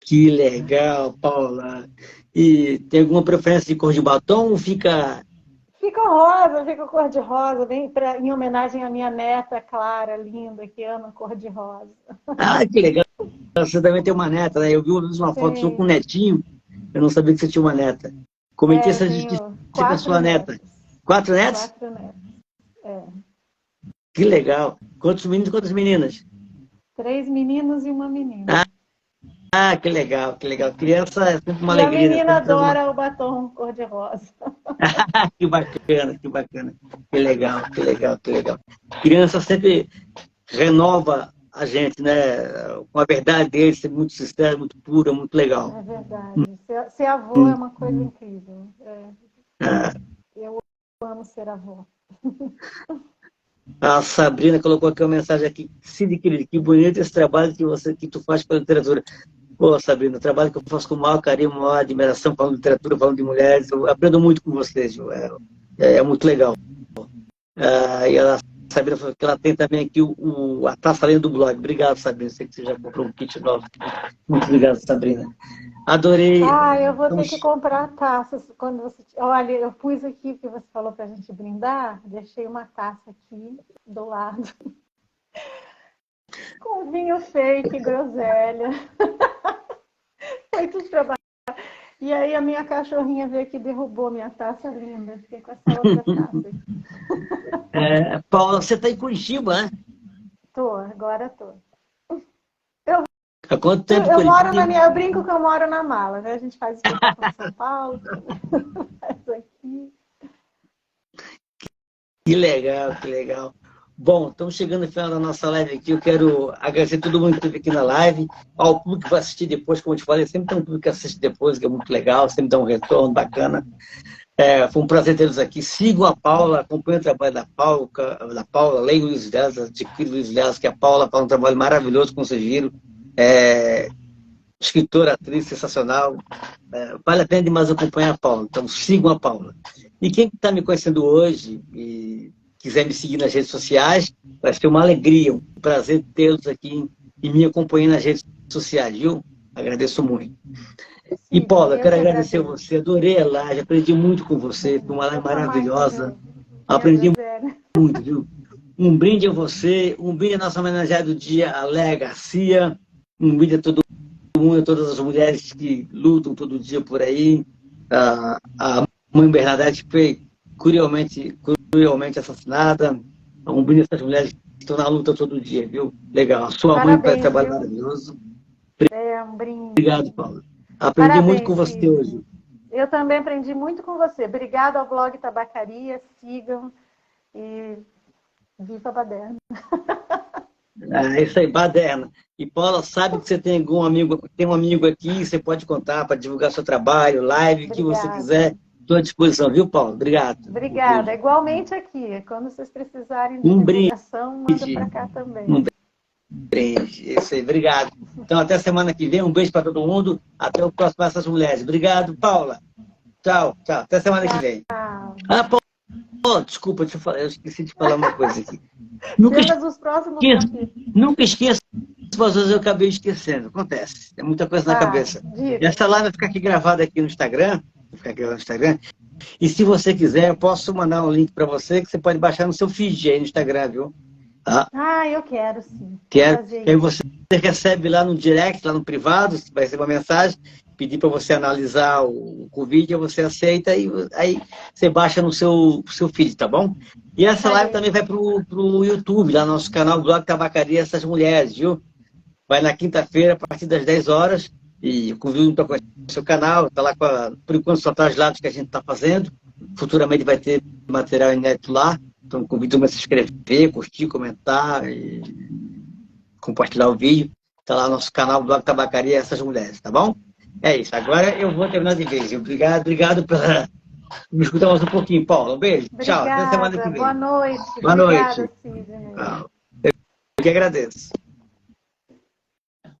Que legal, Paula. E tem alguma preferência de cor de batom ou fica... Fica rosa, fica cor de rosa, bem em homenagem à minha neta Clara, linda, que ama cor de rosa. Que legal. Você também tem uma neta, né? Eu vi uma foto sua com um netinho. Eu não sabia que você tinha uma neta. Comentei essa justiça com a sua neta. 4 netos? 4 netos. Que legal. Quantos meninos e quantas meninas? 3 meninos e uma menina. Que legal, que legal. Criança é sempre uma e alegria. A menina adora o batom cor-de-rosa. Que bacana, que bacana. Que legal, que legal, que legal. Criança sempre renova a gente, né? Com a verdade dele, ser muito sincero, muito pura, muito legal. É verdade. Ser avô é uma coisa incrível. Eu amo ser avô. A Sabrina colocou aqui uma mensagem aqui. Cid, querido, que bonito esse trabalho que tu faz pela literatura. Pô, Sabrina, o trabalho que eu faço com o maior carinho, maior admiração, falando de literatura, falando de mulheres, eu aprendo muito com vocês, é muito legal. E a Sabrina falou que ela tem também aqui a taça além do blog. Obrigado, Sabrina, sei que você já comprou um kit novo. Muito obrigado, Sabrina. Adorei. Eu vou ter que comprar taças. Quando você... Olha, eu pus aqui que você falou para a gente brindar, deixei uma taça aqui do lado. Com vinho fake, groselha. Foi tudo trabalho. E aí a minha cachorrinha veio aqui e derrubou minha taça linda. Fiquei com essa outra taça aqui. Paula, você está em Curitiba, né? Agora tô. Há quanto tempo, Eu brinco que eu moro na mala, né? A gente faz exposição em São Paulo, faz aqui. Que legal, que legal. Bom, estamos chegando no final da nossa live aqui. Eu quero agradecer a todo mundo que esteve aqui na live, ao público que vai assistir depois, como eu te falei, sempre tem um público que assiste depois, que é muito legal, sempre dá um retorno bacana. Foi um prazer tê-los aqui. Sigam a Paula, acompanhem o trabalho da Paula, leiam o livro delas, adquirem o livro delas, que a Paula faz um trabalho maravilhoso, como vocês viram. Escritora, atriz, sensacional. Vale a pena demais acompanhar a Paula. Então, sigam a Paula. E quem está me conhecendo hoje e quiser me seguir nas redes sociais, vai ser uma alegria, um prazer tê-los aqui e me acompanhar nas redes sociais, viu? Agradeço muito. Sim, e, Paula, eu quero agradecer a você. Adorei a live, aprendi muito com você. Foi uma live maravilhosa. Aprendi muito, viu? Um brinde a você, um brinde à nossa homenageada do dia, a Léa Garcia, um brinde a todo mundo, a todas as mulheres que lutam todo dia por aí. A mãe Bernadette foi cruelmente assassinada. Um brinde a essas mulheres que estão na luta todo dia, viu? Legal. A sua mãe faz trabalho maravilhoso. Um brinde. Obrigado, Paula. Aprendi muito com você hoje. Eu também aprendi muito com você. Obrigada ao blog Tabacaria. Sigam e viva a Baderna. Isso aí, Baderna. E Paula, sabe que você tem um amigo aqui, você pode contar para divulgar seu trabalho, live, que você quiser. Estou à disposição, viu, Paula? Obrigado. Obrigada. Igualmente aqui. Quando vocês precisarem de divulgação, manda para cá também. Um brinde. Isso aí, obrigado. Então, até semana que vem. Um beijo para todo mundo. Até o próximo Essas Mulheres. Obrigado, Paula. Tchau, tchau. Até semana que vem. Paula, desculpa, eu esqueci de falar uma coisa aqui. Nunca esqueça, às vezes eu acabei esquecendo. Acontece. Tem muita coisa na cabeça. Essa live vai ficar aqui gravada aqui no Instagram. E se você quiser, eu posso mandar um link para você que você pode baixar no seu feed aí no Instagram, viu? Eu quero sim. Quero. E aí você recebe lá no direct, lá no privado, vai receber uma mensagem, pedir para você analisar o vídeo, você aceita e aí você baixa no seu feed, tá bom? E essa live também vai pro YouTube, lá no nosso canal Blog Tabacaria Essas Mulheres, viu? Vai na quinta-feira, a partir das 10 horas. E eu convido para conhecer o seu canal, está lá por enquanto só está as lives que a gente está fazendo. Futuramente vai ter material inédito lá. Então convido a se inscrever, curtir, comentar e compartilhar o vídeo. Está lá no nosso canal Blog Tabacaria Essas Mulheres, tá bom? É isso. Agora eu vou terminar de vez. Obrigado por me escutar mais um pouquinho, Paula. Um beijo. Obrigada. Tchau. Até semana que vem. Boa noite. Boa noite. Obrigada, Sidney. Eu que agradeço.